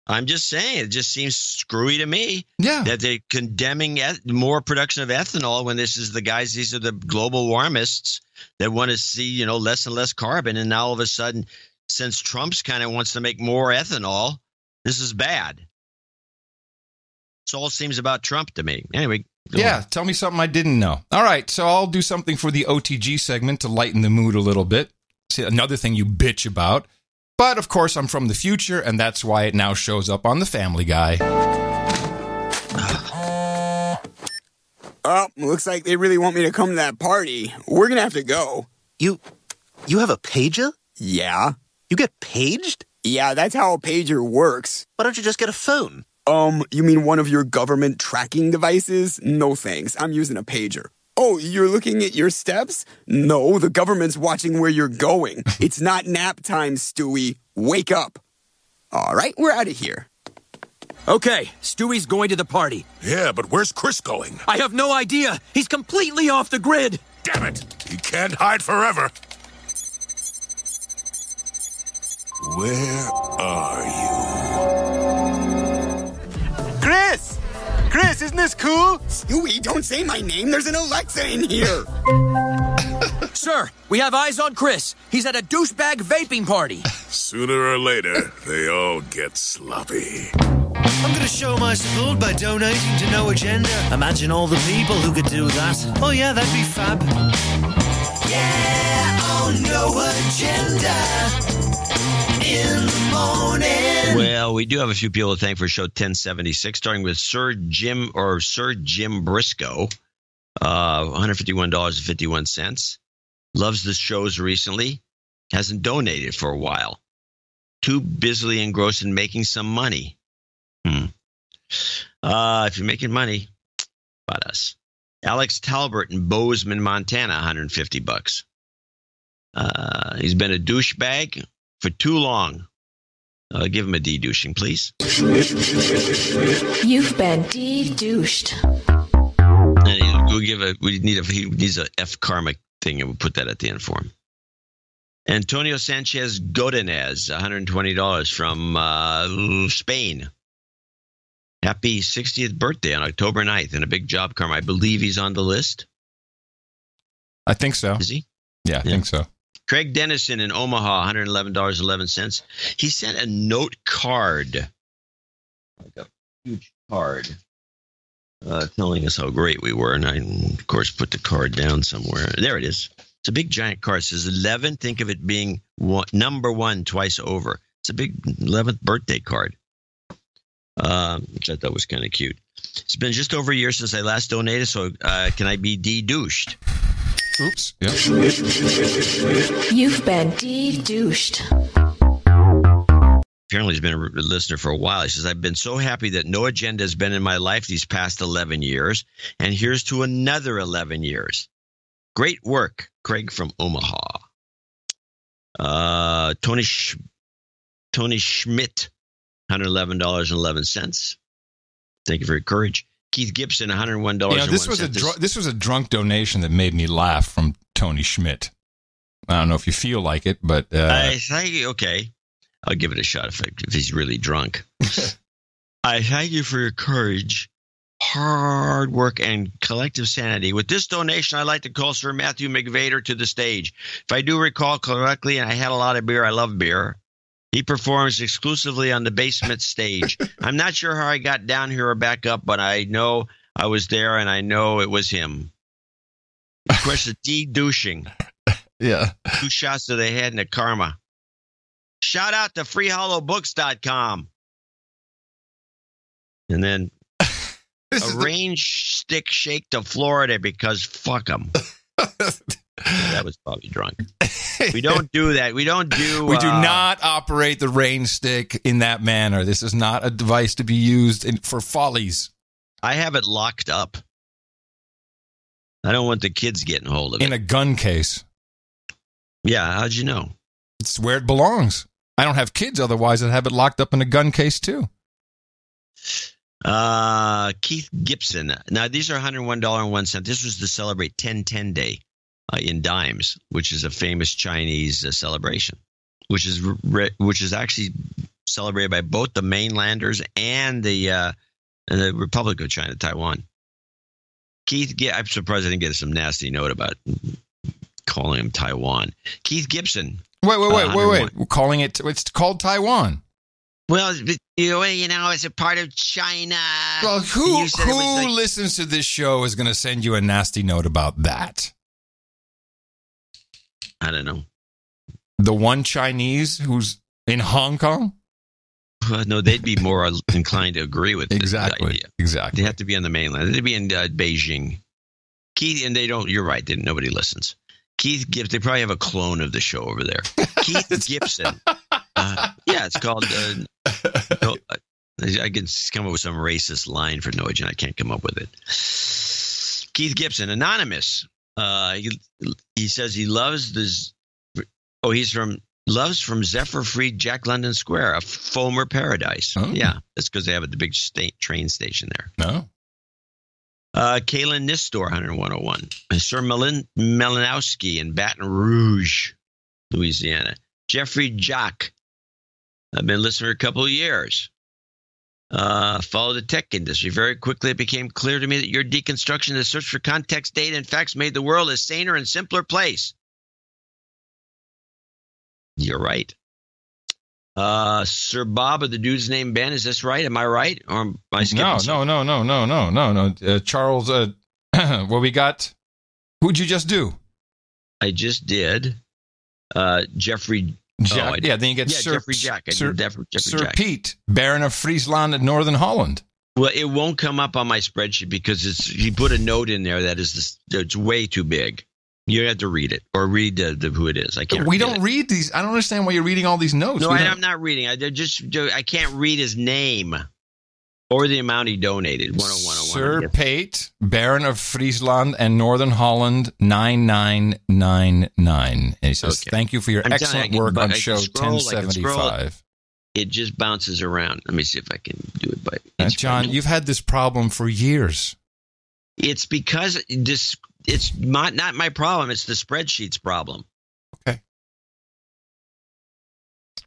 I'm just saying, it just seems screwy to me. Yeah. That they're condemning more production of ethanol when these are the global warmists that want to see, less and less carbon. And now all of a sudden, since Trump's kind of wants to make more ethanol, this is bad. It all seems about Trump to me. Anyway. Yeah, tell me something I didn't know. All right, so I'll do something for the OTG segment to lighten the mood a little bit. See, another thing you bitch about. But, of course, I'm from the future, and that's why it now shows up on The Family Guy. Oh, looks like they really want me to come to that party. We're gonna have to go. You have a pager? Yeah. You get paged? Yeah, that's how a pager works. Why don't you just get a phone? You mean one of your government tracking devices? No thanks, I'm using a pager. Oh, you're looking at your steps? No, the government's watching where you're going. It's not nap time, Stewie. Wake up. All right, we're out of here. Okay, Stewie's going to the party. Yeah, but where's Chris going? I have no idea. He's completely off the grid. Damn it. He can't hide forever. Where are you? Chris, isn't this cool? Stewie, don't say my name. There's an Alexa in here. Sir, we have eyes on Chris. He's at a douchebag vaping party. Sooner or later, they all get sloppy. I'm going to show my support by donating to No Agenda. Imagine all the people who could do that. Oh yeah, that'd be fab. Yeah, oh No Agenda in the morning. Well, we do have a few people to thank for show 1076, starting with Sir Jim Briscoe, $151.51. Loves the shows recently. Hasn't donated for a while. Too busily engrossed in making some money. If you're making money, about us. Alex Talbert in Bozeman, Montana, $150. He's been a douchebag for too long. Give him a de-douching, please. You've been de-douched. And he needs a F karma thing, and we'll put that at the end for him. Antonio Sanchez Godinez, $120 from Spain. Happy 60th birthday on October 9th, and a big job, Karma. I believe he's on the list. I think so. Is he? Yeah, I think so. Craig Dennison in Omaha, $111.11. He sent a note card, like a huge card, telling us how great we were. And I, of course, put the card down somewhere. There it is. It's a big, giant card. It says 11. Think of it being number one twice over. It's a big 11th birthday card, which I thought was kind of cute. It's been just over a year since I last donated, so can I be de-douched? Oops. Yep. You've been de-douched. Apparently he's been a listener for a while. He says, I've been so happy that No Agenda has been in my life these past 11 years, and here's to another 11 years. Great work, Craig from Omaha. Tony Schmidt, $111.11. Thank you for your courage. Keith Gibson, $101.01. This was a drunk donation that made me laugh from Tony Schmidt. I don't know if you feel like it, but okay, I'll give it a shot if he's really drunk. I thank you for your courage, hard work, and collective sanity. With this donation, I'd like to call Sir Matthew McVader to the stage. If I do recall correctly, and I had a lot of beer, I love beer. He performs exclusively on the basement stage. I'm not sure how I got down here or back up, but I know I was there, and I know it was him. Of course, the de-douching. Yeah. 2 shots to the head and a karma. Shout out to freehollowbooks.com. And then a range stick shake to Florida because fuck them. That was probably drunk. We don't do that. We don't do. We do not operate the range stick in that manner. This is not a device to be used for follies. I have it locked up. I don't want the kids getting hold of it. In a gun case. Yeah, how'd you know? It's where it belongs. I don't have kids, otherwise I'd have it locked up in a gun case too. Keith Gibson. Now, these are $101.01. This was to celebrate 10-10 Day in Dimes, which is a famous Chinese celebration, which is actually celebrated by both the mainlanders and the Republic of China, Taiwan. Keith, I'm surprised I didn't get some nasty note about calling him Taiwan. Keith Gibson. Wait. We're calling it. It's called Taiwan. Well, it's a part of China. Well, who listens to this show is going to send you a nasty note about that? I don't know. The one Chinese who's in Hong Kong? No, they'd be more inclined to agree with the idea. Exactly. They have to be on the mainland. They'd be in Beijing. Keith, and they don't. You're right. Nobody listens. Keith Gibson. They probably have a clone of the show over there. Keith Gibson. Yeah, it's called. I can come up with some racist line for No Agenda. I can't come up with it. Keith Gibson, anonymous. He says he loves this. Oh, loves from Zephyr Free Jack London Square, a Foamer paradise. Oh. Yeah, that's because they have the big train station there. No. Kaylin Nistor, 101. Sir Malinowski in Baton Rouge, Louisiana. Jeffrey Jock. I've been listening for a couple of years. Follow the tech industry. Very quickly, it became clear to me that your deconstruction of the search for context, data, and facts made the world a saner and simpler place. You're right. Sir Bob of the dude's name Ben, is this right? Am I right? Or am I skipping No. Charles, what we got? Who'd you just do? I just did Jeffrey Jack. Then you get Sir Jeffrey Jack. Sir Jack. Pete, Baron of Friesland and Northern Holland. Well, it won't come up on my spreadsheet because he put a note in there that it's way too big. You have to read it or read who it is. I can't. We don't read these. I don't understand why you're reading all these notes. No, I'm not reading. I can't read his name or the amount he donated. 10101. Sir Pate, Baron of Friesland and Northern Holland, 9999. And he says, "Thank you for your excellent work on show 1075." It just bounces around. Let me see if I can do it by. John, you've had this problem for years. It's because it's not my problem. It's the spreadsheet's problem. Okay.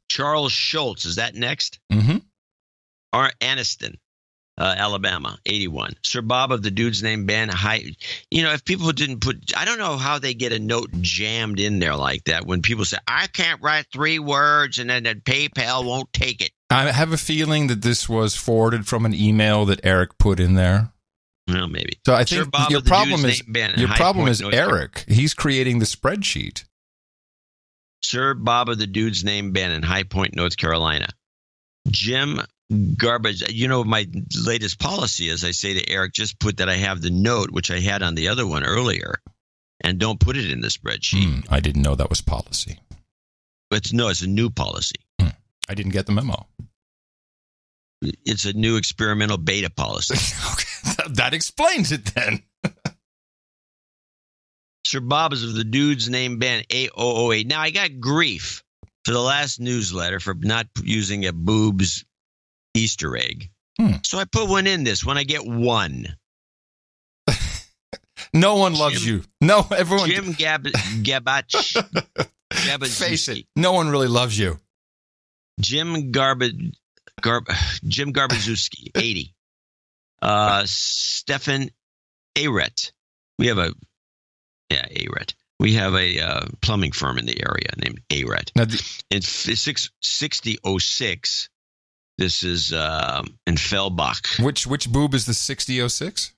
Charles Schultz, is that next? Mm-hmm. Aniston, Alabama, 81. Sir Bob of the dude's name Ben. If people didn't put, I don't know how they get a note jammed in there like that when people say, I can't write 3 words and then PayPal won't take it. I have a feeling that this was forwarded from an email that Eric put in there. Well, maybe. So I think your problem is Eric. He's creating the spreadsheet. Sir Bob of the dude's name Ben in High Point, North Carolina. Jim Garbage. My latest policy is I say to Eric, just put that I have the note, which I had on the other one earlier, and don't put it in the spreadsheet. I didn't know that was policy. It's a new policy. I didn't get the memo. It's a new experimental beta policy. Okay. That explains it then. Sir Bob is of the dude's name Ben, 8008. Now, I got grief for the last newsletter for not using a boobs Easter egg. So I put one in this when I get one. No one loves you. No, everyone. Jim Gabach. Face it. No one really loves you. Jim Garbazewski, 80. Stefan Aret. We have Aret. We have a plumbing firm in the area named Aret. It's 6006. This is in Fellbach. Which boob is the 6006?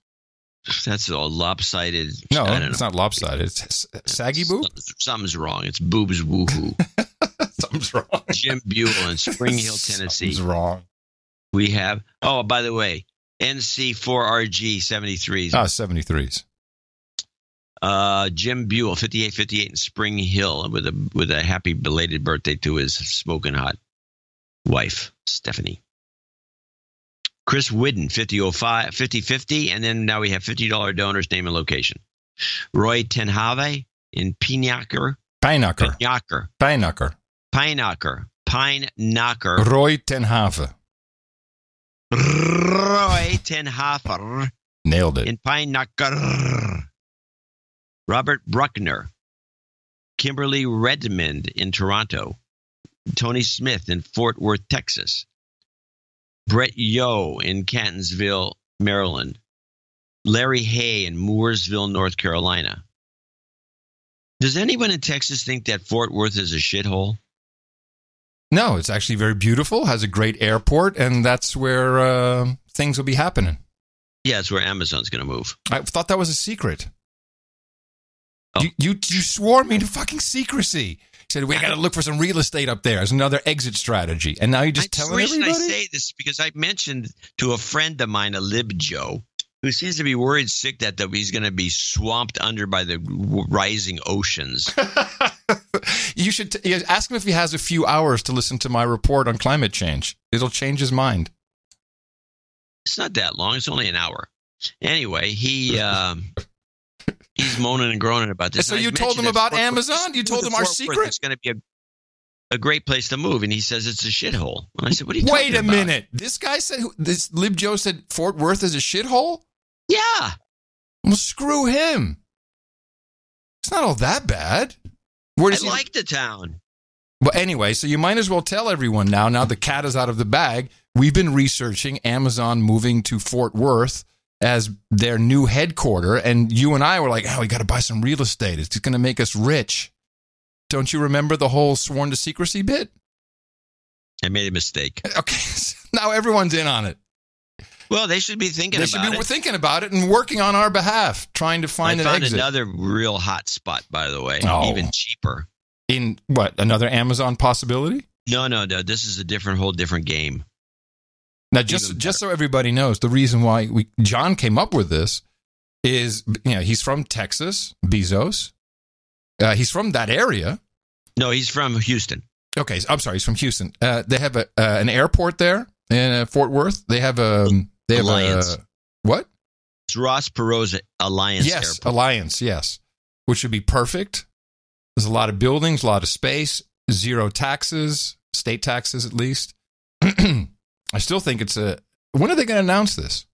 That's all lopsided. No, it's not lopsided. It's saggy boob? Something's wrong. It's boobs woohoo. Something's wrong. Jim Buell in Spring Hill, Tennessee. Something's wrong. We have, by the way, NC4RG 73s. 73s. Jim Buell, 5858 in Spring Hill, with a happy belated birthday to his smoking hot wife, Stephanie. Chris Whidden, 5050, and then now we have $50 donors, name and location. Roy Tenhave in Pine-Knocker. Roy Tenhave. Roy Tenhafer. Nailed it. In Pine-Knocker. Robert Bruckner. Kimberly Redmond in Toronto. Tony Smith in Fort Worth, Texas. Brett Yo in Cantonsville, Maryland. Larry Hay in Mooresville, North Carolina. Does anyone in Texas think that Fort Worth is a shithole? No, it's actually very beautiful, has a great airport, and that's where things will be happening. Yeah, it's where Amazon's going to move. I thought that was a secret. Oh. You swore me to fucking secrecy. You said, we got to look for some real estate up there as another exit strategy. And now you're just telling everybody? I say this because I mentioned to a friend of mine, a Lib Joe, who seems to be worried sick that he's going to be swamped under by the rising oceans. You should ask him if he has a few hours to listen to my report on climate change. It'll change his mind. It's not that long. It's only an hour. Anyway, he's moaning and groaning about this. So you told him about Amazon? You told him our secret? It's going to be a great place to move. And he says it's a shithole. And I said, what are you talking about? Wait a minute. This guy said, this Lib Joe said Fort Worth is a shithole? Yeah. Well, screw him. It's not all that bad. I like the town. Well, anyway, so you might as well tell everyone now the cat is out of the bag. we've been researching Amazon moving to Fort Worth as their new headquarter, and you and I were like, we got to buy some real estate. It's going to make us rich. Don't you remember the whole sworn to secrecy bit? I made a mistake. Okay, so now everyone's in on it. Well, they should be thinking about it. They should be thinking about it and working on our behalf, trying to find an exit. I found another real hot spot, by the way, even cheaper. In what? Another Amazon possibility? No. This is a whole different game. Now, just so everybody knows, the reason why John came up with this is, he's from Texas, Bezos. He's from that area. No, he's from Houston. Okay, I'm sorry, he's from Houston. They have an airport there in Fort Worth. They have Alliance. What? It's Ross Perot's Alliance Airport. Yes, Alliance, yes. Which would be perfect. There's a lot of buildings, a lot of space, zero taxes, state taxes at least. I still think when are they going to announce this?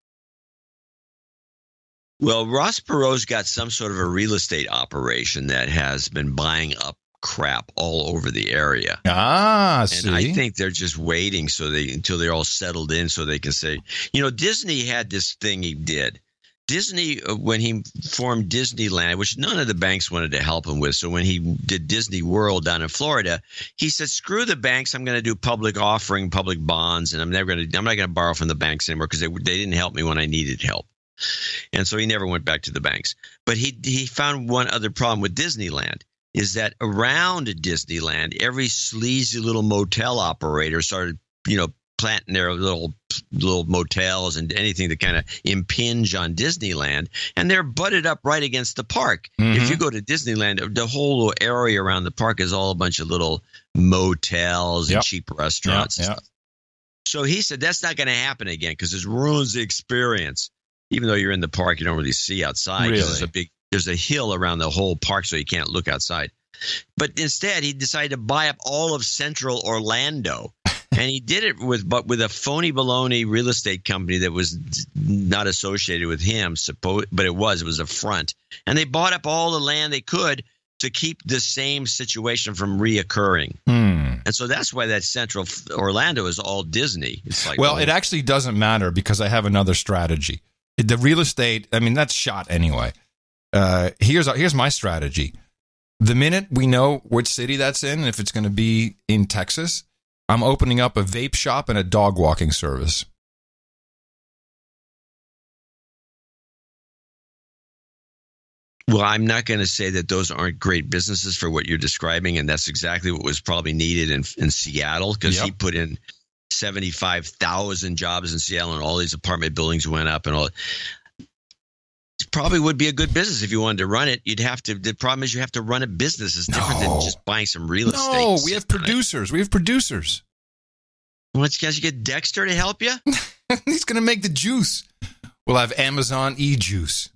Well, Ross Perot's got some sort of a real estate operation that has been buying up crap all over the area. See. And I think they're just waiting until they're all settled in so they can say, Disney had this thing he did. Disney, when he formed Disneyland, which none of the banks wanted to help him with. So when he did Disney World down in Florida, he said, screw the banks. I'm going to do public offering, public bonds. And I'm not going to borrow from the banks anymore because they didn't help me when I needed help. And so he never went back to the banks. But he found one other problem with Disneyland. Is that around Disneyland, every sleazy little motel operator started, planting their little motels and anything to kind of impinge on Disneyland, and they're butted up right against the park. Mm-hmm. If you go to Disneyland, the whole area around the park is all a bunch of little motels and cheap restaurants and stuff. So he said that's not going to happen again because it ruins the experience. Even though you're in the park, you don't really see outside. Really? There's a hill around the whole park, so you can't look outside. But instead, he decided to buy up all of central Orlando. And he did it with a phony baloney real estate company that was not associated with him, but it was a front. And they bought up all the land they could to keep the same situation from reoccurring. And so that's why that central Orlando is all Disney. It's like, it actually doesn't matter because I have another strategy. The real estate, that's shot anyway. Here's my strategy. The minute we know which city that's in, if it's going to be in Texas, I'm opening up a vape shop and a dog walking service. Well, I'm not going to say that those aren't great businesses for what you're describing, and that's exactly what was probably needed in Seattle because he put in 75,000 jobs in Seattle and all these apartment buildings went up and all. It probably would be a good business if you wanted to run it. The problem is you have to run a business. It's different than just buying some real estate. No, we have producers. Well, you get Dexter to help you? He's going to make the juice. We'll have Amazon e-juice.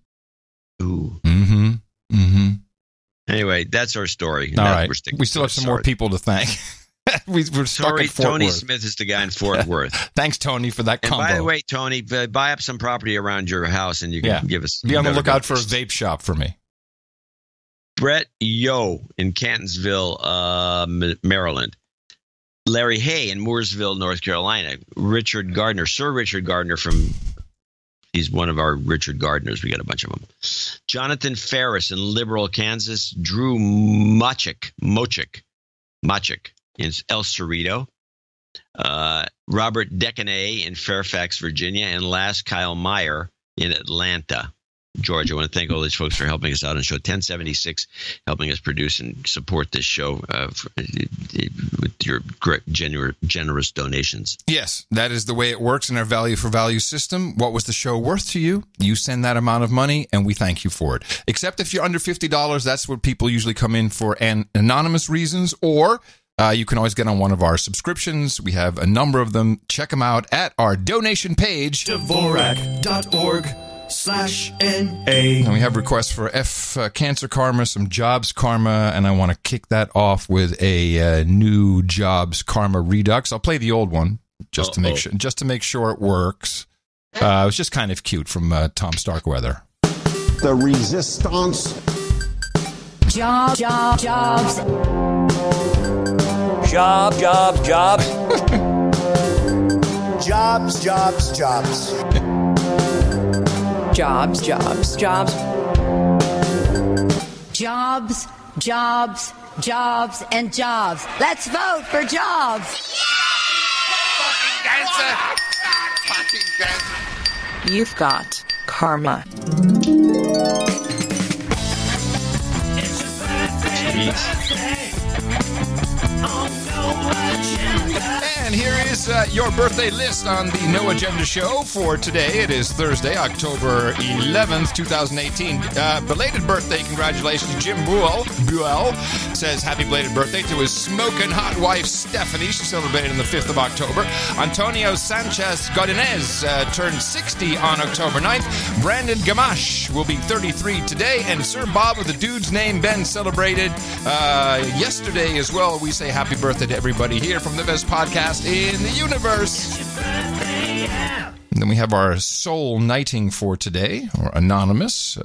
Ooh. Mm-hmm. Anyway, that's our story. All right. We still have some more people to thank. We're stuck in Fort Tony Worth. Smith is the guy in Fort Worth. Thanks, Tony, for that combo. And by the way, Tony, buy up some property around your house and you can give us. Be on the lookout for a vape shop for me. Brett Yo in Cantonsville, Maryland. Larry Hay in Mooresville, North Carolina. Richard Gardner, Sir Richard Gardner he's one of our Richard Gardners. We got a bunch of them. Jonathan Ferris in Liberal, Kansas. Drew Mochik in El Cerrito, Robert Decanay in Fairfax, Virginia, and last Kyle Meyer in Atlanta, Georgia. I want to thank all these folks for helping us out on show 1076, helping us produce and support this show with your great, generous donations. Yes, that is the way it works in our value for value system. What was the show worth to you? You send that amount of money, and we thank you for it. Except if you're under $50, that's what people usually come in for anonymous reasons, or you can always get on one of our subscriptions. We have a number of them. Check them out at our donation page. Dvorak.org/NA. And we have requests for cancer karma, some jobs karma, and I want to kick that off with a new jobs karma redux. I'll play the old one just to make sure it works. It was just kind of cute from Tom Starkweather. The resistance. Jobs. Jobs, jobs, jobs. Jobs, jobs, jobs. Jobs, jobs, jobs, and jobs. Let's vote for jobs. Fucking cancer. You've got karma. And here is your birthday list on the No Agenda Show for today. It is Thursday, October 11th, 2018. Belated birthday congratulations. Jim Buell says happy belated birthday to his smoking hot wife, Stephanie. She celebrated on the 5th of October. Antonio Sanchez Godinez turned 60 on October 9th. Brandon Gamache will be 33 today. And Sir Bob with the dude's name, Ben, celebrated yesterday as well. We say happy birthday to everybody here from the best podcast in the universe. And then we have our soul knighting for today, or anonymous.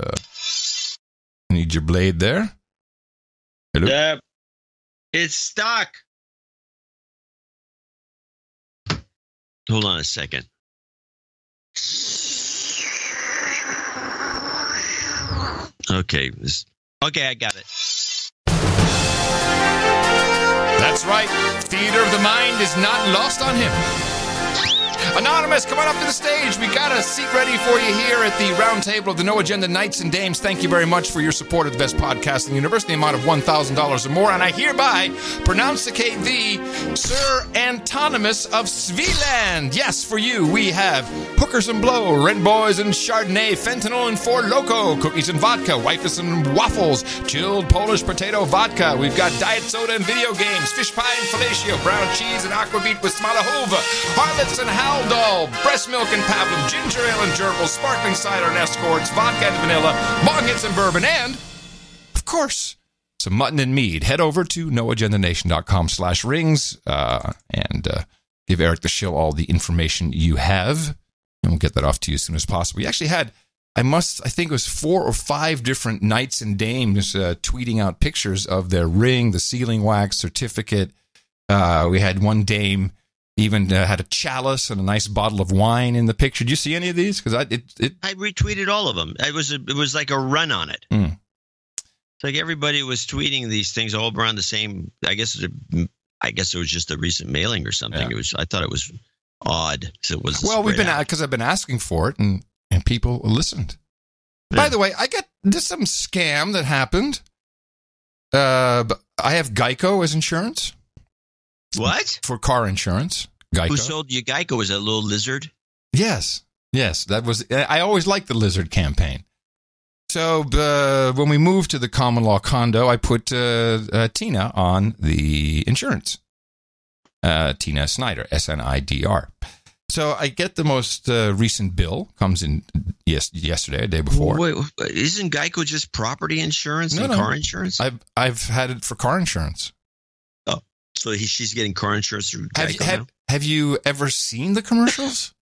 Need your blade there. Hello? It's stuck. Hold on a second. Okay. Okay, I got it. That's right. Theater of the mind is not lost on him. Anonymous, come on up to the stage. We got a seat ready for you here at the round table of the No Agenda Knights and Dames. Thank you very much for your support of the best podcast in the universe, the amount of $1,000 or more. And I hereby pronounce-icate thee, Sir Antonymous of Svealand. Yes, for you, we have hookers and blow, Red Boys and Chardonnay, fentanyl and Four Loko, cookies and vodka, wafers and waffles, chilled Polish potato vodka. We've got diet soda and video games, fish pie and fellatio, brown cheese and aquavit with Smalahova, harlots and Haldol, breast milk and pablum, ginger ale and gerbils, sparkling cider and escorts, vodka and vanilla, bong hits and bourbon, and, of course, some mutton and mead. Head over to noagendanation.com/rings and give Eric the Shill all the information you have, and we'll get that off to you as soon as possible. We actually had, I think it was 4 or 5 different knights and dames tweeting out pictures of their ring, the sealing wax, certificate. We had one dame even had a chalice and a nice bottle of wine in the picture. Did you see any of these? Because I retweeted all of them. It was like a run on it. It's like everybody was tweeting these things all around the same. I guess it was just a recent mailing or something. Yeah. I thought it was odd. So it was because I've been asking for it and people listened. Yeah. By the way, there's some scam that happened. I have Geico as insurance. What? For car insurance. Geico. Who sold you Geico? Was that a little lizard? Yes. That was. I always liked the lizard campaign. So when we moved to the common law condo, I put Tina on the insurance. Tina Snyder, SNIDR. So I get the most recent bill, comes in yesterday, the day before. Wait, isn't Geico just property insurance and car insurance? I've had it for car insurance. Oh, so she's getting car insurance through Geico now? Have you ever seen the commercials?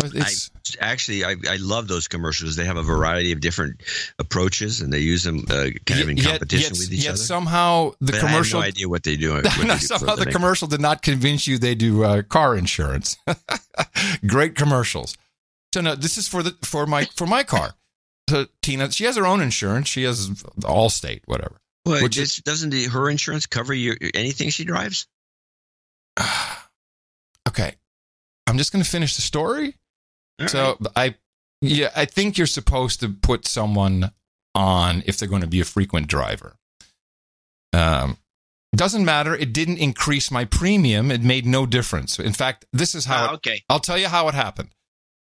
I love those commercials. They have a variety of different approaches, and they use them kind of in competition with each other. Somehow the commercial. I have no idea what they do. Somehow the commercial did not convince you they do car insurance. Great commercials. So no, this is for my car. So Tina, she has her own insurance. She has Allstate, whatever. Well, doesn't her insurance cover anything she drives? Okay, I'm just going to finish the story. All so right. I think you're supposed to put someone on if they're going to be a frequent driver. Doesn't matter. It didn't increase my premium. It made no difference. In fact, this is how. I'll tell you how it happened.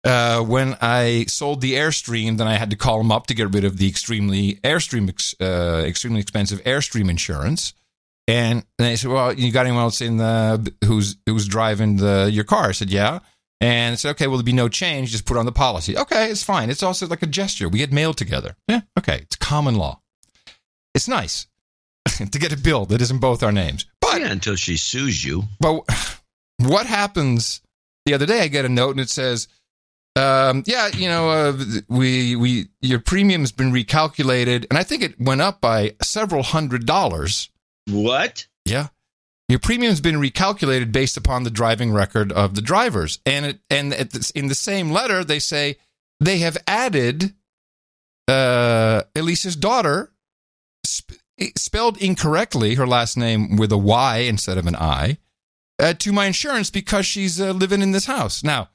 When I sold the Airstream, then I had to call them up to get rid of the extremely expensive Airstream insurance. And they said, "Well, you got anyone else who's driving your car?" I said, "Yeah." And I said, "Okay, well, there'll be no change. Just put it on the policy." "Okay, it's fine. It's also like a gesture. We get mail together." "Yeah, okay. It's common law. It's nice to get a bill that isn't both our names." But until she sues you. But what happens? The other day, I get a note and it says, your premium's been recalculated, and I think it went up by several $100s. What? Yeah. Your premium's been recalculated based upon the driving record of the drivers. And in the same letter, they say they have added Elisa's daughter, spelled incorrectly, her last name with a Y instead of an I, to my insurance because she's living in this house. Now,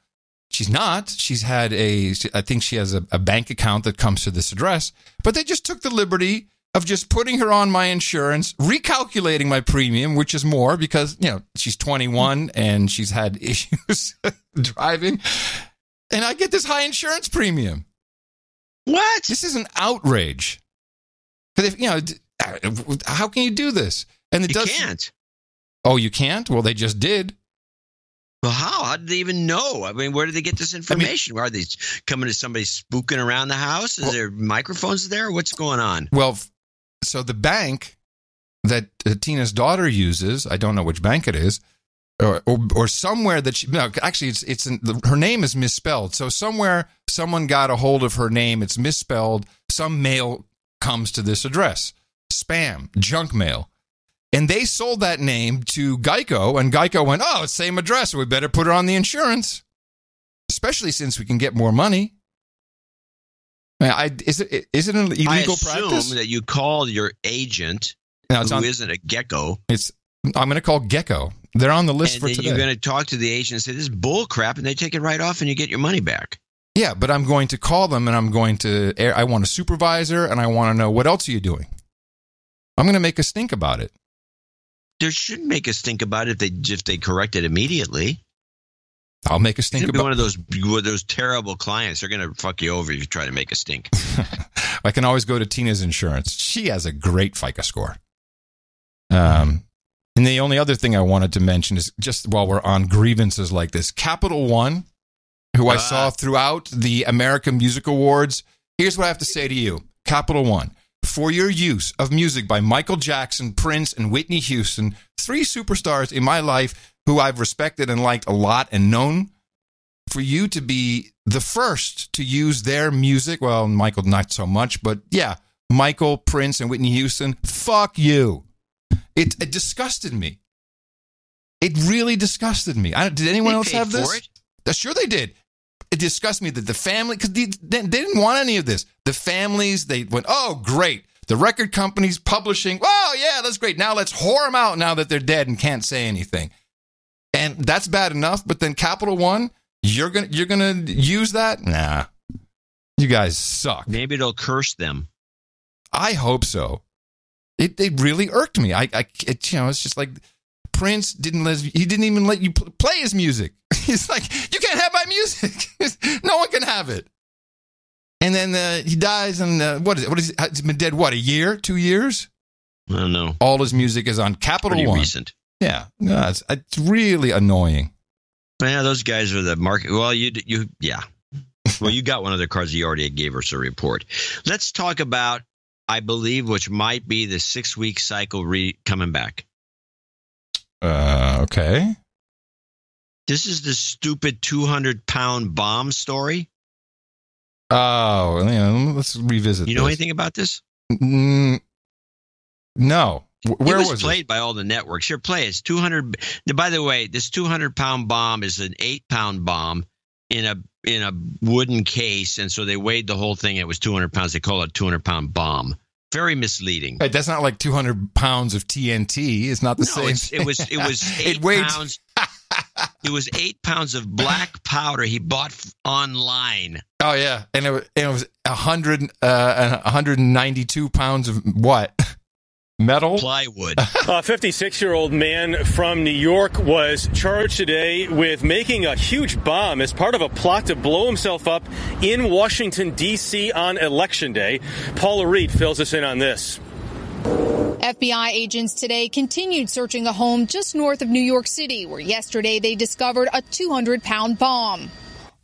she's not. She's had I think she has a bank account that comes to this address, but they just took the liberty of just putting her on my insurance, recalculating my premium, which is more because, she's 21 and she's had issues driving, and I get this high insurance premium. What? This is an outrage. Because how can you do this? And you can't. Oh, you can't? Well, they just did. Well, how? How did they even know? I mean, where did they get this information? Are they coming to somebody spooking around the house? Is there microphones there? What's going on? Well, so the bank that Tina's daughter uses, I don't know which bank it is, or somewhere that actually her name is misspelled. So somewhere someone got a hold of her name, it's misspelled. Some mail comes to this address, spam, junk mail. And they sold that name to Geico, and Geico went, oh, it's the same address, so we better put her on the insurance, especially since we can get more money. Is it an illegal practice? I assume that you call your agent, who isn't a gecko. I'm going to call Gecko. They're on the list for today. You're going to talk to the agent and say, this is bull crap, and they take it right off, and you get your money back. Yeah, but I'm going to call them, and I want a supervisor, and I want to know, what else are you doing? I'm going to make a stink about it. There shouldn't make a stink about it if they correct it immediately. I'll make a stink about it. One of those terrible clients. They're going to fuck you over if you try to make a stink. I can always go to Tina's Insurance. She has a great FICO score. And the only other thing I wanted to mention is, just while we're on grievances like this, Capital One, who I saw throughout the American Music Awards. Here's what I have to say to you. Capital One, for your use of music by Michael Jackson, Prince, and Whitney Houston, 3 superstars in my life who I've respected and liked a lot and known, for you to be the first to use their music, well, Michael not so much, but yeah, Michael, Prince, and Whitney Houston, fuck you. It disgusted me. It really disgusted me. Did anyone else have this? For it? Sure they did. It disgusted me that the family, because they didn't want any of this. The families, they went, oh, great. The record companies publishing, oh, yeah, that's great. Now let's whore them out now that they're dead and can't say anything. And that's bad enough. But then Capital One, you're gonna use that? Nah. You guys suck. Maybe it'll curse them. I hope so. It really irked me. It's just like Prince didn't even let you play his music. He's like, you can't have my music. No one can have it. And then he dies, and what is it? He's been dead, what, a year, 2 years? I don't know. All his music is on Capital One. Pretty recent. Yeah. No, it's really annoying. Yeah, those guys are the market. Well, yeah. Well, you got one of the cards. You already gave us a report. Let's talk about, I believe, which might be the 6-week cycle coming back. Okay. This is the stupid 200-pound bomb story. Oh, let's revisit. You know anything about this? No. Where was it? Played by all the networks. Here, play. It's 200. By the way, this 200-pound bomb is an 8-pound bomb in a wooden case, and so they weighed the whole thing. It was 200 pounds. They call it a 200-pound bomb. Very misleading. Right, that's not like 200 pounds of TNT. It's not the same. It was 8 pounds. It was 8 pounds of black powder he bought online. Oh yeah, and it was 192 pounds of what? Metal? Plywood. A 56-year-old man from New York was charged today with making a huge bomb as part of a plot to blow himself up in Washington, D.C. on Election Day. Paula Reed fills us in on this. FBI agents today continued searching a home just north of New York City, where yesterday they discovered a 200-pound bomb.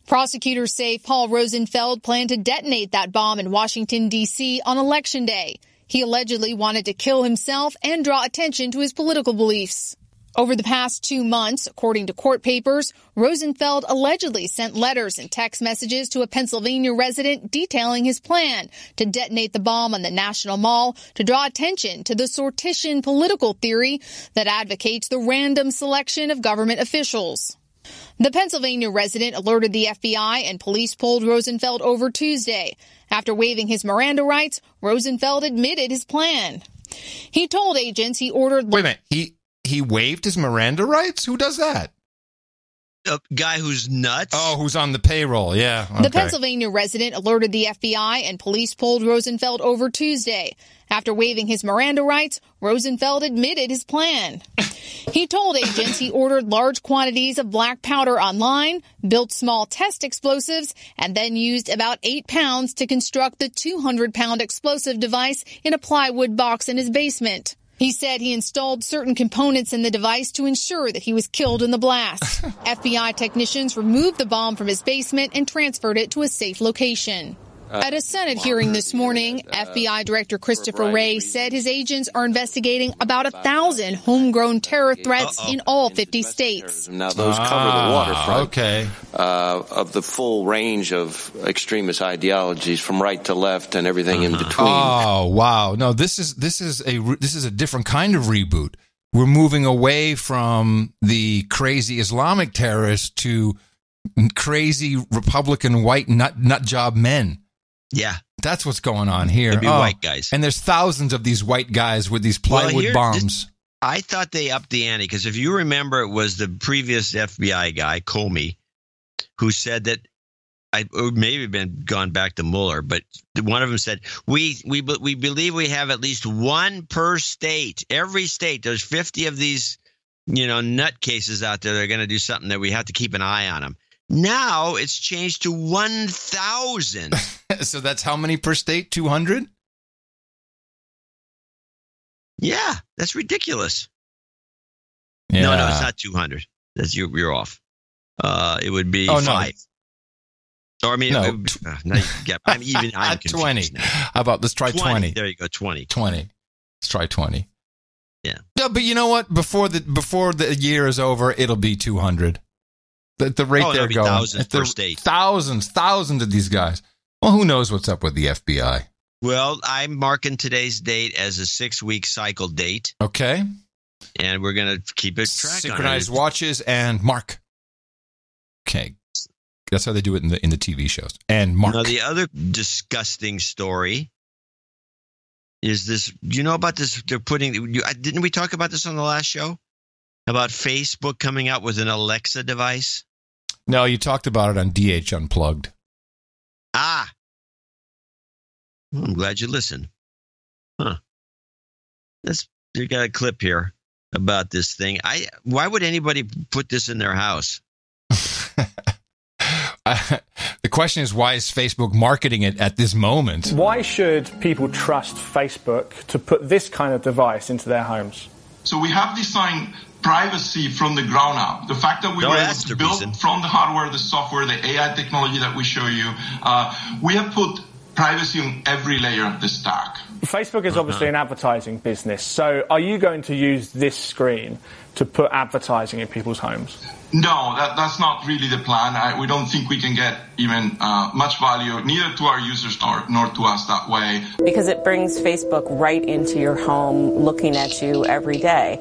Prosecutors say Paul Rosenfeld planned to detonate that bomb in Washington, D.C. on Election Day. He allegedly wanted to kill himself and draw attention to his political beliefs. Over the past 2 months, according to court papers, Rosenfeld allegedly sent letters and text messages to a Pennsylvania resident detailing his plan to detonate the bomb on the National Mall to draw attention to the Sortition political theory that advocates the random selection of government officials. The Pennsylvania resident alerted the FBI and police pulled Rosenfeld over Tuesday. After waiving his Miranda rights, Rosenfeld admitted his plan. He told agents he ordered... Wait a minute. He waived his Miranda rights? Who does that? A guy who's nuts. Oh, who's on the payroll, yeah. Okay. The Pennsylvania resident alerted the FBI and police pulled Rosenfeld over Tuesday. After waiving his Miranda rights, Rosenfeld admitted his plan. He told agents he ordered large quantities of black powder online, built small test explosives, and then used about 8 pounds to construct the 200-pound explosive device in a plywood box in his basement. He said he installed certain components in the device to ensure that he was killed in the blast. FBI technicians removed the bomb from his basement and transferred it to a safe location. At a Senate hearing this morning, FBI Director Christopher Wray said his agents are investigating about 1,000 homegrown terror threats in all 50 states. Now, those cover the waterfront of the full range of extremist ideologies from right to left and everything in between. Oh, wow. No, this is a different kind of reboot. We're moving away from the crazy Islamic terrorists to crazy Republican white nut job men. Yeah. That's what's going on here. They'd be white guys. And there's thousands of these white guys with these plywood bombs. I thought they upped the ante because if you remember, it was the previous FBI guy, Comey, who said that it may have been gone back to Mueller, but one of them said, we believe we have at least one per state. Every state, there's 50 of these, nutcases out there that are going to do something that we have to keep an eye on them. Now it's changed to 1,000. So that's how many per state? 200? Yeah, that's ridiculous. Yeah. No, it's not 200. That's you're off. It would be 5. No. Or I mean, no. I'm 20. How about let's try 20? There you go, 20. 20. Let's try 20. Yeah. No, but you know what? Before the year is over, it'll be 200. The rate they're going. Thousands per state. Thousands of these guys. Well, who knows what's up with the FBI? Well, I'm marking today's date as a 6-week cycle date. Okay. And we're going to keep it track. Synchronized watches and mark. Okay. That's how they do it in the TV shows. And mark. Now, the other disgusting story is this. Do you know about this? They're putting. Didn't we talk about this on the last show? About Facebook coming out with an Alexa device? No, you talked about it on DH Unplugged. Ah. Well, I'm glad you listened. Huh. You got a clip here about this thing. Why would anybody put this in their house? The question is, why is Facebook marketing it at this moment? Why should people trust Facebook to put this kind of device into their homes? So we have designed privacy from the ground up. The fact that we were able to build from the hardware, the software, the AI technology that we show you, we have put privacy on every layer of the stack. Facebook is obviously an advertising business. So are you going to use this screen to put advertising in people's homes? No, that's not really the plan. We don't think we can get even much value, neither to our users nor to us that way. Because it brings Facebook right into your home, looking at you every day.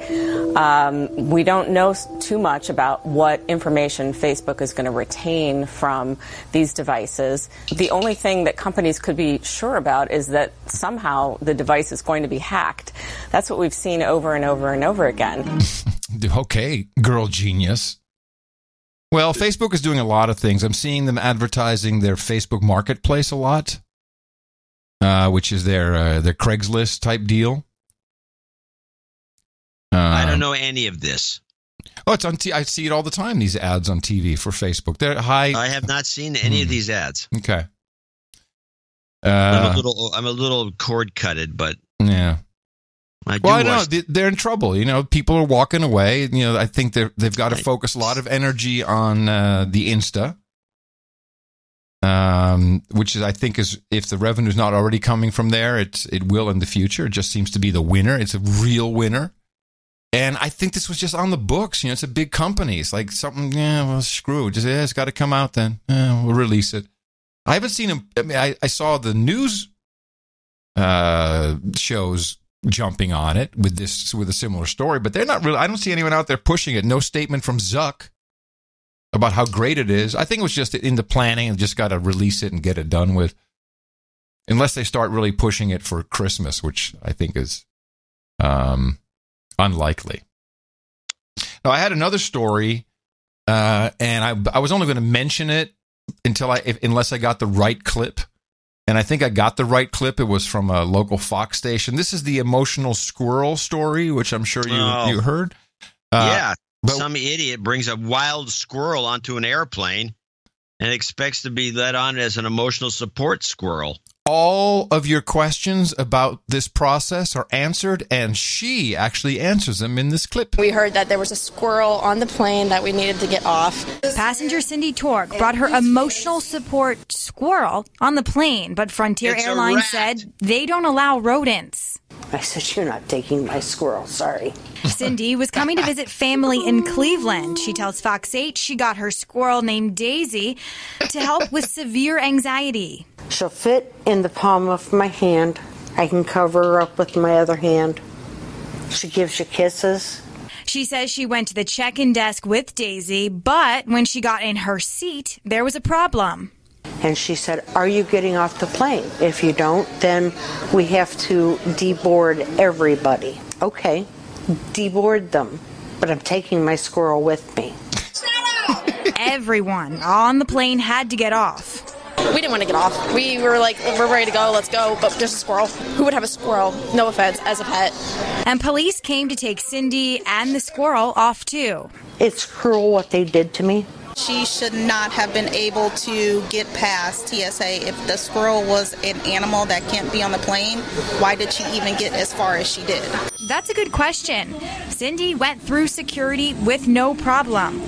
We don't know too much about what information Facebook is going to retain from these devices. The only thing that companies could be sure about is that somehow the device is going to be hacked. That's what we've seen over and over and over again. Okay, girl genius. Well, Facebook is doing a lot of things. I'm seeing them advertising their Facebook Marketplace a lot, which is their Craigslist type deal. I don't know any of this. Oh, it's on. I see it all the time. These ads on TV for Facebook. They're high. I have not seen any of these ads. Okay. I'm a little cord cutted, but yeah. I know they're in trouble. People are walking away. I think they've got to focus a lot of energy on the Insta, which is, I think, is if the revenue is not already coming from there, it will in the future. It just seems to be the winner. It's a real winner. And I think this was just on the books. It's a big company. It's like something, screw it. It's got to come out then. We'll release it. I haven't seen him. I mean, I saw the news shows jumping on it with a similar story, but they're not really. I don't see anyone out there pushing it. No statement from Zuck about how great it is. I think it was just in the planning and just got to release it and get it done with. Unless they start really pushing it for Christmas, which I think is unlikely. Now, I had another story, and I was only going to mention it unless I got the right clip. And I think I got the right clip. It was from a local Fox station. This is the emotional squirrel story, which I'm sure you heard. But some idiot brings a wild squirrel onto an airplane and expects to be let on as an emotional support squirrel. All of your questions about this process are answered, and she actually answers them in this clip. We heard that there was a squirrel on the plane that we needed to get off. Passenger Cindy Tork brought her emotional support squirrel on the plane, but Frontier Airlines said they don't allow rodents. I said, you're not taking my squirrel, sorry. Cindy was coming to visit family in Cleveland. She tells Fox 8 she got her squirrel named Daisy to help with severe anxiety. She'll fit in the palm of my hand. I can cover her up with my other hand. She gives you kisses. She says she went to the check-in desk with Daisy, but when she got in her seat, there was a problem. And she said, are you getting off the plane? If you don't, then we have to deboard everybody. Okay, deboard them, but I'm taking my squirrel with me. Everyone on the plane had to get off. We didn't want to get off. We were like, we're ready to go, let's go, but there's a squirrel. Who would have a squirrel, no offense, as a pet? And police came to take Cindy and the squirrel off too. It's cruel what they did to me. She should not have been able to get past TSA. If the squirrel was an animal that can't be on the plane, why did she even get as far as she did? That's a good question. Cindy went through security with no problem.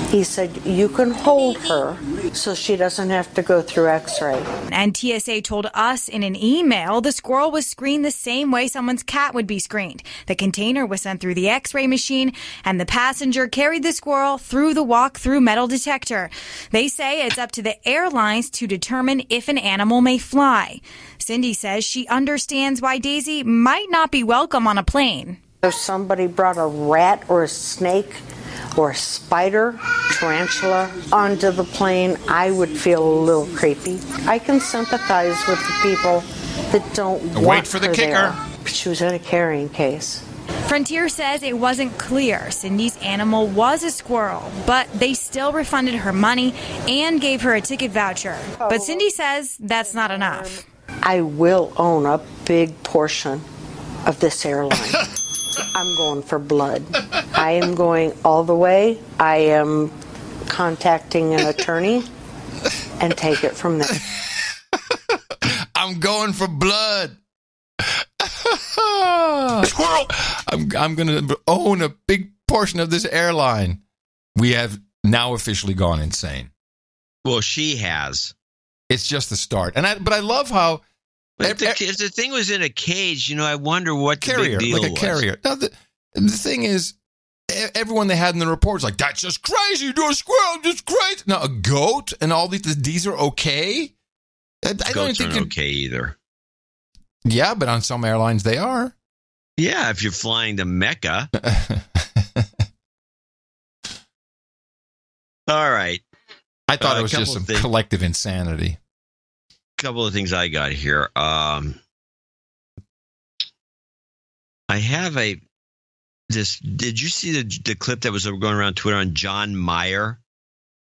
He said, you can hold her so she doesn't have to go through x-ray. And TSA told us in an email the squirrel was screened the same way someone's cat would be screened. The container was sent through the x-ray machine, and the passenger carried the squirrel through the walk-through metal detector. They say it's up to the airlines to determine if an animal may fly. Cindy says she understands why Daisy might not be welcome on a plane. If somebody brought a rat or a snake or a spider, tarantula onto the plane, I would feel a little creepy. I can sympathize with the people that don't want for the her kicker. There. She was in a carrying case. Frontier says it wasn't clear Cindy's animal was a squirrel, but they still refunded her money and gave her a ticket voucher. But Cindy says that's not enough. I will own a big portion of this airline. I'm going for blood. I am going all the way. I am contacting an attorney and take it from there. I'm going for blood. Squirrel! I'm going to own a big portion of this airline. We have now officially gone insane. Well, she has. It's just the start. But I love how... If the thing was in a cage, I wonder what carrier, the big deal like a was. Carrier. Now, the thing is, everyone they had in the reports like, that's just crazy. You do a squirrel, just crazy. Now, a goat and all these are okay. I don't think aren't okay either. Yeah, but on some airlines they are. Yeah, if you're flying to Mecca. All right. I thought it was just some collective insanity. Couple of things I got here. I have did you see the clip that was going around Twitter on John Mayer,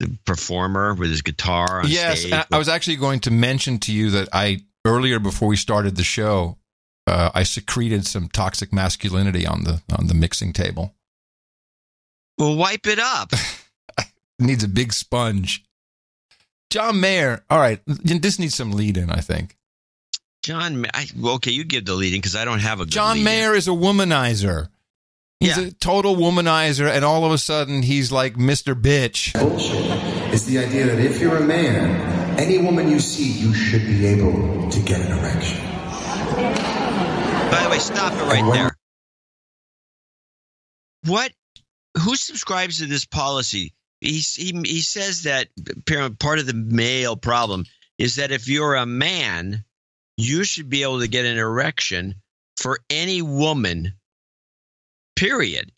the performer with his guitar on stage? Yes, I was actually going to mention to you that earlier before we started the show, I secreted some toxic masculinity on the mixing table. Well, wipe it up. Needs a big sponge. John Mayer. All right, this needs some lead-in, I think. Okay, you give the lead-in because I don't have a good John Mayer is a womanizer. He's a total womanizer, and all of a sudden, he's like Mr. Bitch. Bullshit is the idea that if you're a man, any woman you see, you should be able to get an erection. By the way, stop it right there. who subscribes to this policy? He says that part of the male problem is that if you're a man, you should be able to get an erection for any woman, period.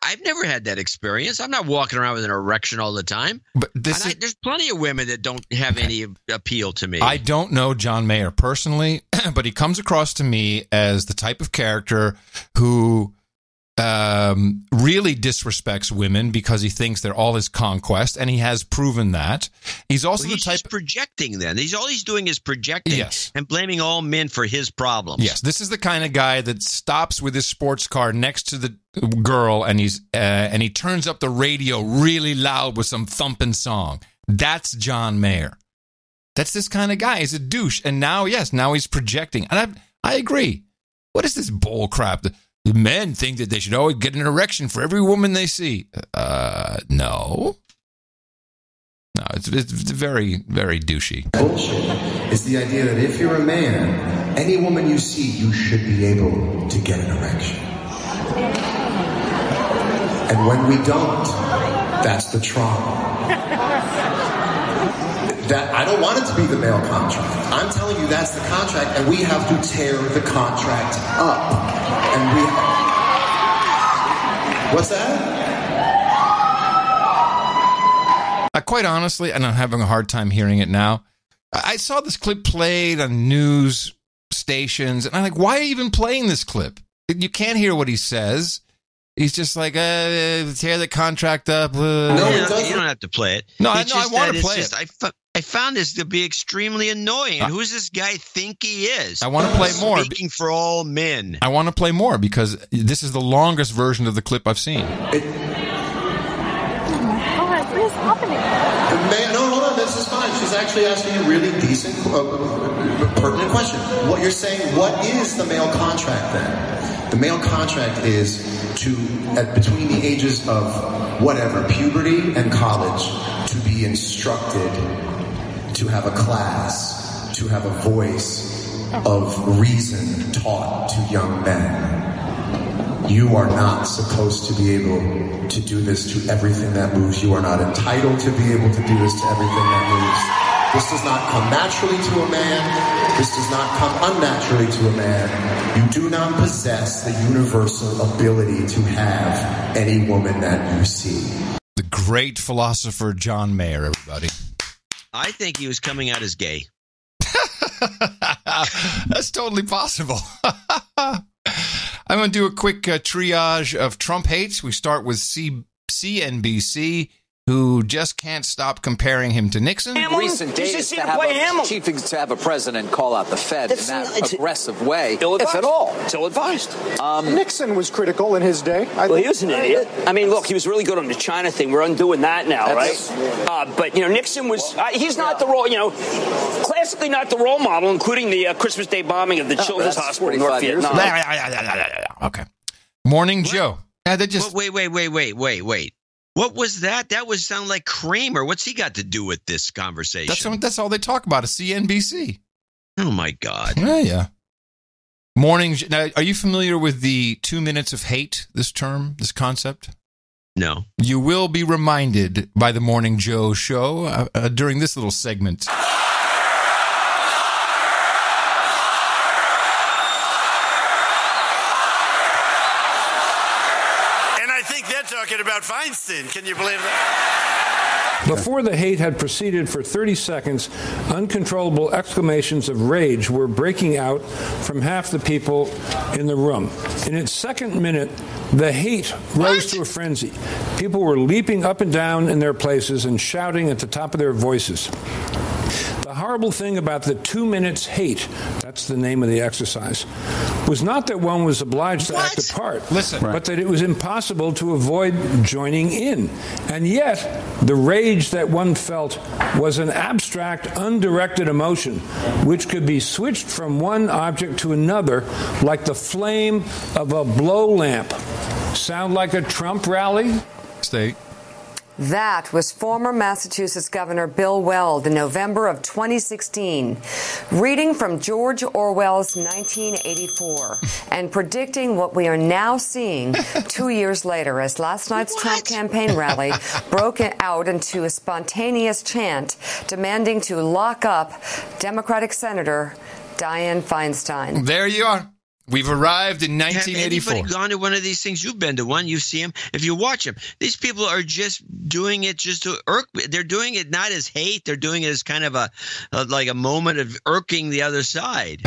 I've never had that experience. I'm not walking around with an erection all the time. But there's plenty of women that don't have any appeal to me. I don't know John Mayer personally, but he comes across to me as the type of character who really disrespects women because he thinks they're all his conquest, and he has proven that. He's also the type just projecting. Then all he's doing is projecting, and blaming all men for his problems. Yes, this is the kind of guy that stops with his sports car next to the girl, and he turns up the radio really loud with some thumping song. That's John Mayer. That's this kind of guy. He's a douche, and now he's projecting. And I agree. What is this bull crap? The men think that they should always get an erection for every woman they see. No, it's very, very douchey. Bullshit is the idea that if you're a man, any woman you see, you should be able to get an erection. And when we don't, that's the trauma. That I don't want it to be the male contract. I'm telling you that's the contract, and we have to tear the contract up. And what's that? Quite honestly, and I'm having a hard time hearing it now, I saw this clip played on news stations, and I'm like, why are you even playing this clip? You can't hear what he says. He's just like, tear the contract up. No, you don't have to play it. No, I want to play it. I found this to be extremely annoying. And who's this guy think he is? I want to play more. Speaking for all men. I want to play more because this is the longest version of the clip I've seen. What is happening? No, hold on. This is fine. She's actually asking a really decent, pertinent question. What you're saying, what is the male contract then? The male contract is between the ages of whatever, puberty and college, to be instructed, to have a class, to have a voice of reason taught to young men. You are not supposed to be able to do this to everything that moves. You are not entitled to be able to do this to everything that moves. This does not come naturally to a man. This does not come unnaturally to a man. You do not possess the universal ability to have any woman that you see. The great philosopher John Mayer, everybody. I think he was coming out as gay. That's totally possible. I'm going to do a quick triage of Trump hates. We start with CNBC, who just can't stop comparing him to Nixon. Recent data to have a president call out the Fed in that aggressive way, if at all. It's ill-advised. Nixon was critical in his day. Well, he was an idiot. I mean, look, he was really good on the China thing. We're undoing that now, right? But, Nixon was, he's not the role, classically not the role model, including the Christmas Day bombing of the Children's Hospital in North Vietnam. Okay. Morning Joe. Wait. What was that? That was sound like Kramer. What's he got to do with this conversation? That's all they talk about is CNBC. Oh, my God. Yeah. Morning. Now, are you familiar with the 2 minutes of hate, this term, this concept? No. You will be reminded by the Morning Joe show during this little segment. Talking about Feinstein. Can you believe that? Before the hate had proceeded for 30 seconds, uncontrollable exclamations of rage were breaking out from half the people in the room. In its second minute, the hate rose to a frenzy. People were leaping up and down in their places and shouting at the top of their voices. The horrible thing about the 2 minutes hate, that's the name of the exercise, was not that one was obliged to act a part, but that it was impossible to avoid joining in. And yet, the rage that one felt was an abstract, undirected emotion, which could be switched from one object to another like the flame of a blow lamp. Sound like a Trump rally? Stay. That was former Massachusetts Governor Bill Weld in November of 2016, reading from George Orwell's 1984 and predicting what we are now seeing 2 years later as last night's Trump campaign rally broke out into a spontaneous chant demanding to lock up Democratic Senator Dianne Feinstein. There you are. We've arrived in 1984. Have anybody gone to one of these things? You've been to one. You see them. If you watch them, these people are just doing it just to irk. They're doing it not as hate. They're doing it as kind of like a moment of irking the other side.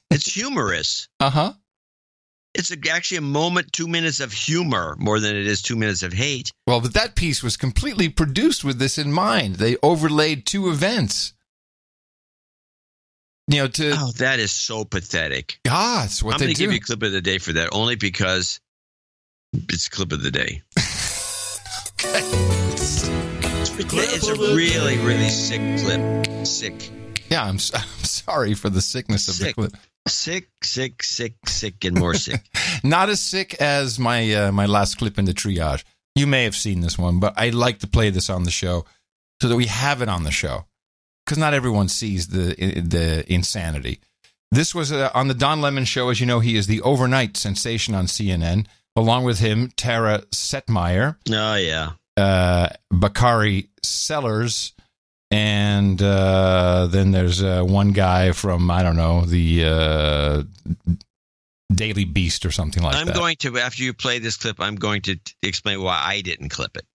It's humorous. Uh-huh. It's actually a moment, 2 minutes of humor more than it is 2 minutes of hate. Well, but that piece was completely produced with this in mind. They overlaid two events. Oh, that is so pathetic. Ah, it's what they do. I'm going to give you clip of the day for that, only because it's clip of the day. Okay. It's a really, really sick clip. Sick. Yeah, I'm sorry for the sickness of the clip. Sick, and more sick. Not as sick as my last clip in the triage. You may have seen this one, but I like to play this on the show so that we have it on the show. Because not everyone sees the insanity. This was on the Don Lemon Show. As you know, he is the overnight sensation on CNN. Along with him, Tara Setmeyer. Oh, yeah. Bakari Sellers. And then there's one guy from, I don't know, the Daily Beast or something like that. I'm going to, after you play this clip, I'm going to explain why I didn't clip it.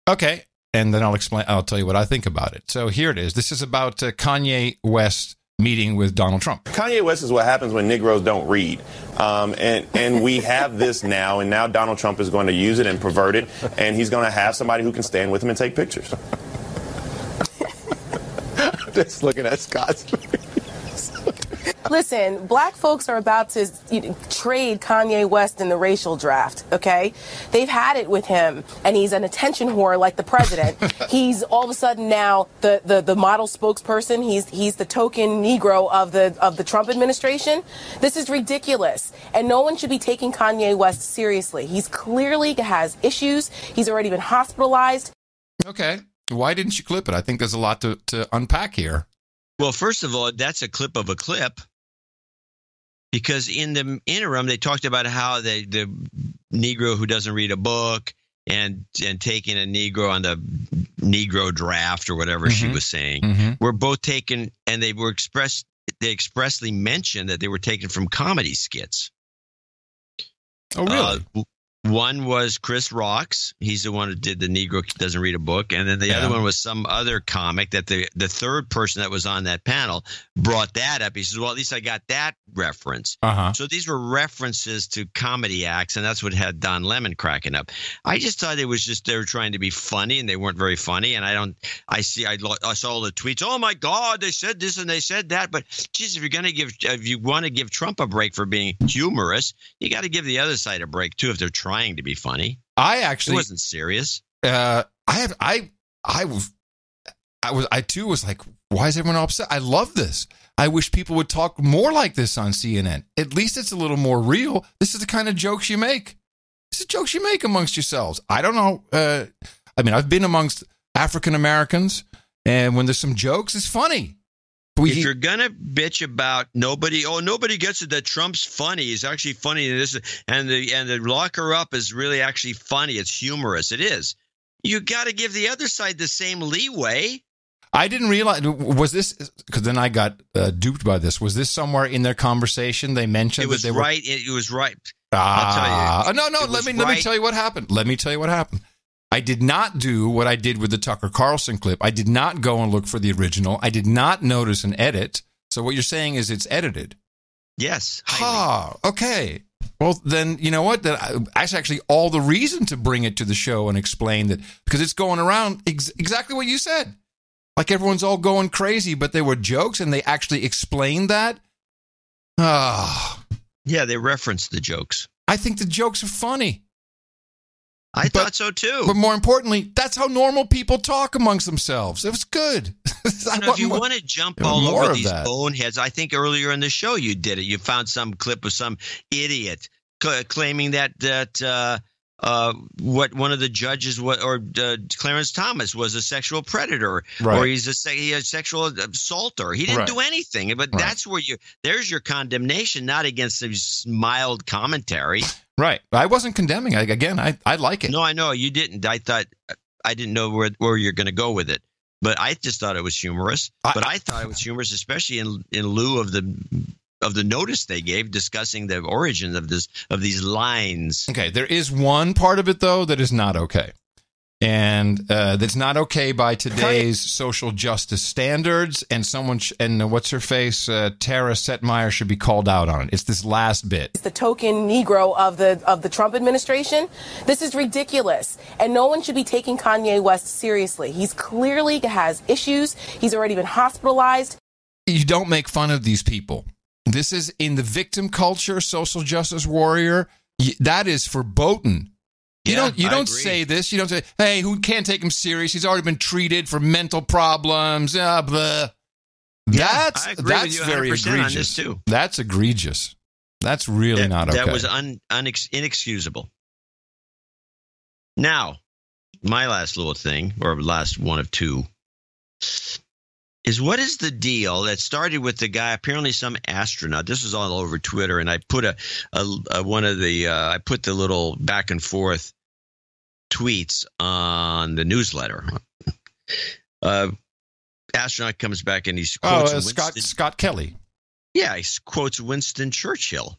Okay. And then I'll tell you what I think about it. So here it is. This is about Kanye West meeting with Donald Trump. Kanye West is what happens when Negroes don't read. And we have this now, and now Donald Trump is going to use it and pervert it, and he's going to have somebody who can stand with him and take pictures. Just looking at Scott's face. Listen, black folks are about to trade Kanye West in the racial draft, okay? They've had it with him, and he's an attention whore like the president. He's all of a sudden now the model spokesperson. He's the token Negro of the Trump administration. This is ridiculous, and no one should be taking Kanye West seriously. He's clearly has issues. He's already been hospitalized. Okay. Why didn't you clip it? I think there's a lot to unpack here. Well, first of all, that's a clip of a clip. Because in the interim, they talked about how the Negro who doesn't read a book and taking a Negro on the Negro draft or whatever she was saying were both taken, and they expressly mentioned that they were taken from comedy skits. Oh, really? One was Chris Rocks. He's the one who did the Negro doesn't read a book. And then the other one was some other comic that the third person that was on that panel brought that up. He says, well, at least I got that reference. So these were references to comedy acts, and that's what had Don Lemon cracking up. I just thought it was just they were trying to be funny, and they weren't very funny. And I saw all the tweets. Oh, my God, they said this and they said that. But, geez, if you want to give Trump a break for being humorous, you got to give the other side a break, too, if they're trying to be funny. It wasn't serious. I too was like, why is everyone upset? I love this. I wish people would talk more like this on CNN. At least it's a little more real. This is the kind of jokes you make. This is jokes you make amongst yourselves. I don't know. I've been amongst African Americans, and when there's some jokes, it's funny. If you're gonna bitch about nobody gets it that Trump's funny, he's actually funny, and the lock her up is really actually funny. It's humorous. It is. You got to give the other side the same leeway. I didn't realize, was this, because then I got duped by this. Was this somewhere in their conversation they mentioned that they were? It was right. I'll tell you. No, let me tell you what happened. I did not do what I did with the Tucker Carlson clip. I did not go and look for the original. I did not notice an edit. So what you're saying is it's edited? Yes. Okay. Well, then, you know what? That's actually all the reason to bring it to the show and explain that, because it's going around exactly what you said. Like everyone's all going crazy, but they were jokes, and they actually explained that. Yeah, they referenced the jokes. I think the jokes are funny. I thought so too. But more importantly, that's how normal people talk amongst themselves. It was good. If you want to jump all over these boneheads, I think earlier in the show you did it. You found some clip of some idiot claiming that what one of the judges Clarence Thomas was a sexual predator, right. or he's a sexual assaulter. He didn't right. do anything, but right. that's where there's your condemnation, not against this mild commentary. Right. I wasn't condemning. I like it. No, I know you didn't. I didn't know where you're going to go with it, but I just thought it was humorous. But I thought it was humorous, especially in lieu of the notice they gave discussing the origin of these lines. Okay, there is one part of it though that is not okay, and that's not okay by today's social justice standards. And what's her face, Tara Setmeyer, should be called out on it. It's this last bit. It's the token Negro of the Trump administration. This is ridiculous, and no one should be taking Kanye West seriously. He's clearly has issues. He's already been hospitalized. You don't make fun of these people. This is in the victim culture, social justice warrior. That is verboten. You don't say this. You don't say, "Hey, who can't take him serious? He's already been treated for mental problems." Blah. That's very egregious. On this too. That's egregious. That's really not okay. That was inexcusable. Now, my last little thing, or last one of two, is what is the deal that started with the guy, apparently some astronaut. This was all over Twitter, and I put I put the little back and forth tweets on the newsletter. Astronaut comes back and he quotes Scott Kelly. Yeah, he quotes Winston Churchill,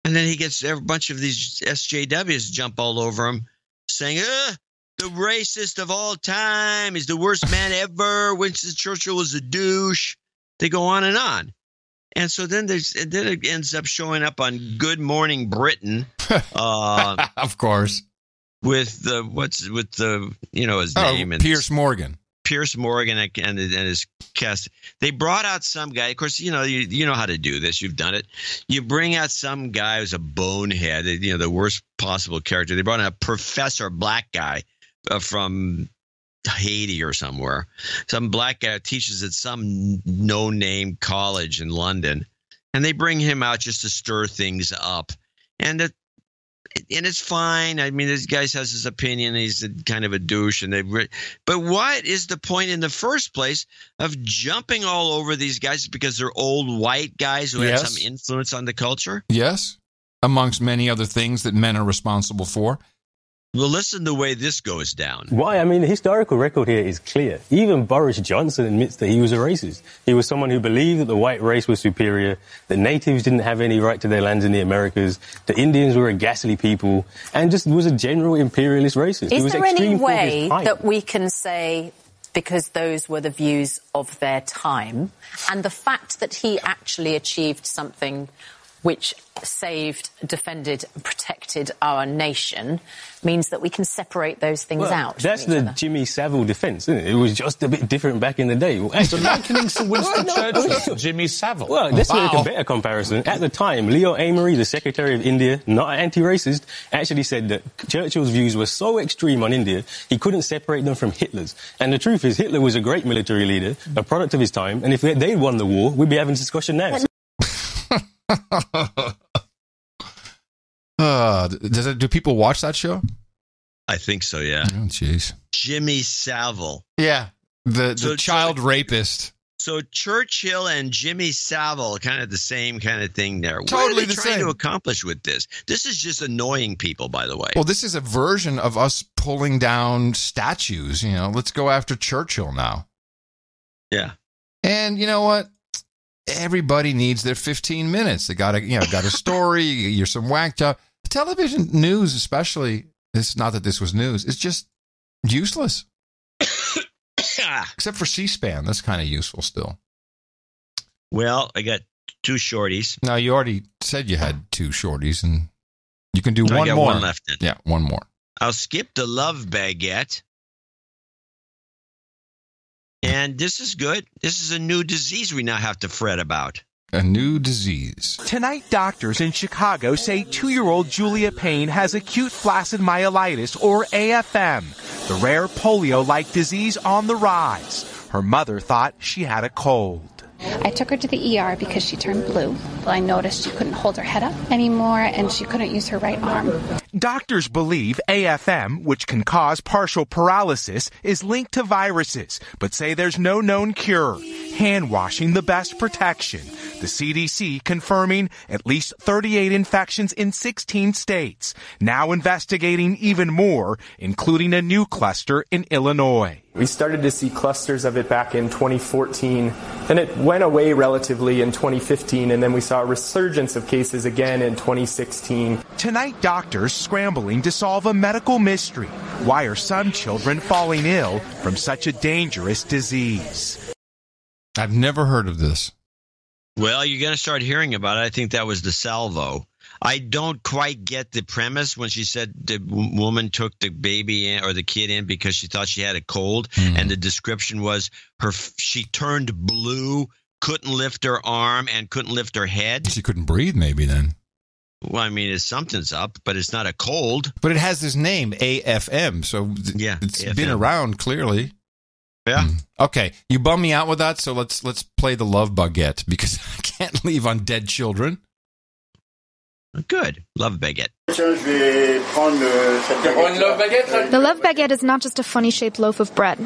and then he gets a bunch of these SJWs jump all over him, saying, the racist of all time. He's the worst man ever. Winston Churchill was a douche. They go on. And so then it ends up showing up on Good Morning Britain. Of course. With his name. Piers Morgan. Piers Morgan and his cast. They brought out some guy. Of course, you know how to do this. You've done it. You bring out some guy who's a bonehead, the worst possible character. They brought out a black guy from Haiti or somewhere. Some black guy teaches at some no-name college in London, and they bring him out just to stir things up. And it's fine. I mean, this guy has his opinion. He's kind of a douche, but what is the point in the first place of jumping all over these guys because they're old white guys who have some influence on the culture? Yes, amongst many other things that men are responsible for. Well, listen to the way this goes down. Why? I mean, the historical record here is clear. Even Boris Johnson admits that he was a racist. He was someone who believed that the white race was superior, that natives didn't have any right to their lands in the Americas, that Indians were a ghastly people, and just was a general imperialist racist. Is there any way that we can say, because those were the views of their time, and the fact that he actually achieved something which saved, defended, protected our nation, means that we can separate those things out? That's the Jimmy Savile defence, isn't it? It was just a bit different back in the day. So likening to Winston Churchill to Jimmy Savile. Well, let's make a better comparison. At the time, Leo Amory, the Secretary of India, not anti-racist, actually said that Churchill's views were so extreme on India, he couldn't separate them from Hitler's. And the truth is, Hitler was a great military leader, a product of his time, and if they'd won the war, we'd be having a discussion now. Do people watch that show? I think so, yeah. Oh, jeez. Jimmy Savile. Yeah, the child rapist. So Churchill and Jimmy Savile, kind of the same kind of thing there. Totally what are they the trying same. to accomplish with this? This is just annoying people, by the way. Well, this is a version of us pulling down statues. Let's go after Churchill now. Yeah. And you know what? Everybody needs their 15 minutes. They got a story. You're some whacked up. Television news, especially. It's not that this was news. It's just useless. Except for C-SPAN. That's kind of useful still. Well, I got two shorties. Now, you already said you had two shorties, and you can do one I got more. One left in. Yeah, one more. I'll skip the love baguette. And this is good. This is a new disease we now have to fret about. A new disease. Tonight, doctors in Chicago say 2-year-old Julia Payne has acute flaccid myelitis, or AFM, the rare polio-like disease on the rise. Her mother thought she had a cold. I took her to the ER because she turned blue. I noticed she couldn't hold her head up anymore and she couldn't use her right arm. Doctors believe AFM, which can cause partial paralysis, is linked to viruses, but say there's no known cure. Hand washing the best protection. The CDC confirming at least 38 infections in 16 states. Now investigating even more, including a new cluster in Illinois. We started to see clusters of it back in 2014. Then it went away relatively in 2015, and then we saw a resurgence of cases again in 2016. Tonight, doctors scrambling to solve a medical mystery. Why are some children falling ill from such a dangerous disease? I've never heard of this. Well, you're going to start hearing about it. I think that was the salvo. I don't quite get the premise when she said the woman took the baby in or the kid in because she thought she had a cold, and the description was she turned blue, couldn't lift her arm, and couldn't lift her head. She couldn't breathe, maybe then. Well, I mean, something's up, but it's not a cold. But it has this name, AFM, so it's AFM. Been around clearly. Yeah. Okay, you bum me out with that, so let's play the Love Baguette because I can't leave on dead children. Good. Love Baguette. The Love Baguette is not just a funny-shaped loaf of bread.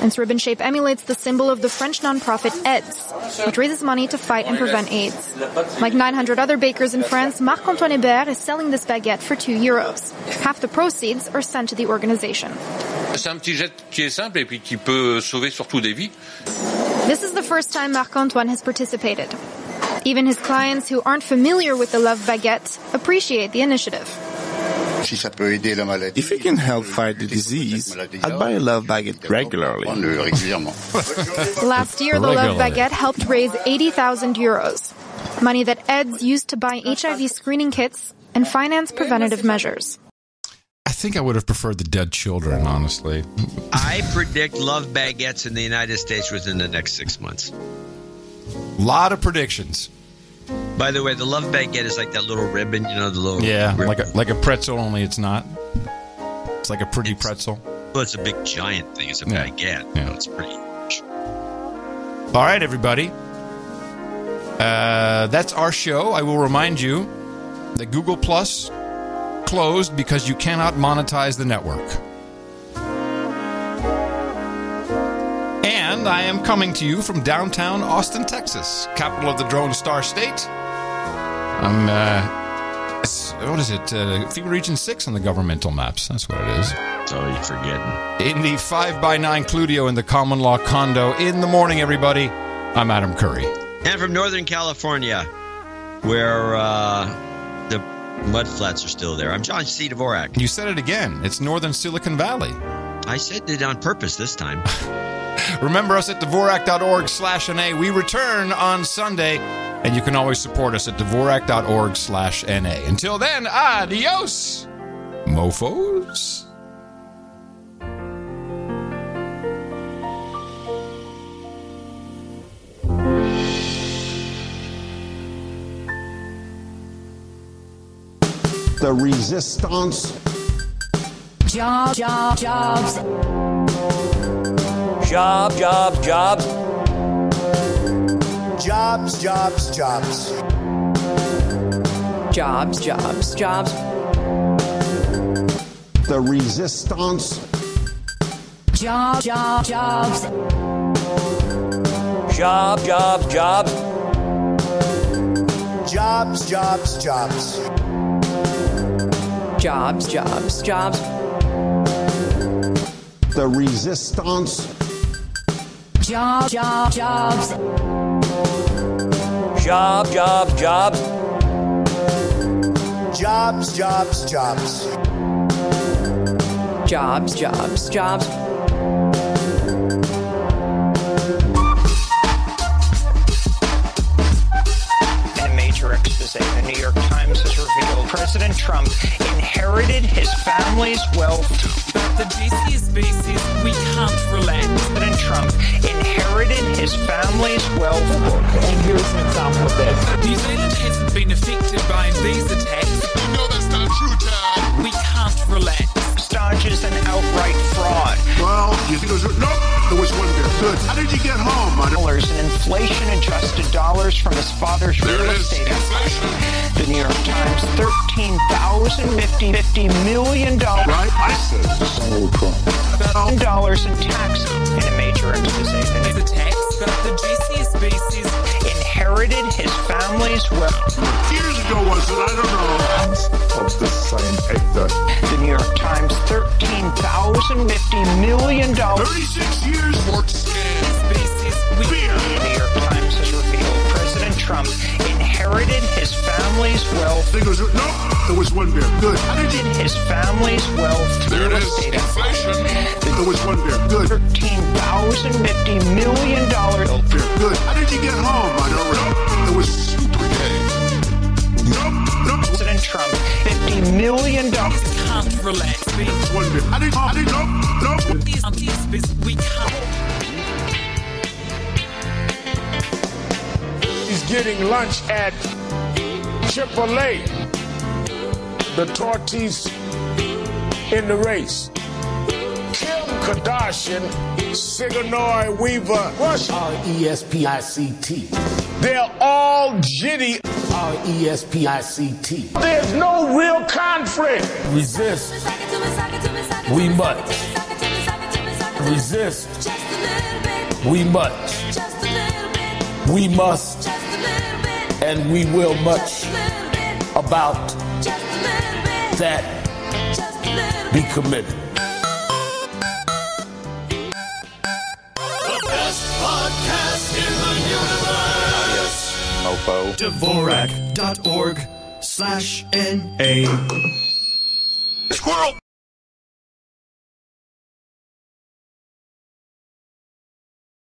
Its ribbon shape emulates the symbol of the French nonprofit AIDS, which raises money to fight and prevent AIDS. Like 900 other bakers in France, Marc-Antoine Hébert is selling this baguette for €2. Half the proceeds are sent to the organization. C'est un petit geste qui est simple et puis qui peut sauver surtout des vies. This is the first time Marc-Antoine has participated. Even his clients who aren't familiar with the Love Baguette appreciate the initiative. If it can help fight the disease, I'd buy a Love Baguette regularly. Last year, the Love Baguette helped raise €80,000, money that AIDS used to buy HIV screening kits and finance preventative measures. I think I would have preferred the dead children, honestly. I predict Love Baguettes in the United States within the next 6 months. A lot of predictions. By the way, the Love Baguette is like that little ribbon, the little ribbon. like a pretzel, only it's not. It's like a pretty pretzel. Well, it's a big giant thing. It's a baguette. Yeah. It's pretty huge. All right, everybody. That's our show. I will remind you that Google Plus closed because you cannot monetize the network. And I am coming to you from downtown Austin, Texas, capital of the Drone Star State. I'm, what is it? FEMA Region 6 on the governmental maps. That's what it is. So you're forgetting. In the 5x9 Cludio in the common law condo. In the morning, everybody. I'm Adam Curry. And from Northern California, where the mudflats are still there, I'm John C. Dvorak. You said it again. It's Northern Silicon Valley. I said it on purpose this time. Remember us at Dvorak.org/NA. We return on Sunday, and you can always support us at Dvorak.org/NA. Until then, adios, mofos. The resistance. Jobs. Jobs. Jobs. Jobs. The resistance. Jobs. Jobs. The resistance. Jobs. Expose. The New York Times has revealed President Trump inherited his family's wealth. But the DC species, we can't relax. President Trump inherited his family's wealth. And here's an example of this. New Zealand hasn't been affected by these attacks. No, that's not true, Todd. We can't relax. Dodges an outright fraud. Well, you think it was... No, there was one there. Good. How did you get home? Dollars in inflation-adjusted dollars from his father's real estate empire. The New York Times, $13,050 million. Right? I said dollars in taxes in a major expose. The tax, but the GC species inherited his family's wealth. Years ago, was it? I don't know. Of the same actor. The New York Times, $13,050 million. 36 years for species. The New York Times has revealed President Trump inherited his family's wealth. There was one bear. Good. How did you? His family's wealth. There it is. Inflation. There was one bear. Good. $13,050 million. Good. How did you get home? I don't know. It was super gay. President Trump, $50 million. Can't relax. One bear. How did we can't. He's getting lunch at Chick-fil-A. The tortillas in the race. Kim Kardashian, Sigourney Weaver, Rush, R-E-S-P-I-C-T. They're all jitty, R-E-S-P-I-C-T. There's no real conflict. Resist. We must. Resist. We must. We must. And we will much about that be committed. The best podcast in the universe. Mofo. Dvorak.org/NA. Squirrel.